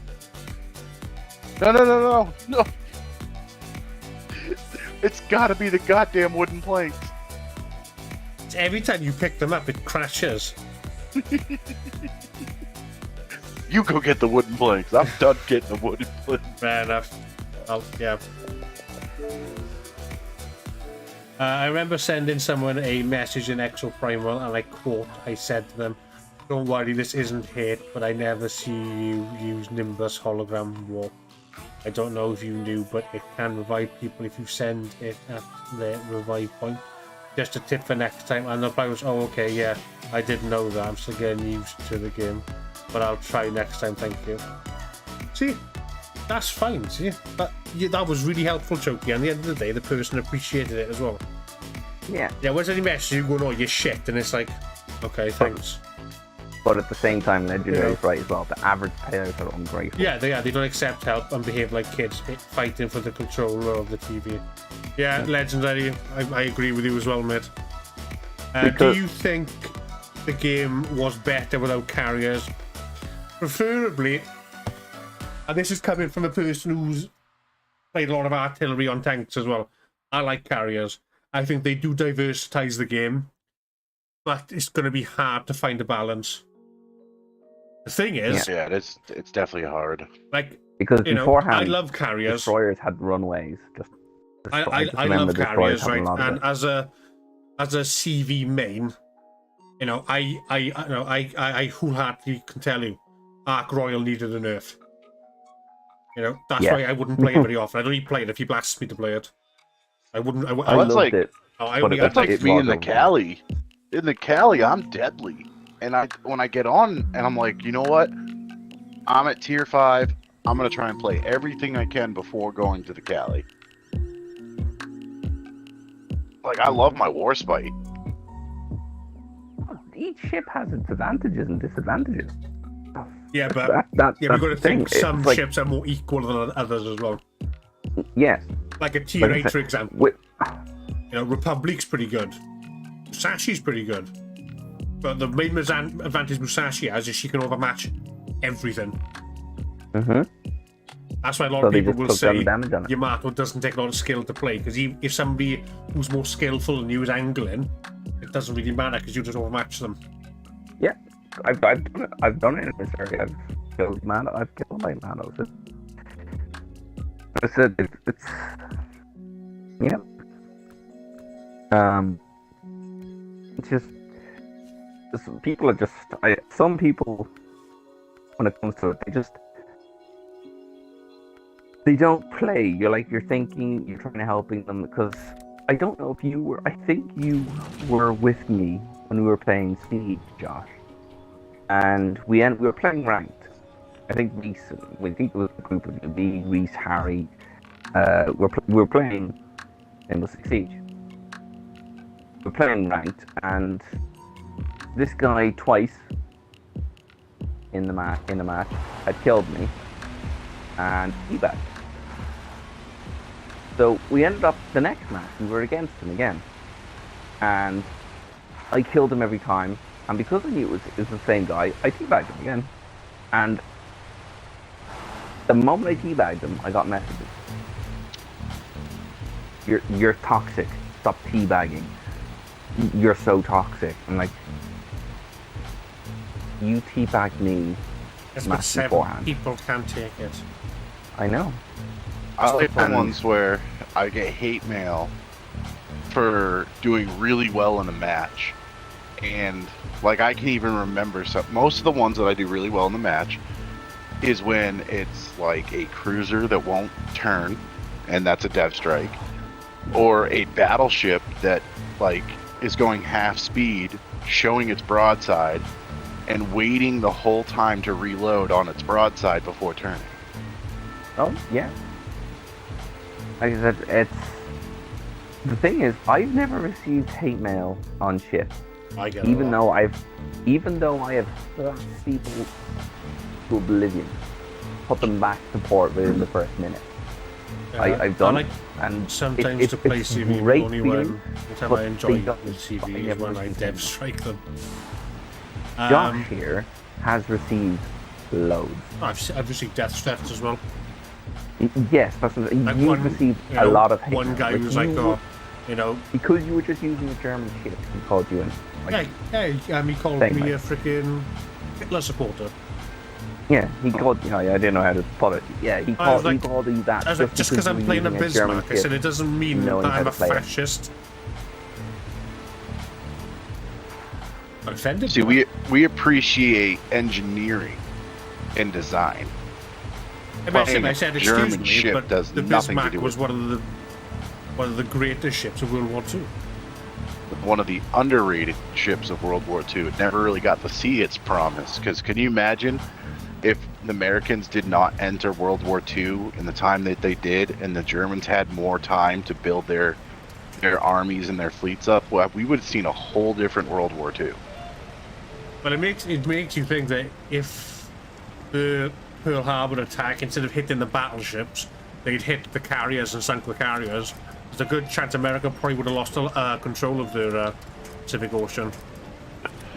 No. It's gotta be the goddamn wooden planks. Every time you pick them up, it crashes. You go get the wooden planks. I'm done getting the wooden planks. Fair enough. Yeah. I remember sending someone a message in Exo Primal, and I quote, I said to them, "Don't worry, this isn't hate, but I never see you use Nimbus hologram warp. I don't know if you knew, but it can revive people if you send it at their revive point. Just a tip for next time." And the guy was, "Oh, okay, yeah, I didn't know that. I'm still getting used to the game, but I'll try next time, thank you." See? That's fine, see? That was really helpful, Choki. And at the end of the day, the person appreciated it as well. Yeah. Yeah, where's any message you going, "Oh, you're shit," and it's like, okay, thanks. But at the same time, Legendary is right as well. The average players are ungrateful. Yeah, they don't accept help and behave like kids fighting for the controller of the TV. Yeah, Legendary, I agree with you as well, mate. Do you think the game was better without carriers? Preferably, and this is coming from a person who's played a lot of artillery on tanks as well. I like carriers. I think they do diversitize the game, but it's going to be hard to find a balance. The thing is, Yeah, it's definitely hard. like, Because you know, beforehand, I love carriers. destroyers had runways. I remember love carriers, destroyers having right? a lot of And as a CV main, you know, I wholeheartedly can tell you, Ark Royal needed a nerf. You know, that's Yeah. why I wouldn't play it very often. I'd only play it if he blasts me to play it. I wouldn't. I that's loved like- it. I but only That's like It me was in the over. Cali. In the Cali, I'm deadly. And when I get on and I'm like, you know what? I'm at tier 5. I'm gonna try and play everything I can before going to the Cali. Like, I love my war spite. Each ship has its advantages and disadvantages. Yeah, but That's we've got to the thing. think some It's like, ships are more equal than others as well. yes. Like a tier Like I 8, said, for example. With, You know, Republic's pretty good. Musashi's pretty good. But the main advantage Musashi has is she can overmatch everything. mhm. That's why a lot So of they people just will took down say the damage on it. Yamato doesn't take a lot of skill to play, because if somebody who's more skillful than you is angling, it doesn't really matter because you just overmatch them. Yeah, I've done it in this area. I've killed my Manos. I said it's yeah. It's just people are just some people when it comes to it. They don't play. You're thinking, you're trying to helping them, because I don't know if you were. I think you were with me when we were playing Siege, Josh, and we were playing ranked. I think Reese. We think it was a group of me, Reese, Harry. We were playing Rainbow Six Siege. We're playing ranked, and this guy twice in the match had killed me and teabagged. So we ended up the next match, we were against him again, and I killed him every time. And because I knew it was the same guy, I teabagged him again. And the moment I teabagged him, I got messages. You're toxic. Stop teabagging. You're so toxic. I'm like, you teabagged me. That's match what 7 beforehand. people can't take it. I know. I like the ones where I get hate mail for doing really well in a match. And like I can even remember most of the ones that I do really well in the match is when it's like a cruiser that won't turn, and that's a dev strike, or a battleship that like is going half speed, showing its broadside, and waiting the whole time to reload on its broadside before turning. Oh, yeah. Like I said, the thing is, I've never received hate mail on shit. I get Even though I have forced people to oblivion, put them back to port within the first minute. I've done it, and sometimes to play CV great only feeling, when time but I enjoy they don't the CV fucking is when ever I receive dev them. strike them. Josh here has received loads. I've received death threats as well. Yes, that's what, Like you've received a lot of hate. One mail. guy was like, you- oh, you know, because you were just using a German ship, he called you in. Like, hey, he called Same, me mate. a freaking Hitler supporter. yeah, he called. I didn't know how to put it. Yeah, he I was called you that. I was like, just because I'm you were playing a using German Bismarck, I said ship. it doesn't mean knowing that how I'm to a play it. fascist. I'm offended. See, we appreciate engineering and design. I said, excuse German me, ship but does the nothing to Bismarck do was with one of the greatest ships of World War II. one of the underrated ships of World War II. It never really got to see its promise. Because can you imagine if the Americans did not enter World War II in the time that they did, and the Germans had more time to build their armies and their fleets up? Well, we would have seen a whole different World War II. But it makes you think that if the Pearl Harbor attack, instead of hitting the battleships, they'd hit the carriers and sunk the carriers, there's a good chance America probably would have lost control of their Pacific Ocean.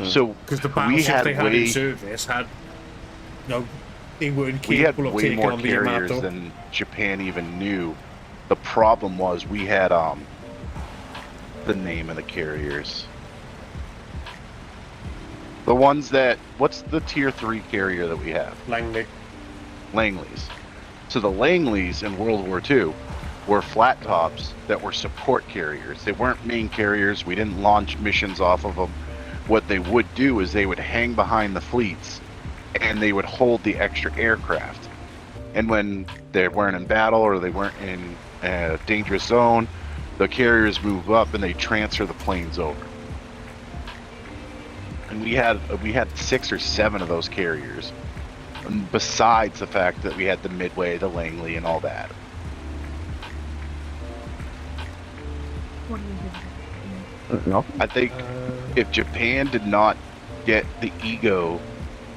So Because the we battleships had they had in service had, they weren't we had capable of way taking more on the carriers Yamato. than Japan even knew. The problem was we had the name of the carriers. The ones that, what's the tier 3 carrier that we have? Langley's. So the Langley's in World War II were flat tops that were support carriers. They weren't main carriers. We didn't launch missions off of them. What they would do is they would hang behind the fleets and they would hold the extra aircraft. And when they weren't in battle or they weren't in a dangerous zone, the carriers move up and they transfer the planes over. And we had 6 or 7 of those carriers, besides the fact that we had the Midway, the Langley, and all that. No. I think if Japan did not get the ego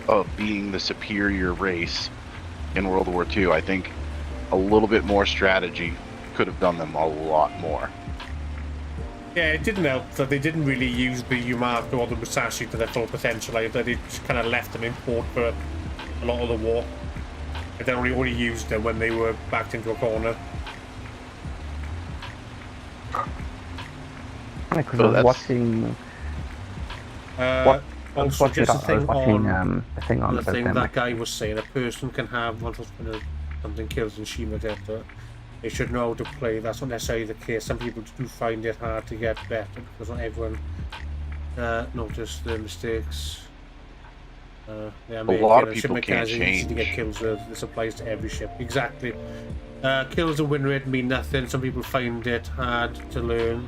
of being the superior race in World War II, I think a little bit more strategy could have done them a lot more. Yeah, it didn't help that they didn't really use the Yamato or the Musashi to their full potential. Like, they just kind of left them in port for a lot of the war. And they only used them when they were backed into a corner. Because So I was that's- watching. Also, just a thing on the thing on the thing September. that guy was saying, a person can have something kills in Shima Delta. They should know how to play. That's not necessarily the case. Some people do find it hard to get better because not everyone notice the mistakes. Yeah, A lot of ship people can't mechanisms easy to get change. kills with. This applies to every ship. Exactly. Kills and win rate mean nothing. Some people find it hard to learn.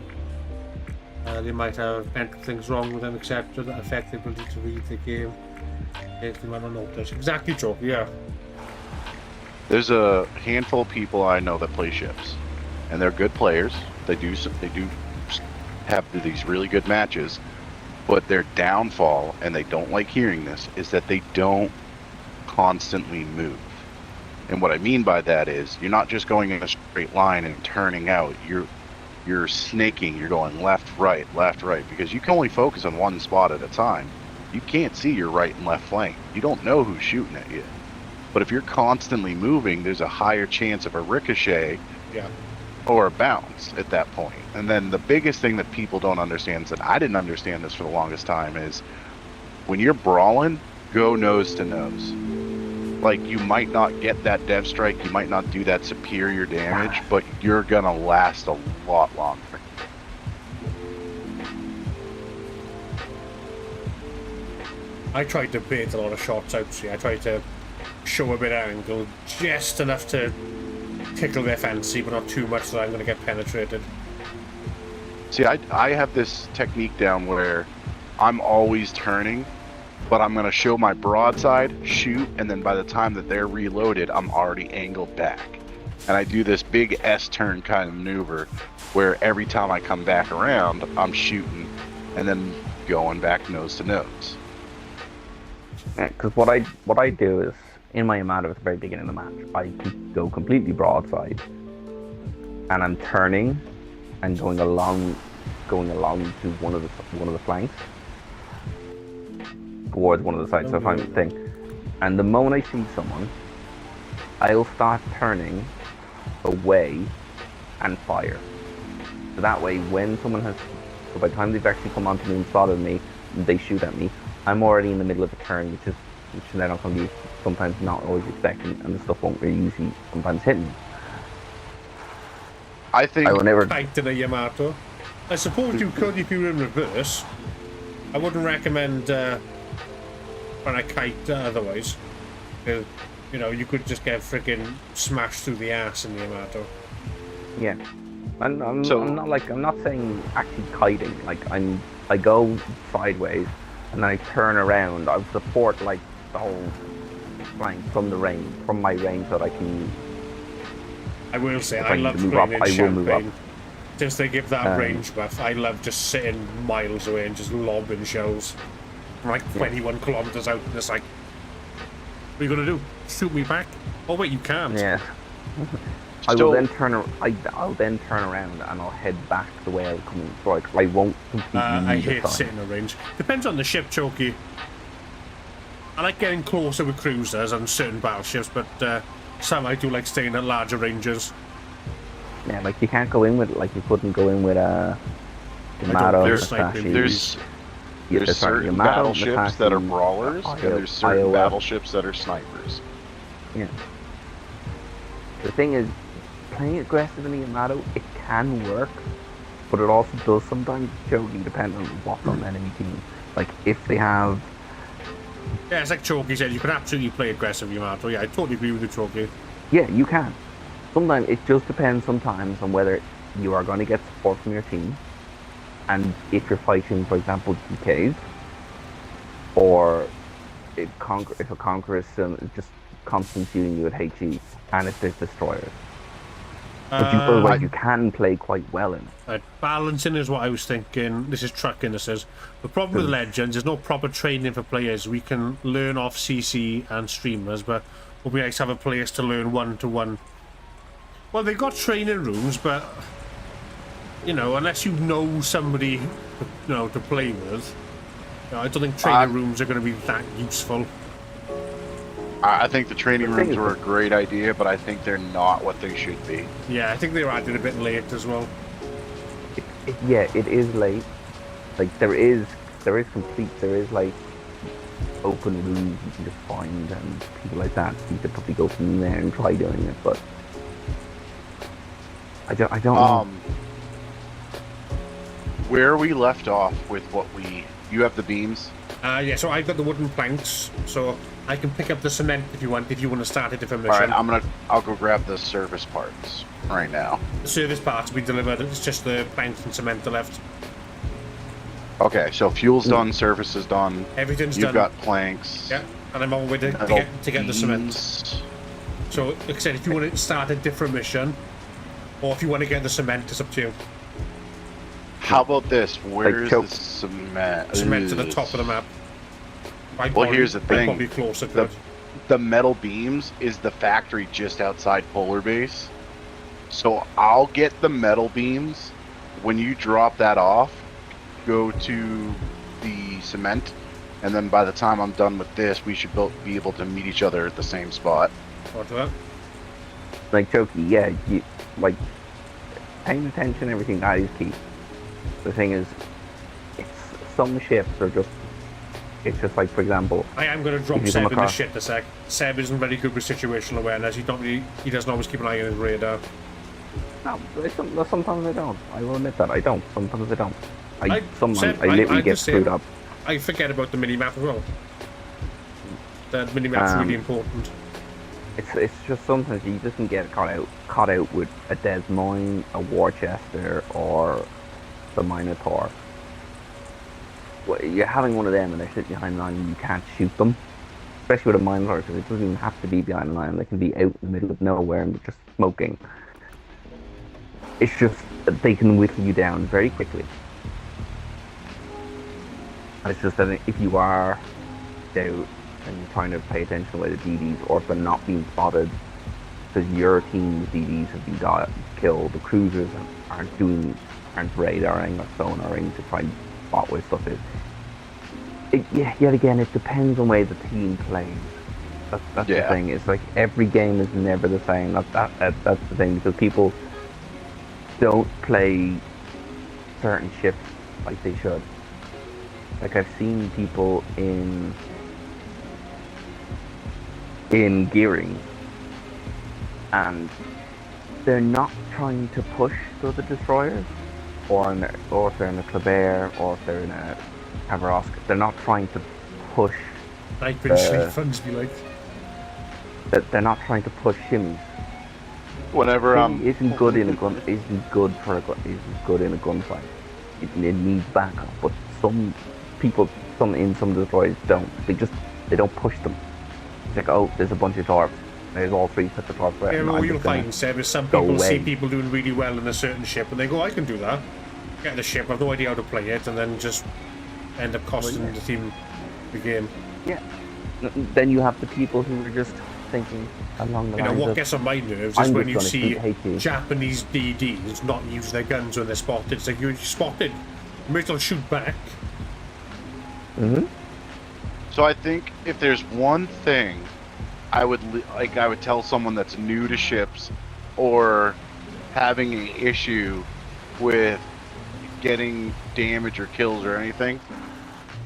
They might have mental things wrong with them, etc. that affect their ability to read the game. They might not notice. Exactly, Joe. Yeah. There's a handful of people I know that play ships, and they're good players. They do have these really good matches, but their downfall, and they don't like hearing this, is that they don't constantly move. And what I mean by that is you're not just going in a straight line and turning out. You're snaking. You're going left, right, because you can only focus on one spot at a time. You can't see your right and left flank. You don't know who's shooting at you. But if you're constantly moving, there's a higher chance of a ricochet or a bounce at that point. And then the biggest thing that people don't understand, is that I didn't understand this for the longest time, is when you're brawling, go nose to nose. Like, you might not get that dev strike, you might not do that superior damage, but you're gonna last a lot longer. I tried to bait a lot of shots out, see. I tried to show a bit of angle, just enough to tickle their fancy, but not too much that I'm going to get penetrated. See, I have this technique down where I'm always turning, but I'm going to show my broadside, shoot, and then by the time that they're reloaded, I'm already angled back. And I do this big S-turn kind of maneuver where every time I come back around, I'm shooting and then going back nose to nose. Because what I do is, in my Yamato at the very beginning of the match, I go completely broadside, and I'm turning and going along to one of the flanks towards one of the sides. So if I'm thing, and the moment I see someone, I'll start turning away and fire. So that way, when someone has, so by the time they've actually come onto me and spotted me, they shoot at me, I'm already in the middle of the turn, which they're not going to be sometimes not always expecting, and the stuff won't really usually sometimes hit me. I think I will never kite in a Yamato. I suppose you could if you were in reverse. I wouldn't recommend trying to kite otherwise. You know, you could just get freaking smashed through the ass in the Yamato. Yeah, I'm not saying actually kiting. Like I go sideways and then I turn around. I support like the whole flank from my range, so that I can. I will say I love playing in Champagne. Since they give that range buff, I love just sitting miles away and just lobbing shells from like 21 kilometers out. And it's like, what are you gonna do? Shoot me back? Oh wait, you can't. Yeah. I'll then turn around and I'll head back the way I was coming. So I won't completely. I hate sitting in range. Depends on the ship, Choky. I like getting closer with cruisers and certain battleships, but some I do like staying at larger ranges. Yeah, like you can't go in with, like you couldn't go in with Yamato. There's certain battleships that are brawlers, and there's certain battleships that are snipers. Yeah. The thing is, playing aggressive in the Yamato, it can work, but it also does sometimes choky depend on what's on the enemy team. Like if they have. Yeah, it's like Choky said, you can absolutely play aggressive Yamato. Yeah, I totally agree with you, Choky. Yeah, you can. Sometimes it just depends sometimes on whether you are going to get support from your team, and if you're fighting, for example, DKs, or if a Conqueror is just constantly shooting you at HE, and if there's destroyers. But otherwise you can play quite well in it. Balancing is what I was thinking. This is trucking, this is. The problem with Legends, there's no proper training for players. We can learn off CC and streamers, but it would be nice to have a place to learn one-to-one. Well, they've got training rooms, but, you know, unless you know somebody, you know, to play with, you know, I don't think training rooms are going to be that useful. I think the training rooms were a great idea, but I think they're not what they should be. Yeah, I think they were added a bit late as well. Yeah, it is late. Like there is like open rooms you can just find and people like that. You could probably go from there and try doing it, but I don't know. Where we left off with you have the beams. Yeah, so I've got the wooden planks, so I can pick up the cement if you want to start a different All mission. right, I'll go grab the service parts right now. The service parts will be delivered, it's just the planks and cement are left. Okay, so fuel's done, service is done. Everything's You've done. got planks. Yeah, and I'm on my way to get the cement. So, like I said, if you want to start a different mission, or if you want to get the cement, it's up to you. How about this? Where's choke. the cement? Cement to the top of the map. Here's the thing. Probably closer to it. The metal beams is the factory just outside Polar Base. So I'll get the metal beams. When you drop that off, go to the cement, and then by the time I'm done with this, we should both be able to meet each other at the same spot. After that. Like Choki, yeah, you like paying attention, everything that is key. The thing is, it's some ships are just. It's just like, for example, I am going to drop if you come Seb in the across- shit a sec. Seb isn't very good with situational awareness. He doesn't always keep an eye on his radar. no, sometimes I don't. I will admit that I don't. Sometimes I don't. Seb, I literally I'm get the same. screwed up. I forget about the mini-map as well. The mini-map's really important. It's just sometimes you just can get caught out with a Des Moines, a Worcester, or the Minotaur. Well, you're having one of them and they're sitting behind the line and you can't shoot them. Especially with a Minotaur, because it doesn't even have to be behind the line. They can be out in the middle of nowhere and they're just smoking. It's just that they can whittle you down very quickly. And it's just that if you are out and you're trying to pay attention to the way the DDs, or if they're not being spotted, because your team's DDs have been killed, the cruisers aren't radaring or sonaring to try and spot where stuff is. Yet again, it depends on the way the team plays. That's the thing. It's like every game is never the same. That's the thing, because people don't play certain ships like they should. Like I've seen people in gearing, and they're not trying to push through the destroyers, or if they're in a Kleber, or if they're in a Kavarovsk, they're not trying to push. I've been sleep funds be like. They're not trying to push shimmies. Whenever isn't good in a gun. Isn't good for a gun. Isn't good in a gunfight. It needs backup, but some people, some destroyers don't. They don't push them. It's like, oh, there's a bunch of torps. There's all three sets of torps. Yeah, what you'll find, Seb, is some people see people doing really well in a certain ship and they go, I can do that. Get the ship, I've no idea how to play it, and then just end up costing the team the game. Yeah. Then you have the people who are just thinking along the lines what of, gets on my nerves is I'm when you just gonna see hate you. Japanese DDs not use their guns when they're spotted. It's like, you're spotted. You may as well shoot back. Mm-hmm. So I think if there's one thing I would tell someone that's new to ships or having an issue with getting damage or kills or anything,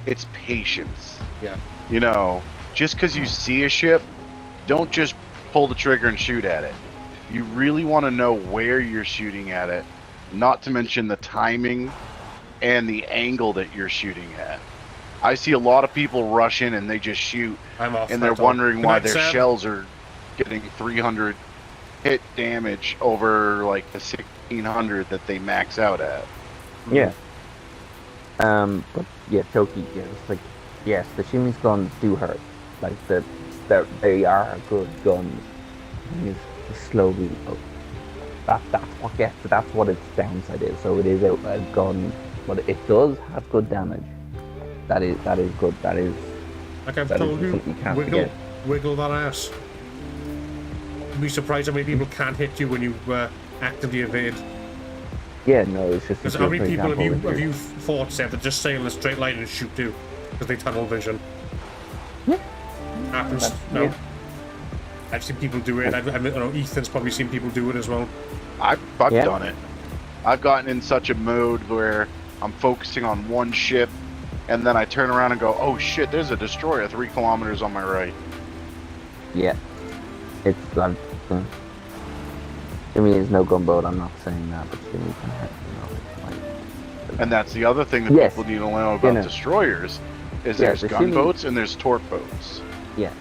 it's patience. Yeah. You know, just because you see a ship, don't just pull the trigger and shoot at it. You really want to know where you're shooting at it, not to mention the timing and the angle that you're shooting at. I see a lot of people rush in and they just shoot, and they're wondering why their shells are getting 300 hit damage over like the 1600 that they max out at. Yeah. But yeah, Toki, yeah, it's like, yes, the Shimi's guns do hurt. Like they are good guns. It's slowly. That's what its downside is. So it is a gun, but it does have good damage. That is good. That is. Like I've that told is you, something you can't forget. wiggle that ass. You'd be surprised how many people can't hit you when you actively evade. Yeah, no, it's just. Because how many people have you fought, Seb, that just sail in a straight line and shoot you because they tunnel vision? Yeah. Happens. No. Yeah. I've seen people do it. I know Ethan's probably seen people do it as well. I've done it. I've gotten in such a mode where I'm focusing on one ship, and then I turn around and go, "Oh shit! There's a destroyer 3 kilometers on my right." Yeah, it's Jimmy is no gunboat. I'm not saying that, but Jimmy can hurt. And that's the other thing that people need to know about destroyers Is Yeah, there's the shimmy- gunboats and there's torque boats. Yeah.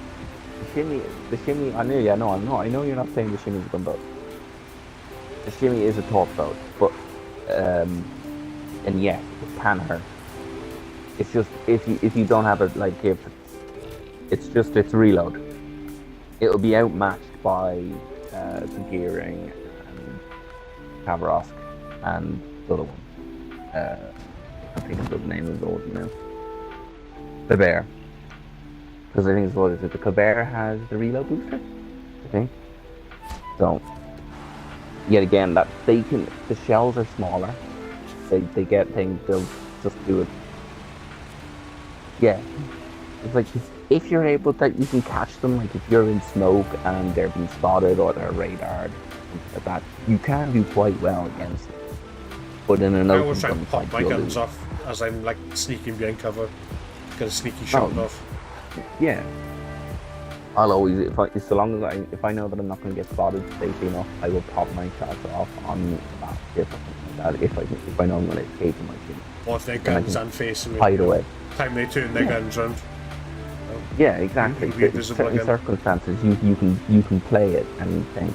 The shimmy, I know you're not saying the shimmy is a gunboat. The shimmy is a torque boat, but, and yes, it can hurt. It's just, if you don't have it, like, if, it's reload. It'll be outmatched by, the gearing, and Kavarosk, and the other one. I think of the name of the other one now. The Bear. Because I think it's what is it? The Colbert has the reload booster, I think. So, yet again, that the shells are smaller. They get things. They'll just do it. Yeah, it's like if you're able that you can catch them. Like if you're in smoke and they're being spotted or they're radared, like that, you can do quite well against them. But in an I open always try and pop gunfight, my you'll guns lose. off as I'm like sneaking behind cover. Get a sneaky shot Oh. off. Yeah. I'll always, so long as if I know that I'm not going to get spotted safely enough, I will pop my shots off on the map or something like that. If I know I'm going to escape in my team, Or if their guns and facing me. hide away. Time they turn their guns round. Yeah, exactly. You'll be In invisible certain again. circumstances, you can play it and think.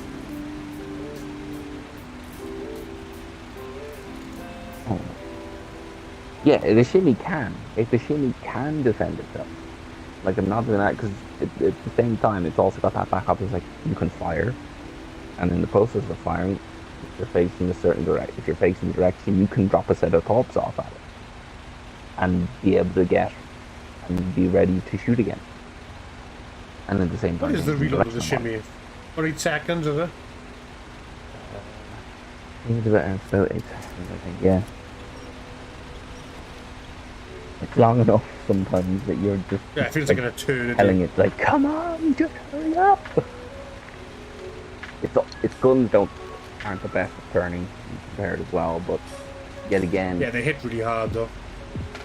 Oh. Yeah, the shimmy can. If the shimmy can defend itself, like I'm not doing that because at the same time it's also got that backup. It's like you can fire, and in the process of firing, if you're facing a certain direction, if you're facing the direction, you can drop a set of torps off at it, and be able to get and be ready to shoot again. And at the same time, What is the change reload of the direction shimmy? 8 seconds, is it? I think it's about 8 seconds, I think, yeah. It's long enough sometimes that you're just Yeah, it feels like an eternity. telling it, like, come on, just hurry up! Its guns aren't the best at turning compared as well, but yet again, Yeah, they hit really hard though.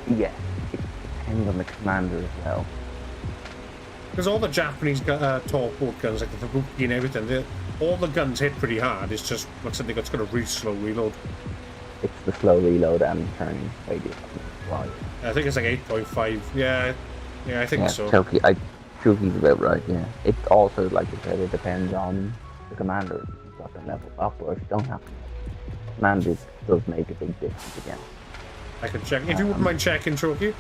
yeah, it depends on the commander as well. Because all the Japanese torpedo guns, like the Fubuki and everything, all the guns hit pretty hard. It's just, like something that's got a really slow reload. It's the slow reload and turning radius. Wow. I think it's like 8.5. Yeah, I think Yeah, so. Choki's about right, yeah. It also, like I said, it depends on the commander. If you've got them level up or if you don't have them. Commanders does make a big difference again. I can check. If you wouldn't mind checking, Choki.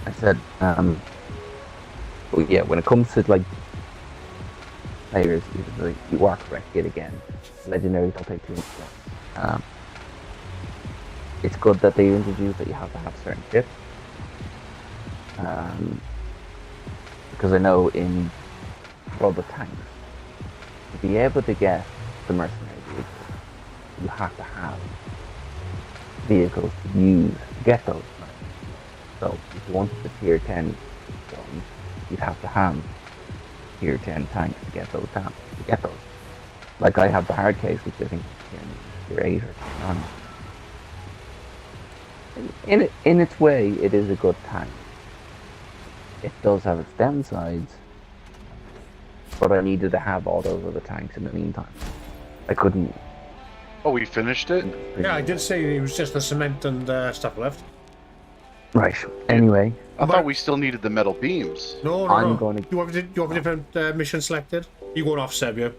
I said, well, yeah, when it comes to, like, players, you are correct yet again. Legendaries don't take too much time. It's good that they introduced that you have to have certain ships. Because I know for the tanks, to be able to get the mercenary vehicles, you have to have vehicles to use to get those mercenaries. So if you wanted the tier 10 guns, you'd have to have tier 10 tanks to get those tanks, Like I have the hard case, which I think is tier 8 or tier 9. In its way, it is a good tank. It does have its downsides, but I needed to have all those other tanks in the meantime. I couldn't. Oh, we finished it? Yeah, I did say it was just the cement and stuff left. Right. Anyway, I thought we still needed the metal beams. No. I'm going to. You have a different mission selected? You going off, Seb, yeah?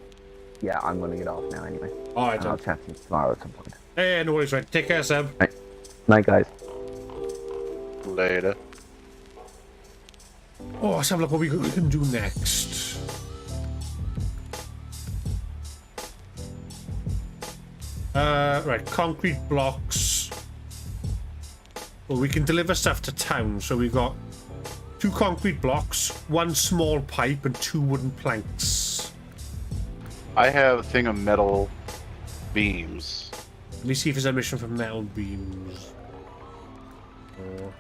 Yeah, I'm going to get off now anyway. Alright, And I'll then. chat to you tomorrow at some point. Hey, no worries, right. Take care, Seb. Night, guys. Later. Oh, let's have a look what we can do next. Right, concrete blocks. Well, we can deliver stuff to town, so we've got 2 concrete blocks, 1 small pipe, and 2 wooden planks. I have a thing of metal beams. Let me see if there's a mission for metal beams. Oh.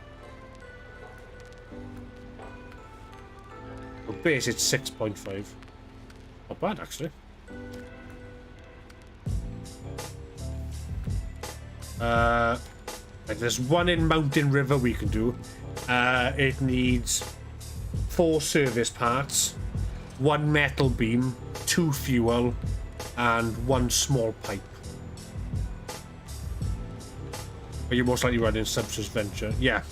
Well, base it's 6.5. Not bad, actually. Like there's 1 in Mountain River we can do. It needs 4 service parts, 1 metal beam, 2 fuel, and 1 small pipe. Are you most likely running Substance Venture? Yeah.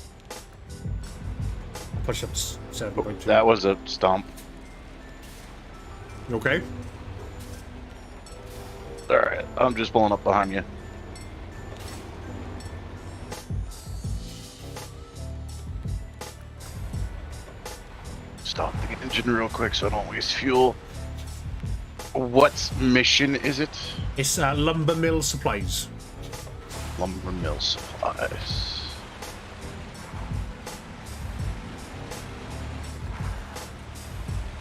push up to 7.2. That was a stump. You okay? Alright, I'm just pulling up behind you. Stop the engine real quick so I don't waste fuel. What mission is it? It's lumber mill supplies. Lumber mill supplies.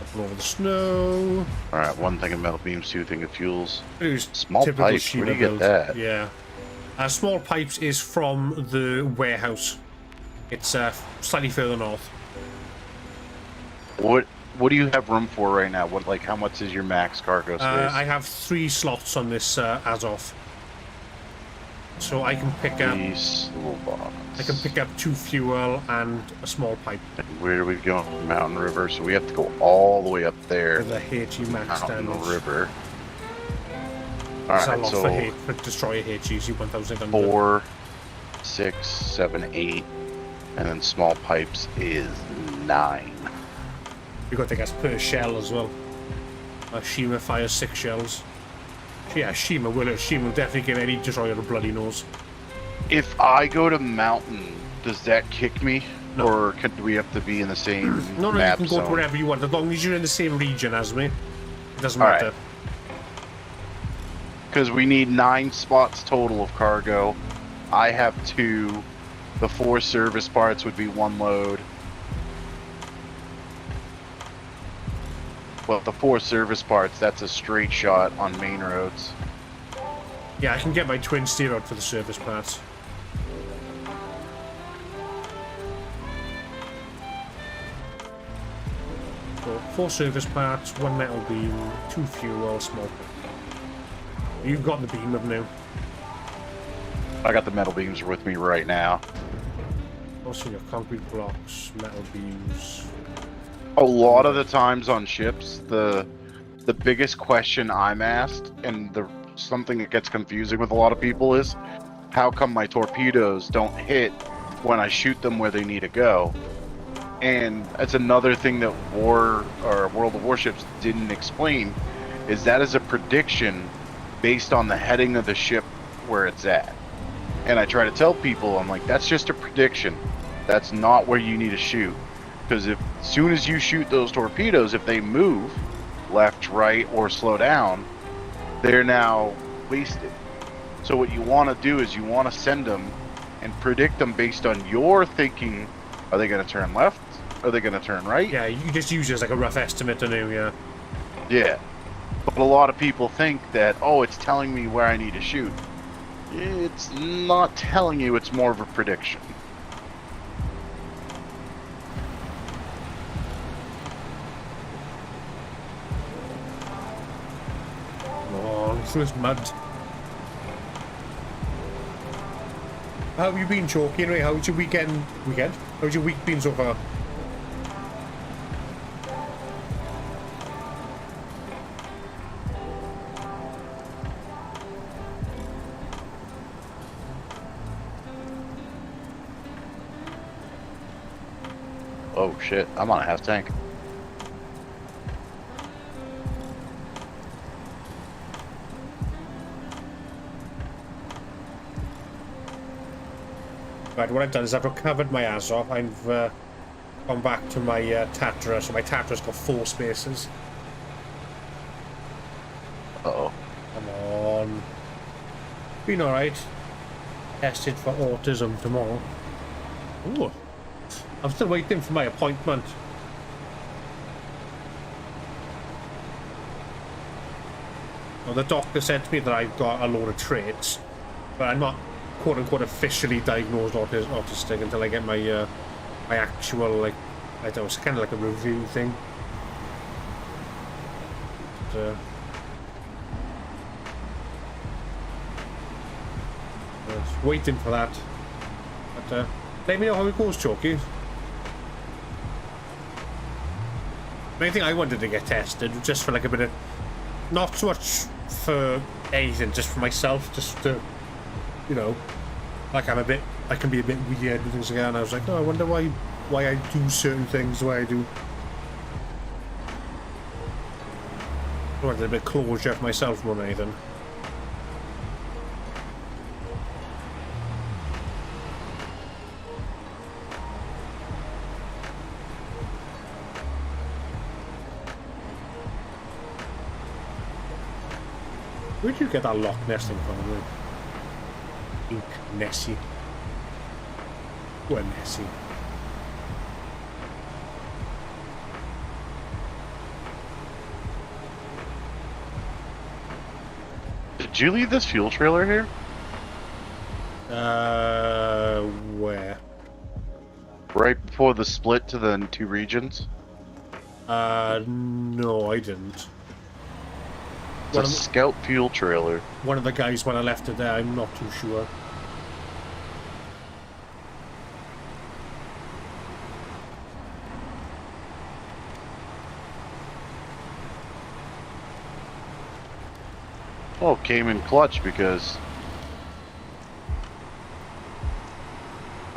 Up over the snow. Alright, one thing of metal beams, two thing of fuels. It Small typical pipes, where do you Shima get that? Yeah. Small pipes is from the warehouse. It's slightly further north. What do you have room for right now? What, like, how much is your max cargo space? I have 3 slots on this Azov. So I can pick up. I can pick up 2 fuel and a small pipe. Where do we go? Mountain River. So we have to go all the way up there. With the HE max Mountain damage. River. It's a Alright, lot so for destroyer HEs, 1,800. 4, 6, 7, 8, and then small pipes is 9. You got to take us per shell as well. Shima fires 6 shells. Yeah, Shima will definitely give any destroyer a bloody nose. If I go to mountain, does that kick me? No. Or do we have to be in the same No, you map can go to zone? wherever you want, as long as you're in the same region as me. It doesn't Alright. matter. Because we need 9 spots total of cargo. I have 2. The 4 service parts would be 1 load. Well, the 4 service parts, that's a straight shot on main roads. Yeah, I can get my twin steer out for the service parts. So 4 service parts, 1 metal beam, 2 fuel, small pipe. You've got the beam of now. I got the metal beams with me right now. Also, you have concrete blocks, metal beams. A lot of the times on ships, the biggest question I'm asked, and something that gets confusing with a lot of people is, how come my torpedoes don't hit when I shoot them where they need to go? And that's another thing that World of Warships didn't explain, is that is a prediction based on the heading of the ship where it's at. And I try to tell people, I'm like, that's just a prediction. That's not where you need to shoot. Because as soon as you shoot those torpedoes, if they move left, right, or slow down, they're now wasted. So what you want to do is you want to send them and predict them based on your thinking. Are they going to turn left? Are they going to turn right? Yeah, you just use it as like a rough estimate, don't you? Yeah. Yeah. But a lot of people think that, oh, it's telling me where I need to shoot. It's not telling you, it's more of a prediction. Oh, through this mud. How have you been, Chalky? Anyway, how was your weekend? How's your week been so far? Oh shit, I'm on a half tank. Right, what I've done is I've recovered my Azov. I've gone back to my Tatra, so my Tatra's got 4 spaces. Uh-oh. Come on. Been alright. Tested for autism tomorrow. Ooh. I'm still waiting for my appointment. Well, the doctor said to me that I've got a load of traits, but I'm not quote-unquote officially diagnosed autistic until I get my my actual, like, I don't know, it's kind of like a review thing. But, just waiting for that. But let me know how it goes, Chalky. Main thing I wanted to get tested just for like a bit of, not so much for anything, just for myself, just to, you know, like I can be a bit weird and things like that. And I was like, oh, I wonder why why I do certain things the way I do. I wanted a bit of closure for myself more than anything. Where'd you get that Loch Ness thing from? Ink Nessie. What Nessie? Did you leave this fuel trailer here? Where? Right before the split to the two regions? No, I didn't. It's a scout fuel trailer. One of the guys when I left it there, I'm not too sure. Well, it came in clutch because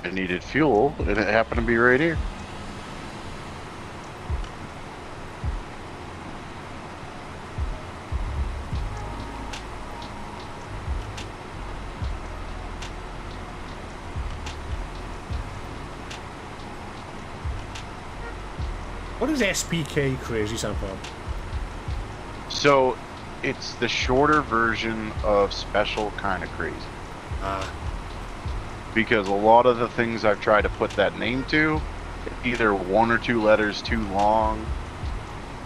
I needed fuel, and it happened to be right here. What is SPK crazy sound for? So, it's the shorter version of special kind of crazy. Ah. Because a lot of the things I've tried to put that name to, either one or two letters too long.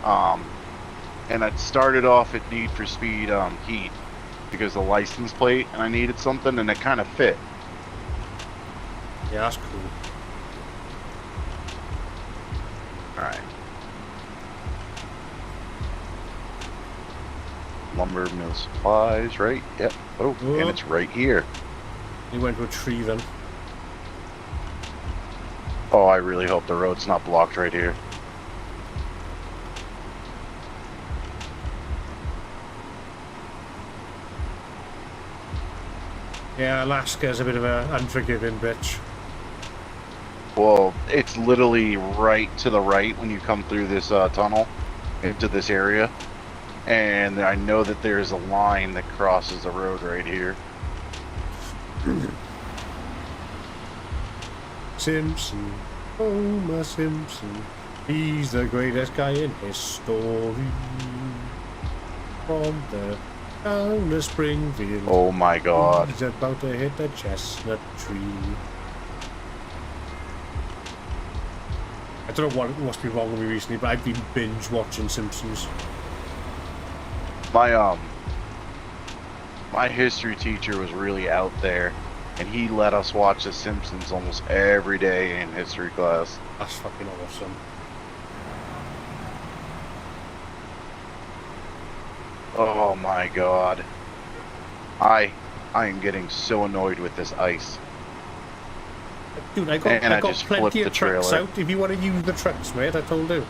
And it started off at Need for Speed Heat because the license plate, and I needed something, and it kind of fit. Yeah, that's cool. Alright. Lumber mill supplies, right? Yep. Oh, and it's right here. He went to a tree then. Oh, I really hope the road's not blocked right here. Yeah, Alaska's a bit of a unforgiving bitch. Well, it's literally right to the right when you come through this tunnel into this area. And I know that there's a line that crosses the road right here. Simpson, Homer Simpson, he's the greatest guy in history. From the town of Springfield. Oh my god. He's about to hit the chestnut tree. I don't know what must be wrong with me recently, but I've been binge watching Simpsons. My history teacher was really out there, and he let us watch The Simpsons almost every day in history class. That's fucking awesome. Oh my god. I am getting so annoyed with this ice. Dude, I got plenty of trucks out. If you want to use the trucks, mate, I told you.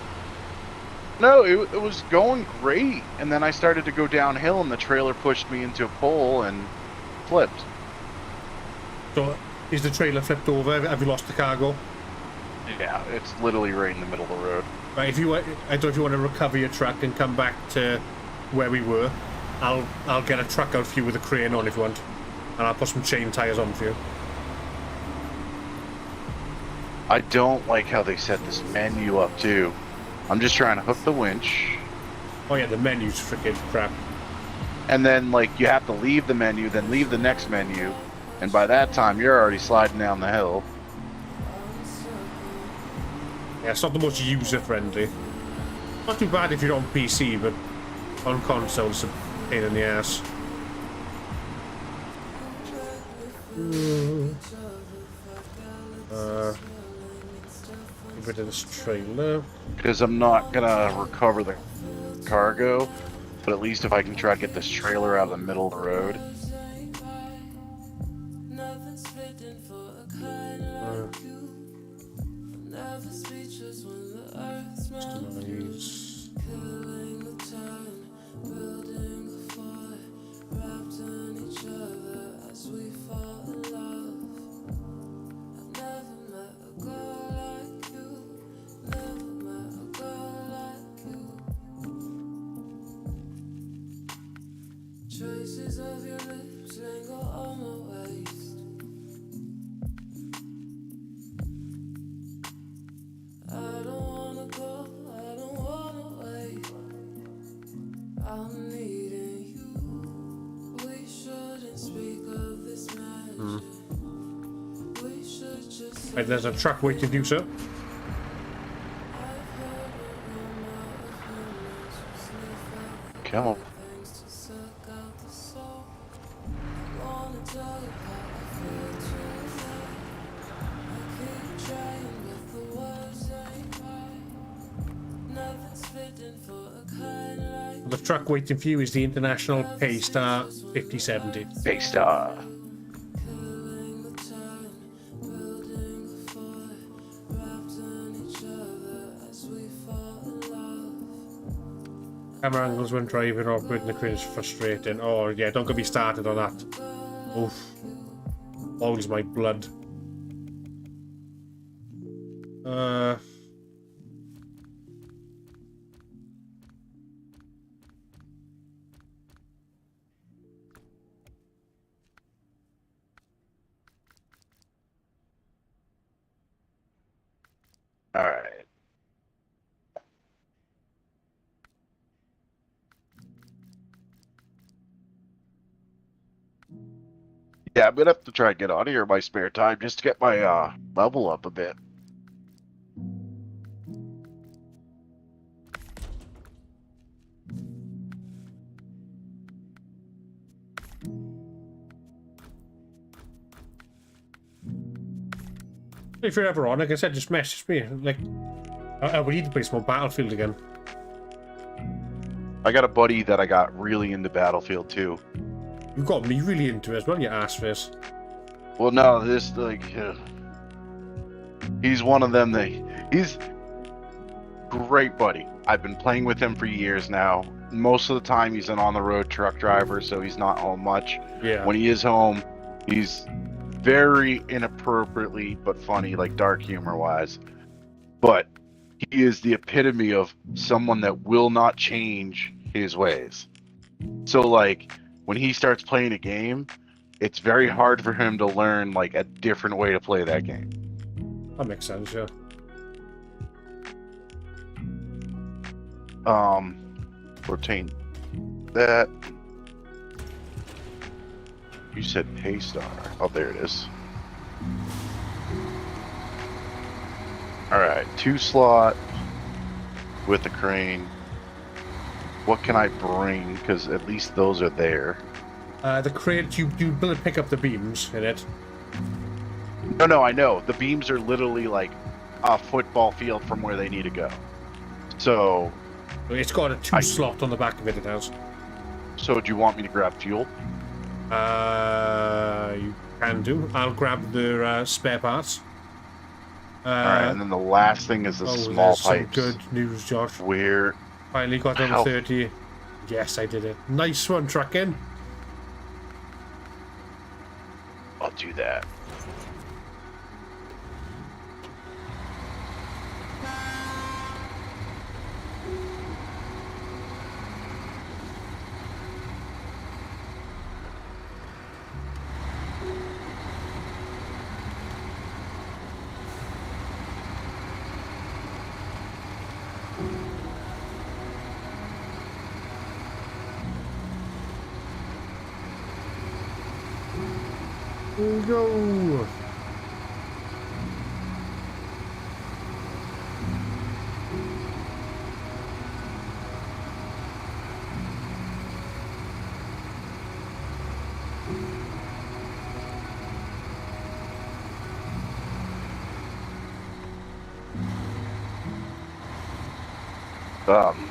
No, it was going great, and then I started to go downhill, and the trailer pushed me into a pole and flipped. So, is the trailer flipped over? Have you lost the cargo? Yeah, it's literally right in the middle of the road. Right, if you want, I don't know if you want to recover your truck and come back to where we were. I'll get a truck out for you with a crane on if you want, and I'll put some chain tires on for you. I don't like how they set this menu up too. I'm just trying to hook the winch. Oh yeah, the menu's freaking crap. And then like you have to leave the menu, then leave the next menu, and by that time you're already sliding down the hill. Yeah, it's not the most user-friendly. Not too bad if you're on PC, but on console it's a pain in the ass. Get rid of this trailer. Because I'm not gonna recover the cargo, but at least if I can try to get this trailer out of the middle of the road. Right, there's a truck waiting for you, sir. Come on. The truck waiting for you is the International Paystar 5070. Paystar. Camera angles when driving or operating the crane is frustrating. Oh yeah, don't get me started on that. Oof. Boils my blood. All right. Yeah, I'm gonna have to try and get out of here in my spare time just to get my level up a bit. If you're ever on, like I said, just message me. Like, we need to play some more Battlefield again. I got a buddy that I got really into Battlefield too. You got me really into it as well, you ass face. Well, no, this he's one of them that he's great buddy. I've been playing with him for years now. Most of the time he's an on-the-road truck driver, so he's not home much. Yeah. When he is home, he's very inappropriately but funny, like dark humor wise. But he is the epitome of someone that will not change his ways. So like when he starts playing a game, it's very hard for him to learn like a different way to play that game. That makes sense, yeah. Rotate that. You said Paystar. Oh, there it is. Alright, 2 slot with the crane. What can I bring? Because at least those are there. The crate, you pick up the beams in it. No, I know. The beams are literally like a football field from where they need to go. So... It's got a 2 slot on the back of it, it has. So do you want me to grab fuel? You can do. I'll grab the spare parts. Alright, and then the last thing is the small pipes. Some good news, Josh. Where... Finally got over 30. Yes, I did it. Nice one, trucking. I'll do that. Go.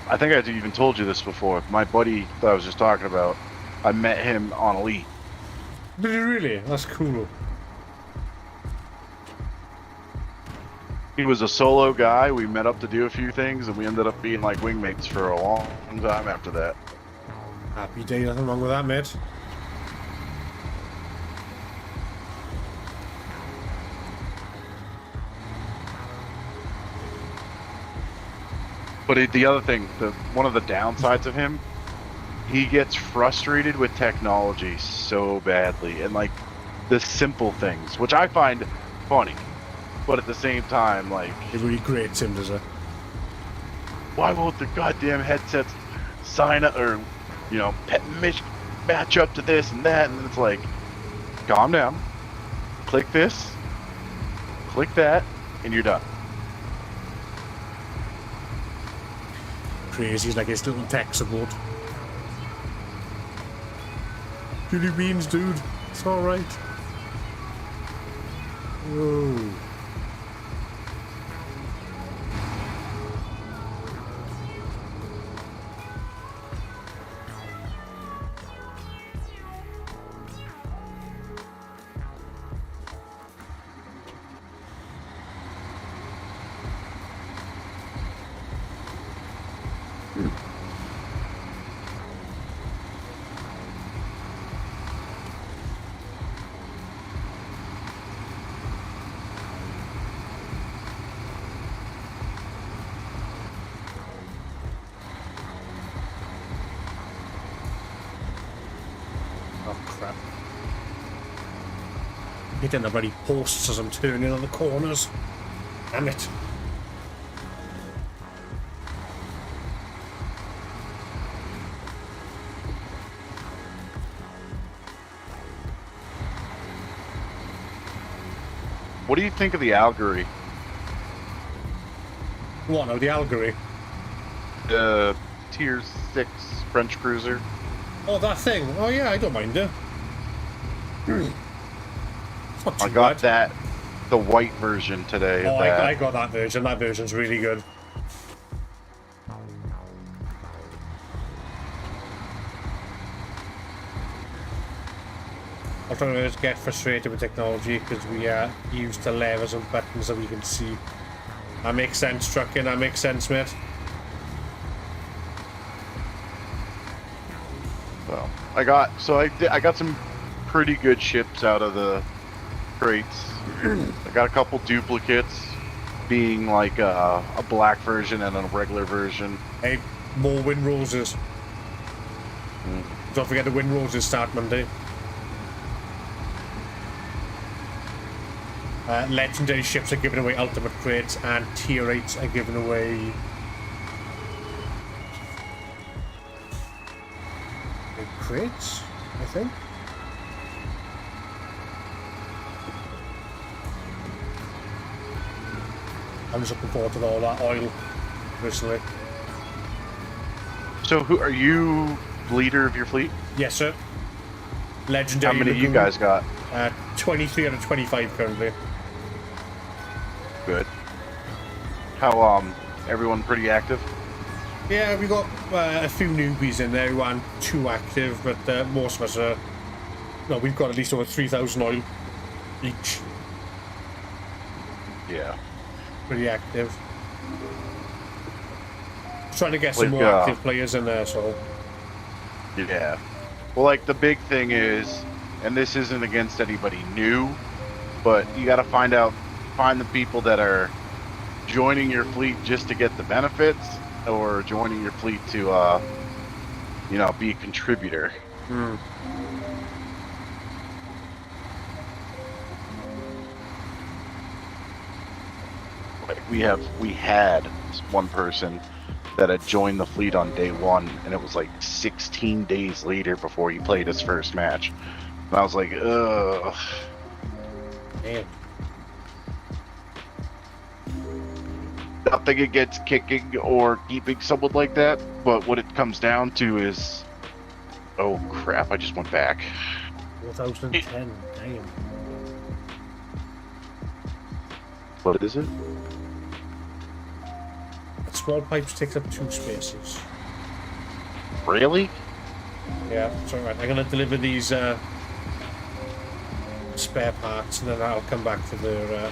I think I even told you this before. My buddy that I was just talking about, I met him on Elite. Did you really? That's cool. He was a solo guy. We met up to do a few things, and we ended up being like wingmates for a long time after that. Happy day, nothing wrong with that, mate. But the other thing, one of the downsides of him, he gets frustrated with technology so badly, and like the simple things, which I find funny, but at the same time, like, It really grates him, does it? why won't the goddamn headsets sign up or, you know, match up to this and that? And it's like, calm down. Click this, click that, and you're done. Crazy, he's like his little tech support. Chili beans, dude. It's alright. Whoa. Oh crap. Hitting the bloody posts as I'm turning on the corners. Damn it. What do you think of the Algery? What now, the Algery? The Tier 6 French cruiser? Oh, that thing. Oh yeah, I don't mind it. It's not too I got bad. that, the white version today. Oh, of that. I got that version. That version's really good. I'm trying to get frustrated with technology because we are used to levers and buttons that we can see. That makes sense, trucking. That makes sense, mate. Well, I got some pretty good ships out of the crates. I got a couple duplicates, being like a black version and a regular version. Hey, more wind roses. Mm. Don't forget the wind roses start Monday. Legendary ships are giving away ultimate crates, and tier 8s are giving away crates, I think. I'm just looking forward to all that oil, personally. So, who are you? Leader of your fleet? Yes, sir. Legendary. How many Lagoon. you guys got? 23 out of 25 currently. Good. How everyone pretty active? Yeah, we got a few newbies in there who aren't too active, but most of us are. No, we've got at least over 3,000 oil each. Yeah. Pretty active. Trying to get some Like, more active players in there, so. Yeah. Well, like the big thing is, and this isn't against anybody new, but you got to find the people that are joining your fleet just to get the benefits, or joining your fleet to, be a contributor. Hmm. Like we had one person that had joined the fleet on day one, and it was like 16 days later before he played his first match. And I was like, ugh. Damn. Nothing against kicking or keeping someone like that, but what it comes down to is, oh crap, I just went back. 4010, damn. What is it? Small pipes takes up 2 spaces. Really? Yeah, it's alright. I'm gonna deliver these spare parts, and then I'll come back for the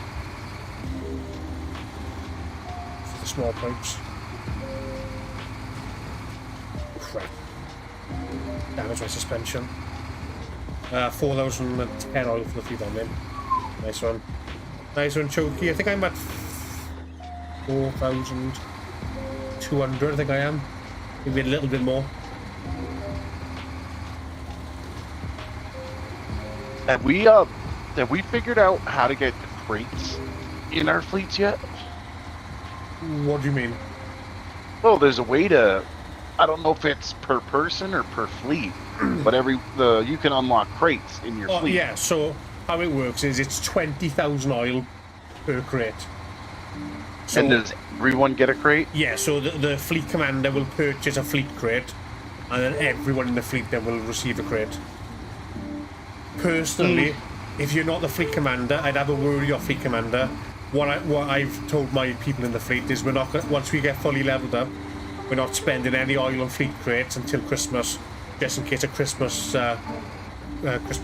small pipes. Crap. Damage my suspension. 4,010 oil for the feed on them. Nice one. Nice one, Choky. I think I'm at 4,200, I think I am. Maybe a little bit more. Have we figured out how to get crates in our fleets yet? What do you mean? Well, there's a way to, I don't know if it's per person or per fleet, but you can unlock crates in your Oh, fleet. yeah, so how it works is it's 20,000 oil per crate. So, and does everyone get a crate? yeah, so the fleet commander will purchase a fleet crate, and then everyone in the fleet then will receive a crate. Personally, if you're not the fleet commander, I'd have a word with your fleet commander. What I've told my people in the fleet is we're not gonna, once we get fully leveled up, we're not spending any oil on fleet crates until Christmas, just in case a Christmas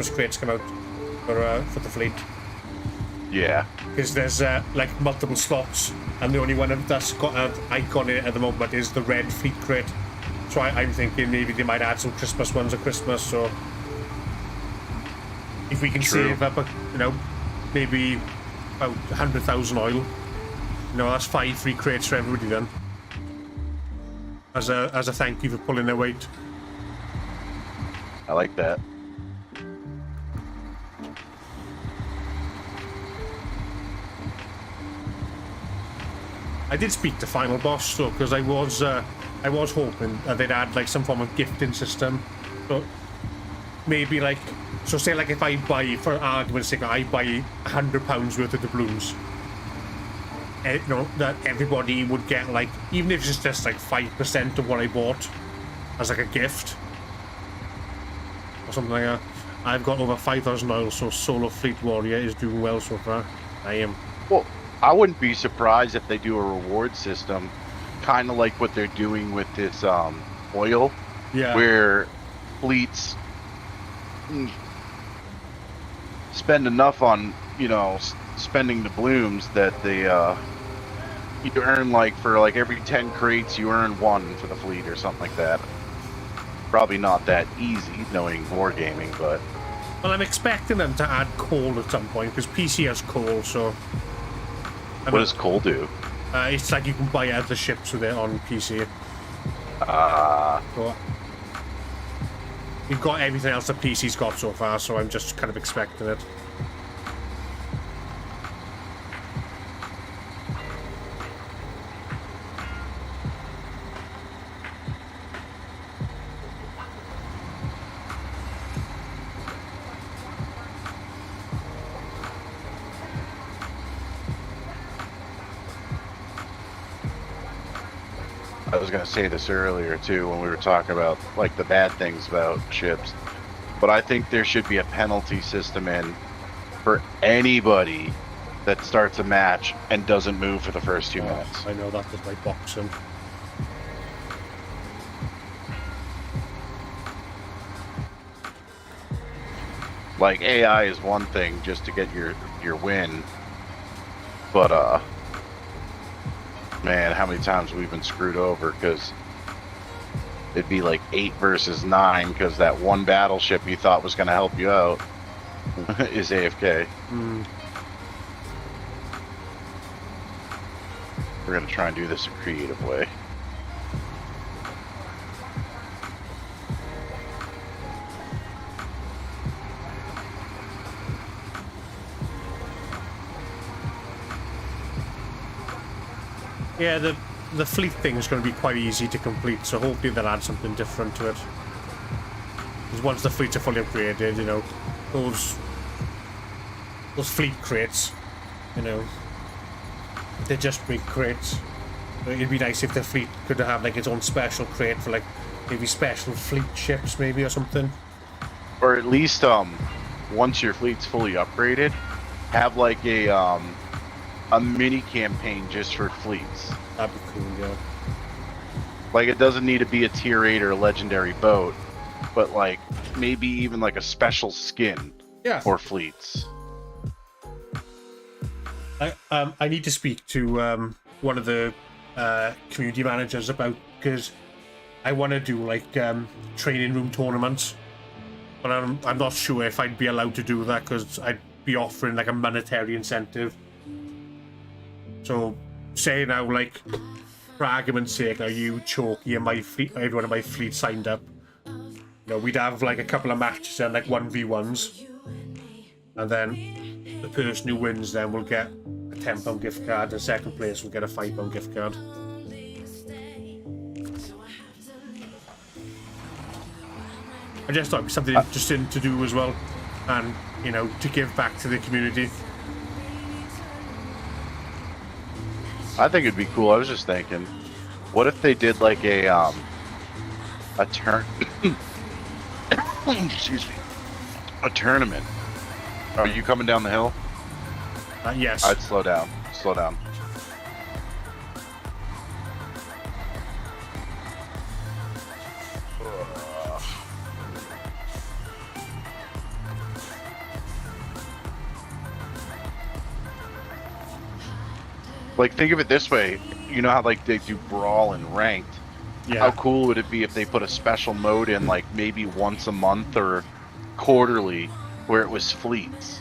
crates come out for the fleet. Yeah. Because there's like multiple slots, and the only one that's got an icon in it at the moment is the red fleet crate. So I'm thinking maybe they might add some Christmas ones at Christmas. So if we can save up, maybe about 100,000 oil, that's 5 free crates for everybody then. As a thank you for pulling their weight. I like that. I did speak to Final Boss though, because I was hoping they'd add like some form of gifting system. So maybe like, so say like if I buy, for argument's sake, I buy £100 worth of doubloons, that everybody would get like, even if it's just like 5% of what I bought as like a gift or something like that. I've got over 5,000 oil, so Solo Fleet Warrior is doing well so far. I am. Well, I wouldn't be surprised if they do a reward system, kind of like what they're doing with this oil, Yeah. where fleets spend enough on, spending the blooms that they you earn like for like every 10 crates you earn 1 for the fleet or something like that. Probably not that easy knowing wargaming, but Well, I'm expecting them to add coal at some point, because PC has coal, so... what does coal do? It's like you can buy other ships with it on PC. So we've got everything else that PC's got so far, so I'm just kind of expecting it. I was going to say this earlier too when we were talking about like the bad things about ships, but I think there should be a penalty system in for anybody that starts a match and doesn't move for the first 2 minutes. I know that was like boxing. Like AI is one thing just to get your win, but man, how many times we've been screwed over because it'd be like 8 versus 9 because that one battleship you thought was going to help you out is AFK. We're going to try and do this a creative way. Yeah, the fleet thing is going to be quite easy to complete, so hopefully they'll add something different to it. Because once the fleets are fully upgraded, those fleet crates, they're just big crates. It'd be nice if the fleet could have like its own special crate for like maybe special fleet ships, maybe, or something. Or at least once your fleet's fully upgraded, have like a mini campaign just for fleets. That'd be cool, yeah. Like, it doesn't need to be a tier 8 or a legendary boat, but like maybe even like a special skin for fleets. I need to speak to one of the community managers about, because I want to do like training room tournaments, but I'm not sure if I'd be allowed to do that because I'd be offering like a monetary incentive. So, say now, like, for argument's sake, are you, Choky, and my fleet, everyone in my fleet signed up? We'd have like a couple of matches and like 1v1s, and then the person who wins then will get a £10 gift card, and second place will get a £5 gift card. I just thought it'd be something interesting to do as well. and, you know, to give back to the community. I think it'd be cool. I was just thinking, what if they did like a turn, excuse me, a tournament? Are you coming down the hill? Yes. I'd slow down. Slow down. Like, think of it this way. You know how, like, they do Brawl and Ranked? Yeah. How cool would it be if they put a special mode in, like, maybe once a month or quarterly, where it was fleets?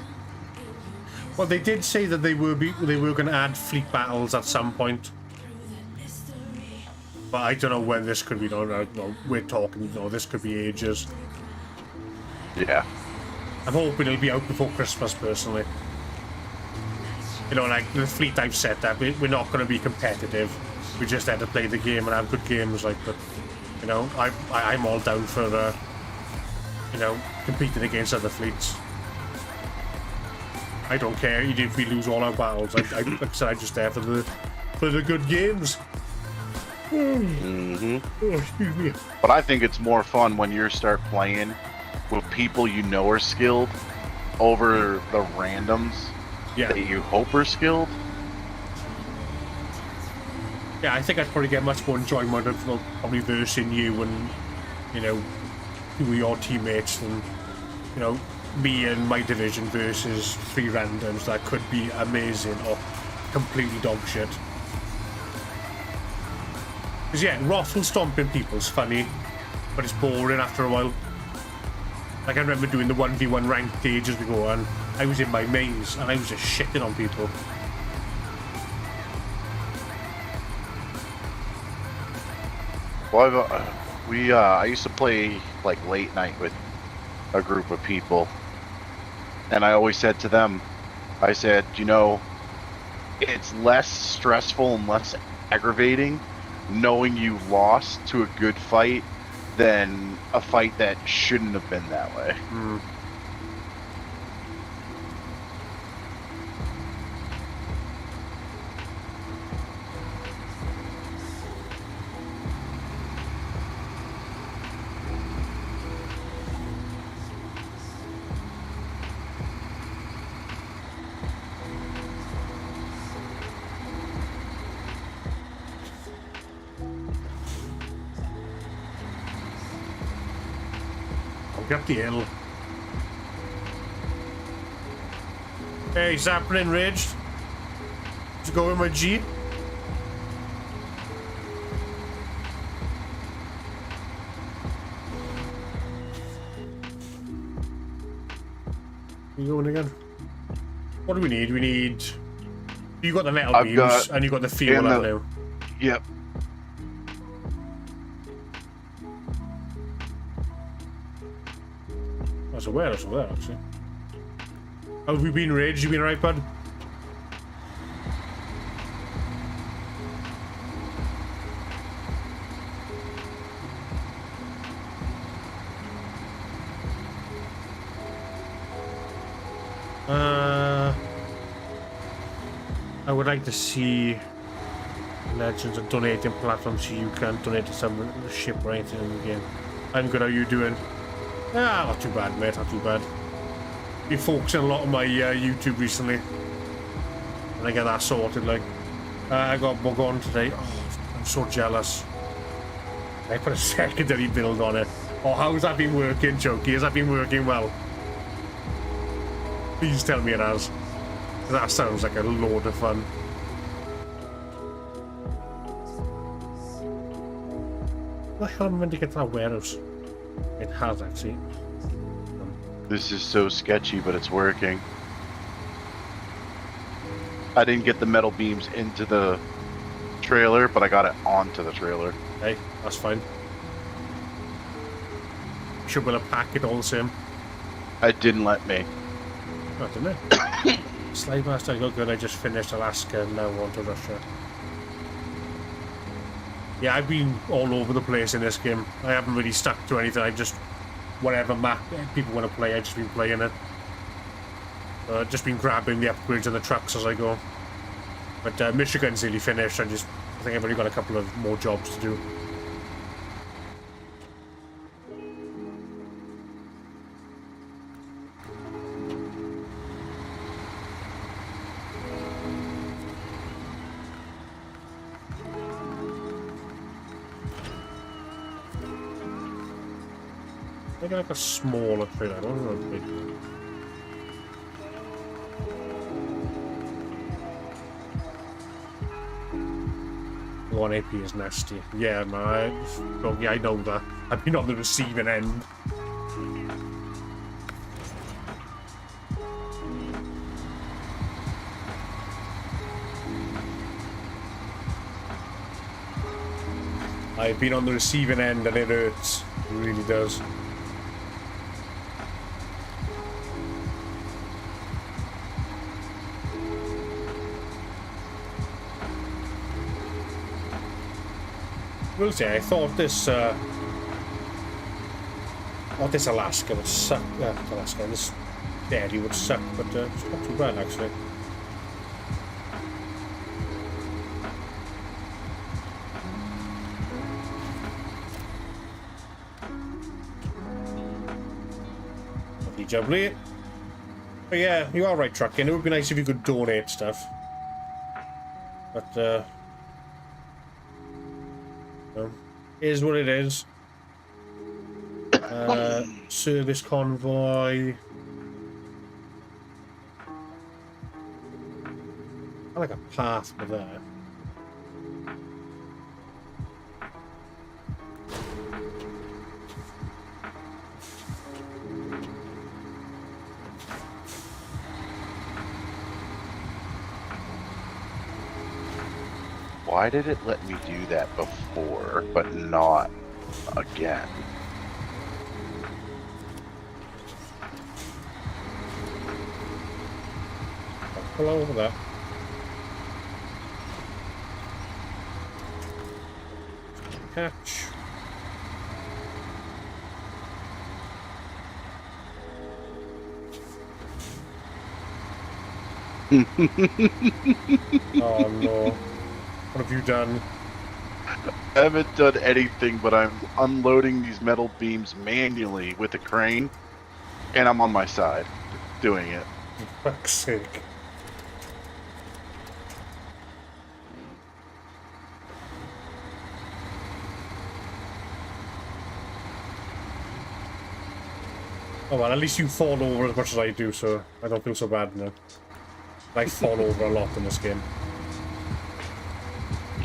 Well, they did say that they were going to add fleet battles at some point. But I don't know when this could be done. No, we're talking, you know, this could be ages. Yeah. I'm hoping it'll be out before Christmas, personally. You know, like, the fleet I've set up, we're not going to be competitive. We just had to play the game and have good games, like, but, you know, I'm all down for, you know, competing against other fleets. I don't care even if we lose all our battles. Like I said, I'm just there for the good games. Mm-hmm. Oh, excuse me. But I think it's more fun when you start playing with people you know are skilled over the randoms Yeah. that you hope are skilled. Yeah, I think I'd probably get much more enjoyment of probably versing you and, you know, who are your teammates than, you know, me and my division versus 3 randoms. That could be amazing or completely dog shit. Because yeah, raffle stomping people's funny, but it's boring after a while. Like, I remember doing the 1v1 ranked ages ago, and I was in my maze and I was just shitting on people. Well, I used to play like late night with a group of people, and I always said to them, I said, you know, it's less stressful and less aggravating knowing you lost to a good fight than a fight that shouldn't have been that way. Mm. Up the hill. Hey, Zappin' Enraged. Let's go with my Jeep. You going again? What do we need? We need. You got the metal I've beams got- and you got the fuel and out now. Yep. That's a where? That's a where, actually. How have we been, Rage? You been alright, bud? I would like to see legends and donating platforms so you can donate to some ship or anything in the game. I'm good. How you doing? Ah, not too bad, mate. Not too bad. Been focusing a lot on my YouTube recently, and I get that sorted. Like, I got a bug on today. Oh, I'm so jealous. I put a secondary build on it. Oh, how's that been working, Chunky? Has that been working well? Please tell me it has. That sounds like a load of fun. What the hell am I meant to get to that warehouse? It has, actually. This is so sketchy, but it's working. I didn't get the metal beams into the trailer, but I got it onto the trailer. Hey, that's fine. Should be able to pack it all the same. It didn't let me. Oh, didn't it? Slave Master, I got good. I just finished Alaska and now on to Russia. Yeah, I've been all over the place in this game. I haven't really stuck to anything. I just, whatever map people want to play, I've just been playing it. Just been grabbing the upgrades on the trucks as I go. But Michigan's nearly finished. I think I've only got a couple of more jobs to do. Maybe like a smaller trailer. I don't know how big. 1 AP is nasty. Yeah, man. Yeah, I know that. I've been on the receiving end. I've been on the receiving end and it hurts. It really does. Will say, I thought this Alaska would suck. This dairy would suck, but it's not too bad actually. Lovely jubbly. But yeah, you are right, trucking. It would be nice if you could donate stuff. But is what it is. Service convoy. I like a path for there. Why did it let me do that before, but not again? Pull over that. Catch. Oh no. What have you done? I haven't done anything, but I'm unloading these metal beams manually with a crane, and I'm on my side doing it. For fuck's sake. Oh well, at least you fall over as much as I do, so I don't feel so bad now. I fall over a lot in this game.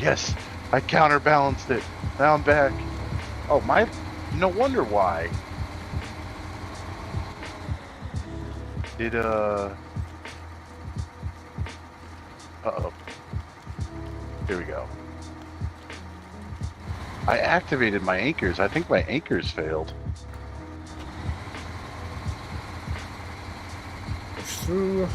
Yes, I counterbalanced it. Now I'm back. Oh, no wonder why. Did, uh-oh. Here we go. I activated my anchors. I think my anchors failed. Push through.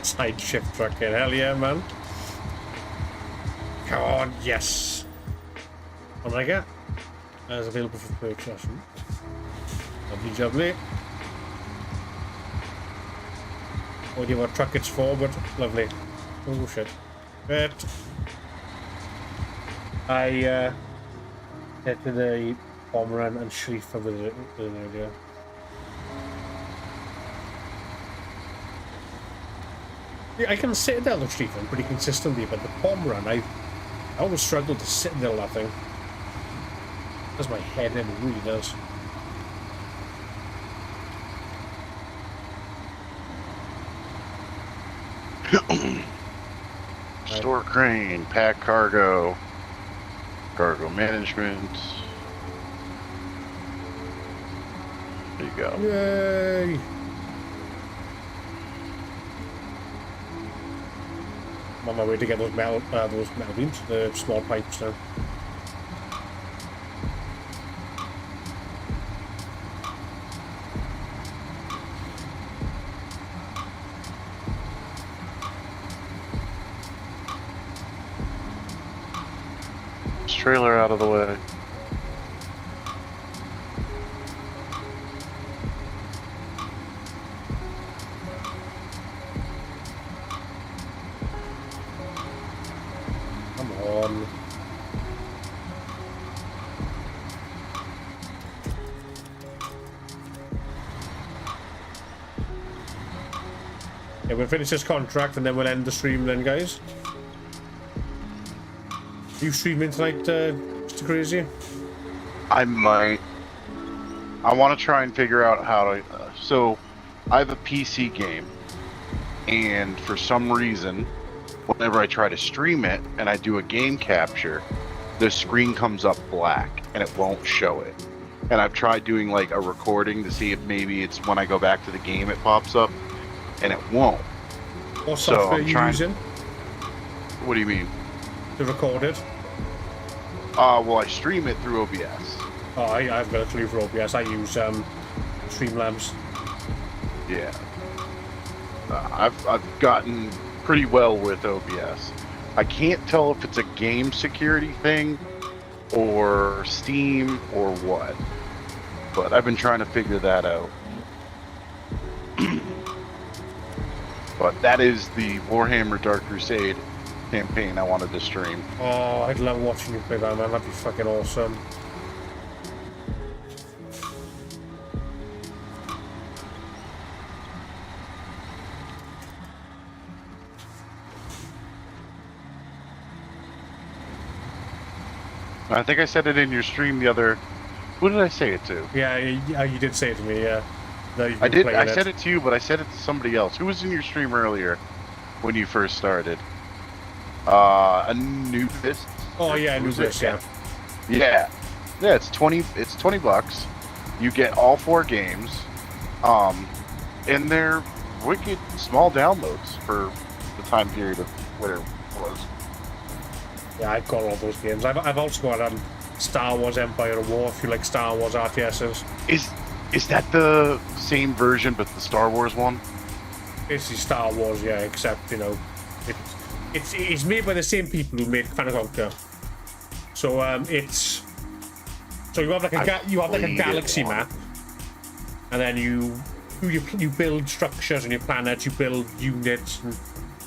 Side shift trucking, hell yeah, man. Come on, yes. What did I get? As available for purchase. Lovely jubbly. What do you want truck it's for, but lovely. Oh shit. But I get to the bomber and Schleifer with it earlier. I can sit down the Schleifer pretty consistently, but the bomb run, I always struggle to sit there that thing. Does my head in, it really does. Store crane, pack cargo, cargo management. you go. Yay! I'm on my way to get those metal beams, the small pipes now. This trailer out of the way. Come on. Yeah, we'll finish this contract and then we'll end the stream then, guys. You streaming tonight, Mr. Crazy? I might. I want to try and figure out how to. So, I have a PC game, and for some reason, whenever I try to stream it and I do a game capture, the screen comes up black and it won't show it. And I've tried doing like a recording to see if maybe it's when I go back to the game it pops up, and it won't. What So, software I'm are you trying- using What do you mean? to record it? Well, I stream it through OBS. Oh, I've got a clue for OBS. I use Streamlabs. Yeah. I've gotten pretty well with OBS. I can't tell if it's a game security thing or Steam or what. But I've been trying to figure that out. But that is the Warhammer Dark Crusade campaign I wanted to stream. Oh, I'd love watching you play that, man. That'd be fucking awesome. I think I said it in your stream the other... Who did I say it to? Yeah, you did say it to me, yeah. That you've I been did. playing I said it to you, but I said it to somebody else. Who was in your stream earlier when you first started? Anubis. Oh, yeah, Who's Anubis, it? yeah. Yeah. Yeah, it's 20 bucks. You get all 4 games. And they're wicked small downloads for the time period of whatever it was. Yeah, I've got all those games. I've also got Star Wars Empire of War, if you like Star Wars RTSs. Is that the same version but the Star Wars one? Basically Star Wars, yeah, except, you know, it's made by the same people who made Command & Conquer. So it's you have like a galaxy map, and then you build structures on your planet, you build units, and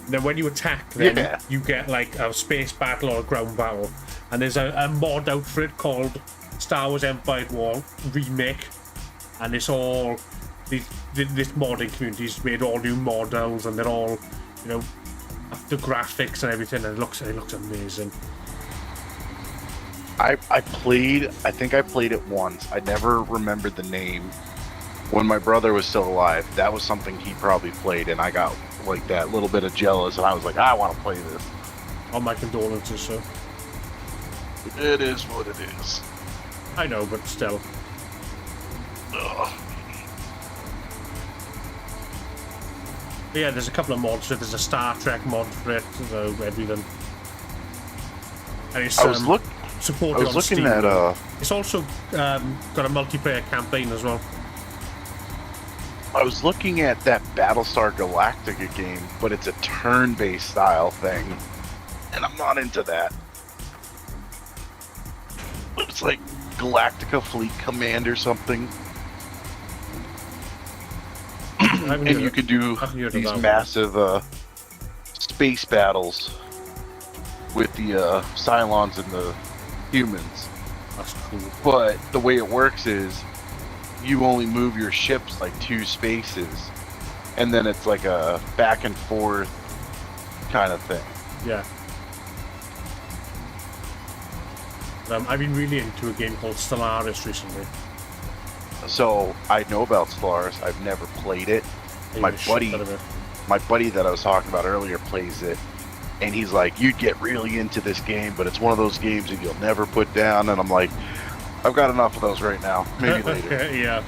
then when you attack, then you get like a space battle or a ground battle. And there's a mod out for it called Star Wars Empire War Remake, and it's all this modding community's made all new models, and they're all, you know, the graphics and everything, and it looks amazing. I think I played it once. I never remembered the name. When my brother was still alive, that was something he probably played, and I got like that little bit of jealous, and I was like, I want to play this. All my condolences, sir. It is what it is. I know, but still. Ugh. But yeah, there's a couple of mods for it. There's a Star Trek mod for it, so everything. And it's supported on looking Steam. at It's also got a multiplayer campaign as well. I was looking at that Battlestar Galactica game, but it's a turn-based style thing, and I'm not into that. It's like Galactica Fleet Command or something. And you can do these massive space battles with the Cylons and the humans. That's cool. But the way it works is you only move your ships like 2 spaces, and then it's like a back and forth kind of thing. Yeah. I've been really into a game called Stellaris recently. So I know about Stellaris. I've never played it. My buddy that I was talking about earlier plays it, and he's like, "You'd get really into this game, but it's one of those games that you'll never put down." And I'm like, "I've got enough of those right now. Maybe later." Yeah.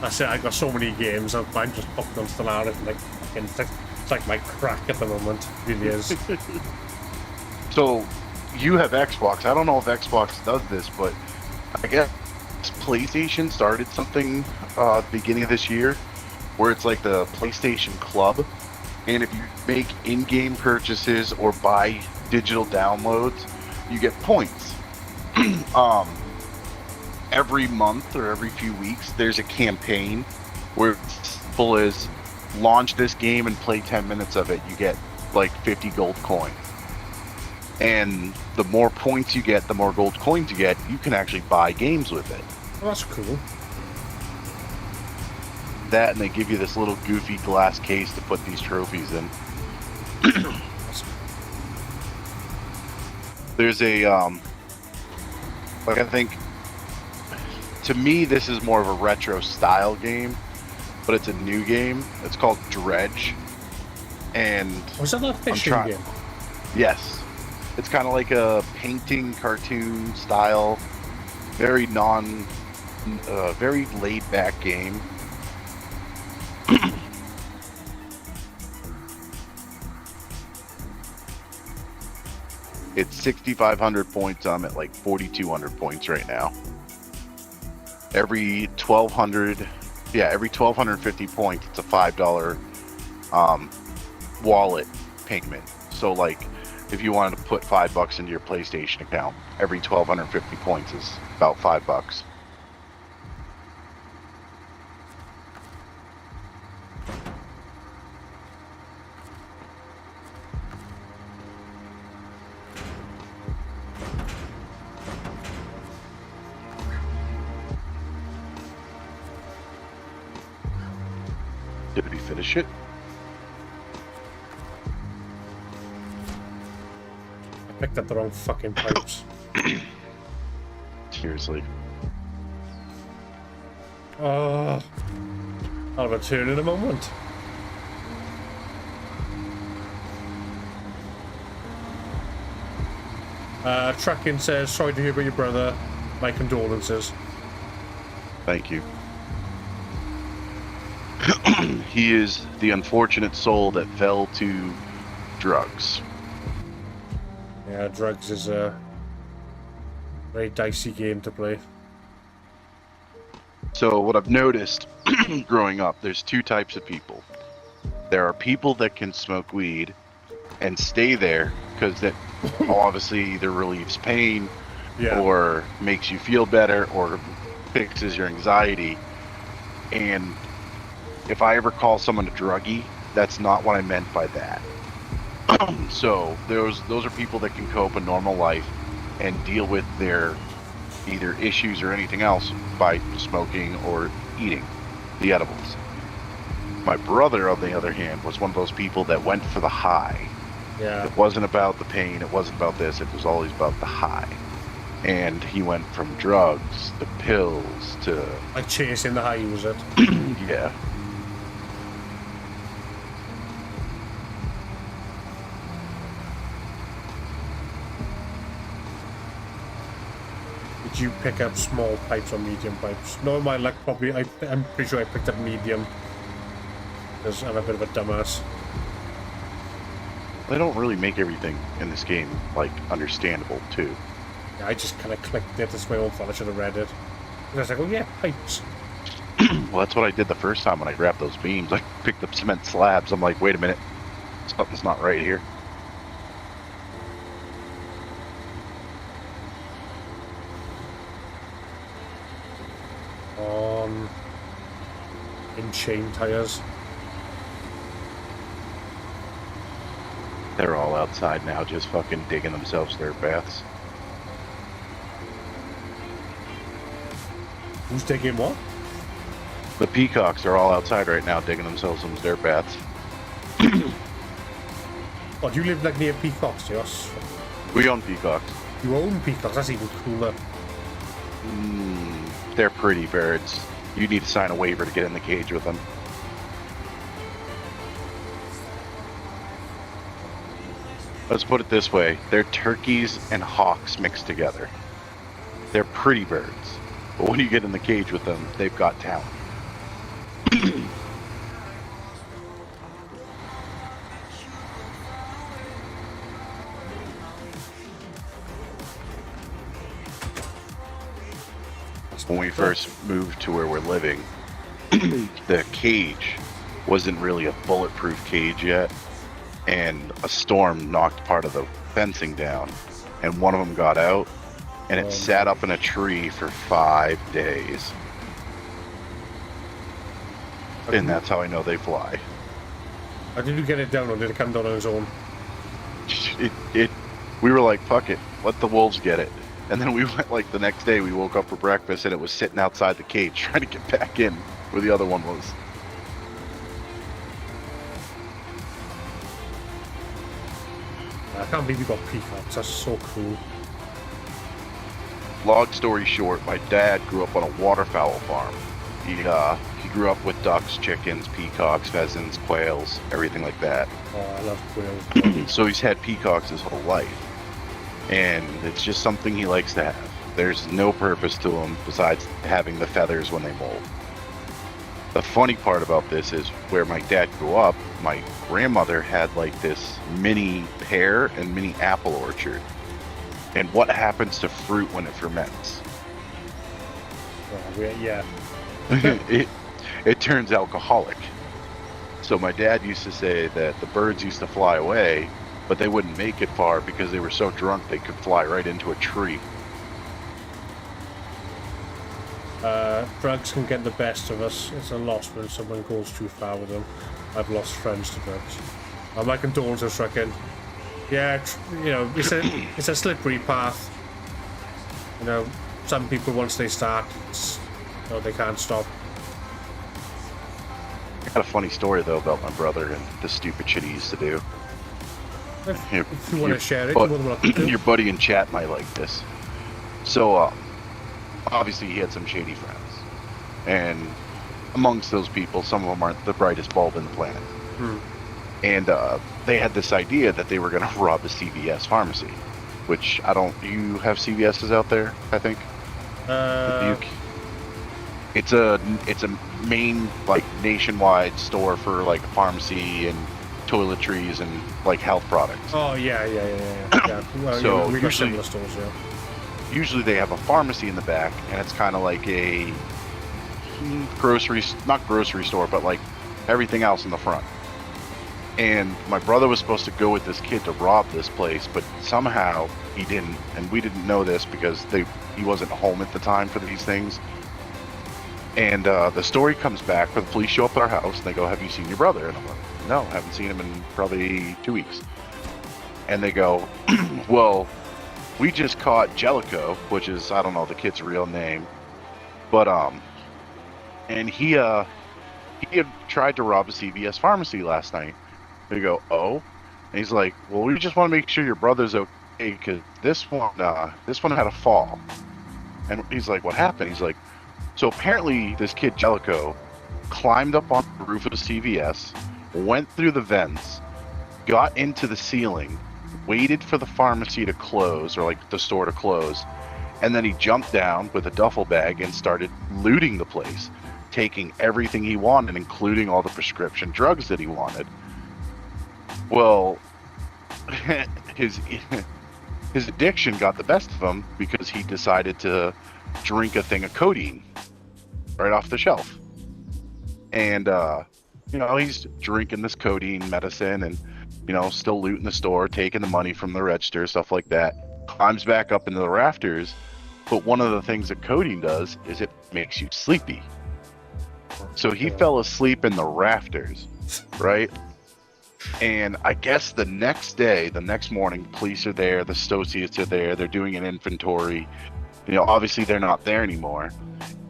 That's it. I got so many games. I'm just hooked on Stellaris. Like, fucking, it's like my crack at the moment. It really is. So, you have Xbox. I don't know if Xbox does this, but I guess PlayStation started something beginning of this year where it's like the PlayStation Club. And if you make in-game purchases or buy digital downloads, you get points. Every month or every few weeks, there's a campaign where it's simple as launch this game and play 10 minutes of it. You get like 50 gold coins. And the more points you get, the more gold coins you get, you can actually buy games with it. Well, that's cool. That, and they give you this little goofy glass case to put these trophies in. There's a, like, I think, to me, this is more of a retro style game, but it's a new game. It's called Dredge. And was that a fishing game? Yes. It's kind of like a painting cartoon style, very very laid back game. It's 6,500 points. I'm at like 4,200 points right now. Every 1,250 points, it's a $5 wallet payment. So like, if you wanted to put $5 into your PlayStation account, every 1,250 points is about $5. Did we finish it? I picked up the wrong fucking pipes. Seriously. Oh, I'll return in a moment. Tracking says, sorry to hear about your brother. My condolences. Thank you. He is the unfortunate soul that fell to drugs. Yeah, drugs is a very dicey game to play. So what I've noticed growing up, there's two types of people. There are people that can smoke weed and stay there because that obviously either relieves pain or makes you feel better or fixes your anxiety. And if I ever call someone a druggie, that's not what I meant by that. So those are people that can cope a normal life and deal with their either issues or anything else by smoking or eating the edibles. My brother, on the other hand, was one of those people that went for the high. Yeah. It wasn't about the pain, it wasn't about this, it was always about the high. And he went from drugs to pills to... Like chasing the high, was it? Yeah. Did you pick up small pipes or medium pipes? No, my luck probably, I'm pretty sure I picked up medium. Because I'm a bit of a dumbass. They don't really make everything in this game, like, understandable, too. Yeah, I just kind of clicked it. That's my own fault. I should have read it. And I was like, oh yeah, pipes. Well, that's what I did the first time when I grabbed those beams. I picked up cement slabs. I'm like, wait a minute. Something's not right here. In chain tires. They're all outside now, just fucking digging themselves dirt baths. Who's digging what? The peacocks are all outside right now, digging themselves some dirt baths. Oh, do you live like near peacocks, Josh? We own peacocks. You own peacocks? That's even cooler. They're pretty birds. You need to sign a waiver to get in the cage with them. Let's put it this way. They're turkeys and hawks mixed together. They're pretty birds. But when you get in the cage with them, they've got talent. when we first moved to where we're living, the cage wasn't really a bulletproof cage yet, and a storm knocked part of the fencing down, and one of them got out, and it sat up in a tree for 5 days. And that's how I know they fly. How did you get it down, or did it come down on its own? We were like, fuck it, let the wolves get it. And then we went, like, the next day we woke up for breakfast and it was sitting outside the cage trying to get back in where the other one was. I can't believe you got peacocks. That's so cool. Long story short, my dad grew up on a waterfowl farm. He grew up with ducks, chickens, peacocks, pheasants, quails, everything like that. Oh, I love quails. So he's had peacocks his whole life. And it's just something he likes to have. There's no purpose to them besides having the feathers when they molt. The funny part about this is where my dad grew up, my grandmother had like this mini pear and mini apple orchard. And what happens to fruit when it ferments? Yeah. it turns alcoholic. So my dad used to say that the birds used to fly away, but they wouldn't make it far because they were so drunk they could fly right into a tree. Drugs can get the best of us. It's a loss when someone goes too far with them. I've lost friends to drugs. My condolences, Reckon. Yeah, you know, it's a slippery path. You know, some people once they start, they can't stop. I got a funny story though about my brother and the stupid shit he used to do. If you want to share it, you're more than welcome to. Your buddy in chat might like this. So, obviously he had some shady friends. And amongst those people, some of them aren't the brightest bulb in the planet. And they had this idea that they were going to rob a CVS pharmacy. Which, you have CVS's out there, I think? It's a main, like, nationwide store for, like, pharmacy and toiletries and, like, health products. Oh, yeah. Well, so we got usually, similar stores, yeah. Usually they have a pharmacy in the back, and it's kind of like a not grocery store, but like everything else in the front. And my brother was supposed to go with this kid to rob this place, but somehow he didn't, and we didn't know this because he wasn't home at the time for these things. And the story comes back where the police show up at our house and they go, "Have you seen your brother?" And I'm like, "No, I haven't seen him in probably 2 weeks." And they go, "Well, we just caught Jellicoe," which is, I don't know the kid's real name, but and he had tried to rob a CVS pharmacy last night. They go, "Oh," and he's like, "Well, we just want to make sure your brother's okay because this one had a fall." And he's like, "What happened?" He's like, "So apparently this kid Jellicoe climbed up on the roof of the CVS, went through the vents, got into the ceiling, waited for the pharmacy to close, or like the store to close, and then he jumped down with a duffel bag and started looting the place, taking everything he wanted, including all the prescription drugs that he wanted." Well, his addiction got the best of him because he decided to drink a thing of codeine right off the shelf. And, he's drinking this codeine medicine and, still looting the store, taking the money from the register, stuff like that. Climbs back up into the rafters. But one of the things that codeine does is it makes you sleepy. So he fell asleep in the rafters, right? And I guess the next morning, police are there, the associates are there, they're doing an inventory. Obviously they're not there anymore.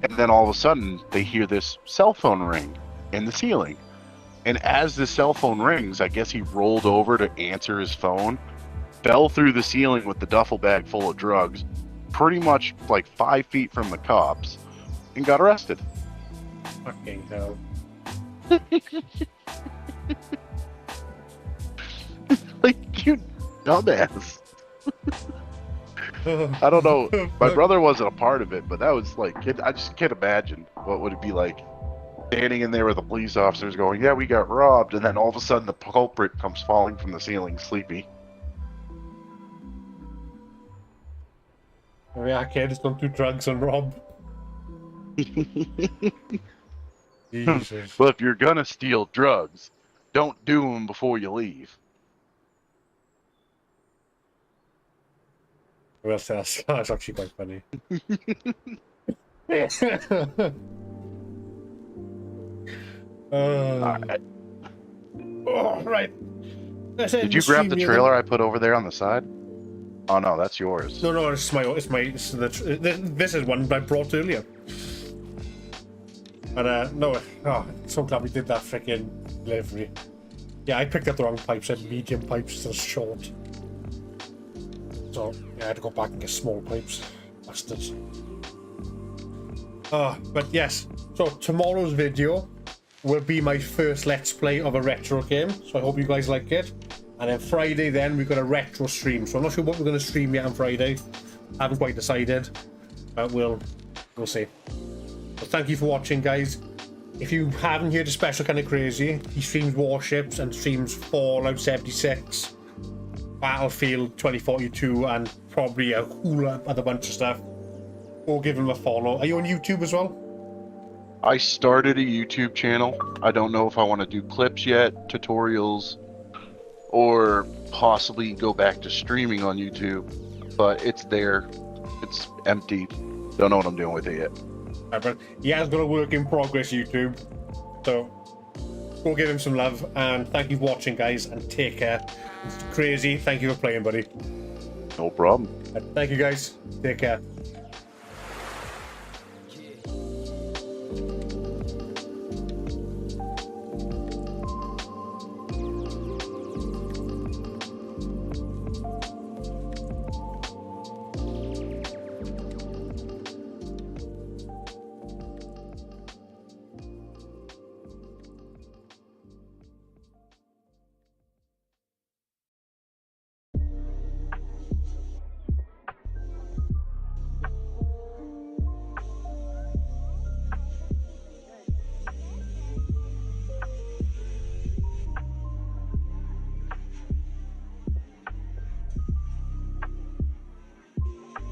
And then all of a sudden, they hear this cell phone ring in the ceiling. And as the cell phone rings, I guess he rolled over to answer his phone, fell through the ceiling with the duffel bag full of drugs, pretty much like 5 feet from the cops, and got arrested. Fucking hell. Like, you dumbass. I don't know. My brother wasn't a part of it, but that was like, I just can't imagine what would it be like standing in there with the police officers going, "Yeah, we got robbed," and then all of a sudden the culprit comes falling from the ceiling sleepy. Yeah, kids don't do drugs and rob. Jesus. But if you're gonna steal drugs, don't do them before you leave. Well, that's actually quite funny. Alright. Oh, right. Did you grab the trailer I put over there on the side? Oh no, that's yours. No, it's this is one I brought earlier. And no, so glad we did that freaking delivery. Yeah, I picked up the wrong pipes. I had medium pipes instead of short. So yeah, I had to go back and get small pipes. Bastards. But yes. So tomorrow's video will be my first Let's Play of a retro game. So I hope you guys like it. And then Friday, then we've got a retro stream. So I'm not sure what we're going to stream yet on Friday. I haven't quite decided, but we'll see. So thank you for watching, guys. If you haven't heard of Special Kind of Crazy, he streams Warships and streams Fallout 76, Battlefield 2042, and probably a whole other bunch of stuff. Go give him a follow. Are you on YouTube as well? I started a YouTube channel. I don't know if I want to do clips yet, tutorials, or possibly go back to streaming on YouTube, but it's there. It's empty. Don't know what I'm doing with it yet. But he has got a work in progress YouTube, so go give him some love, and thank you for watching, guys, and take care. It's crazy. Thank you for playing, buddy. No problem. Thank you, guys. Take care.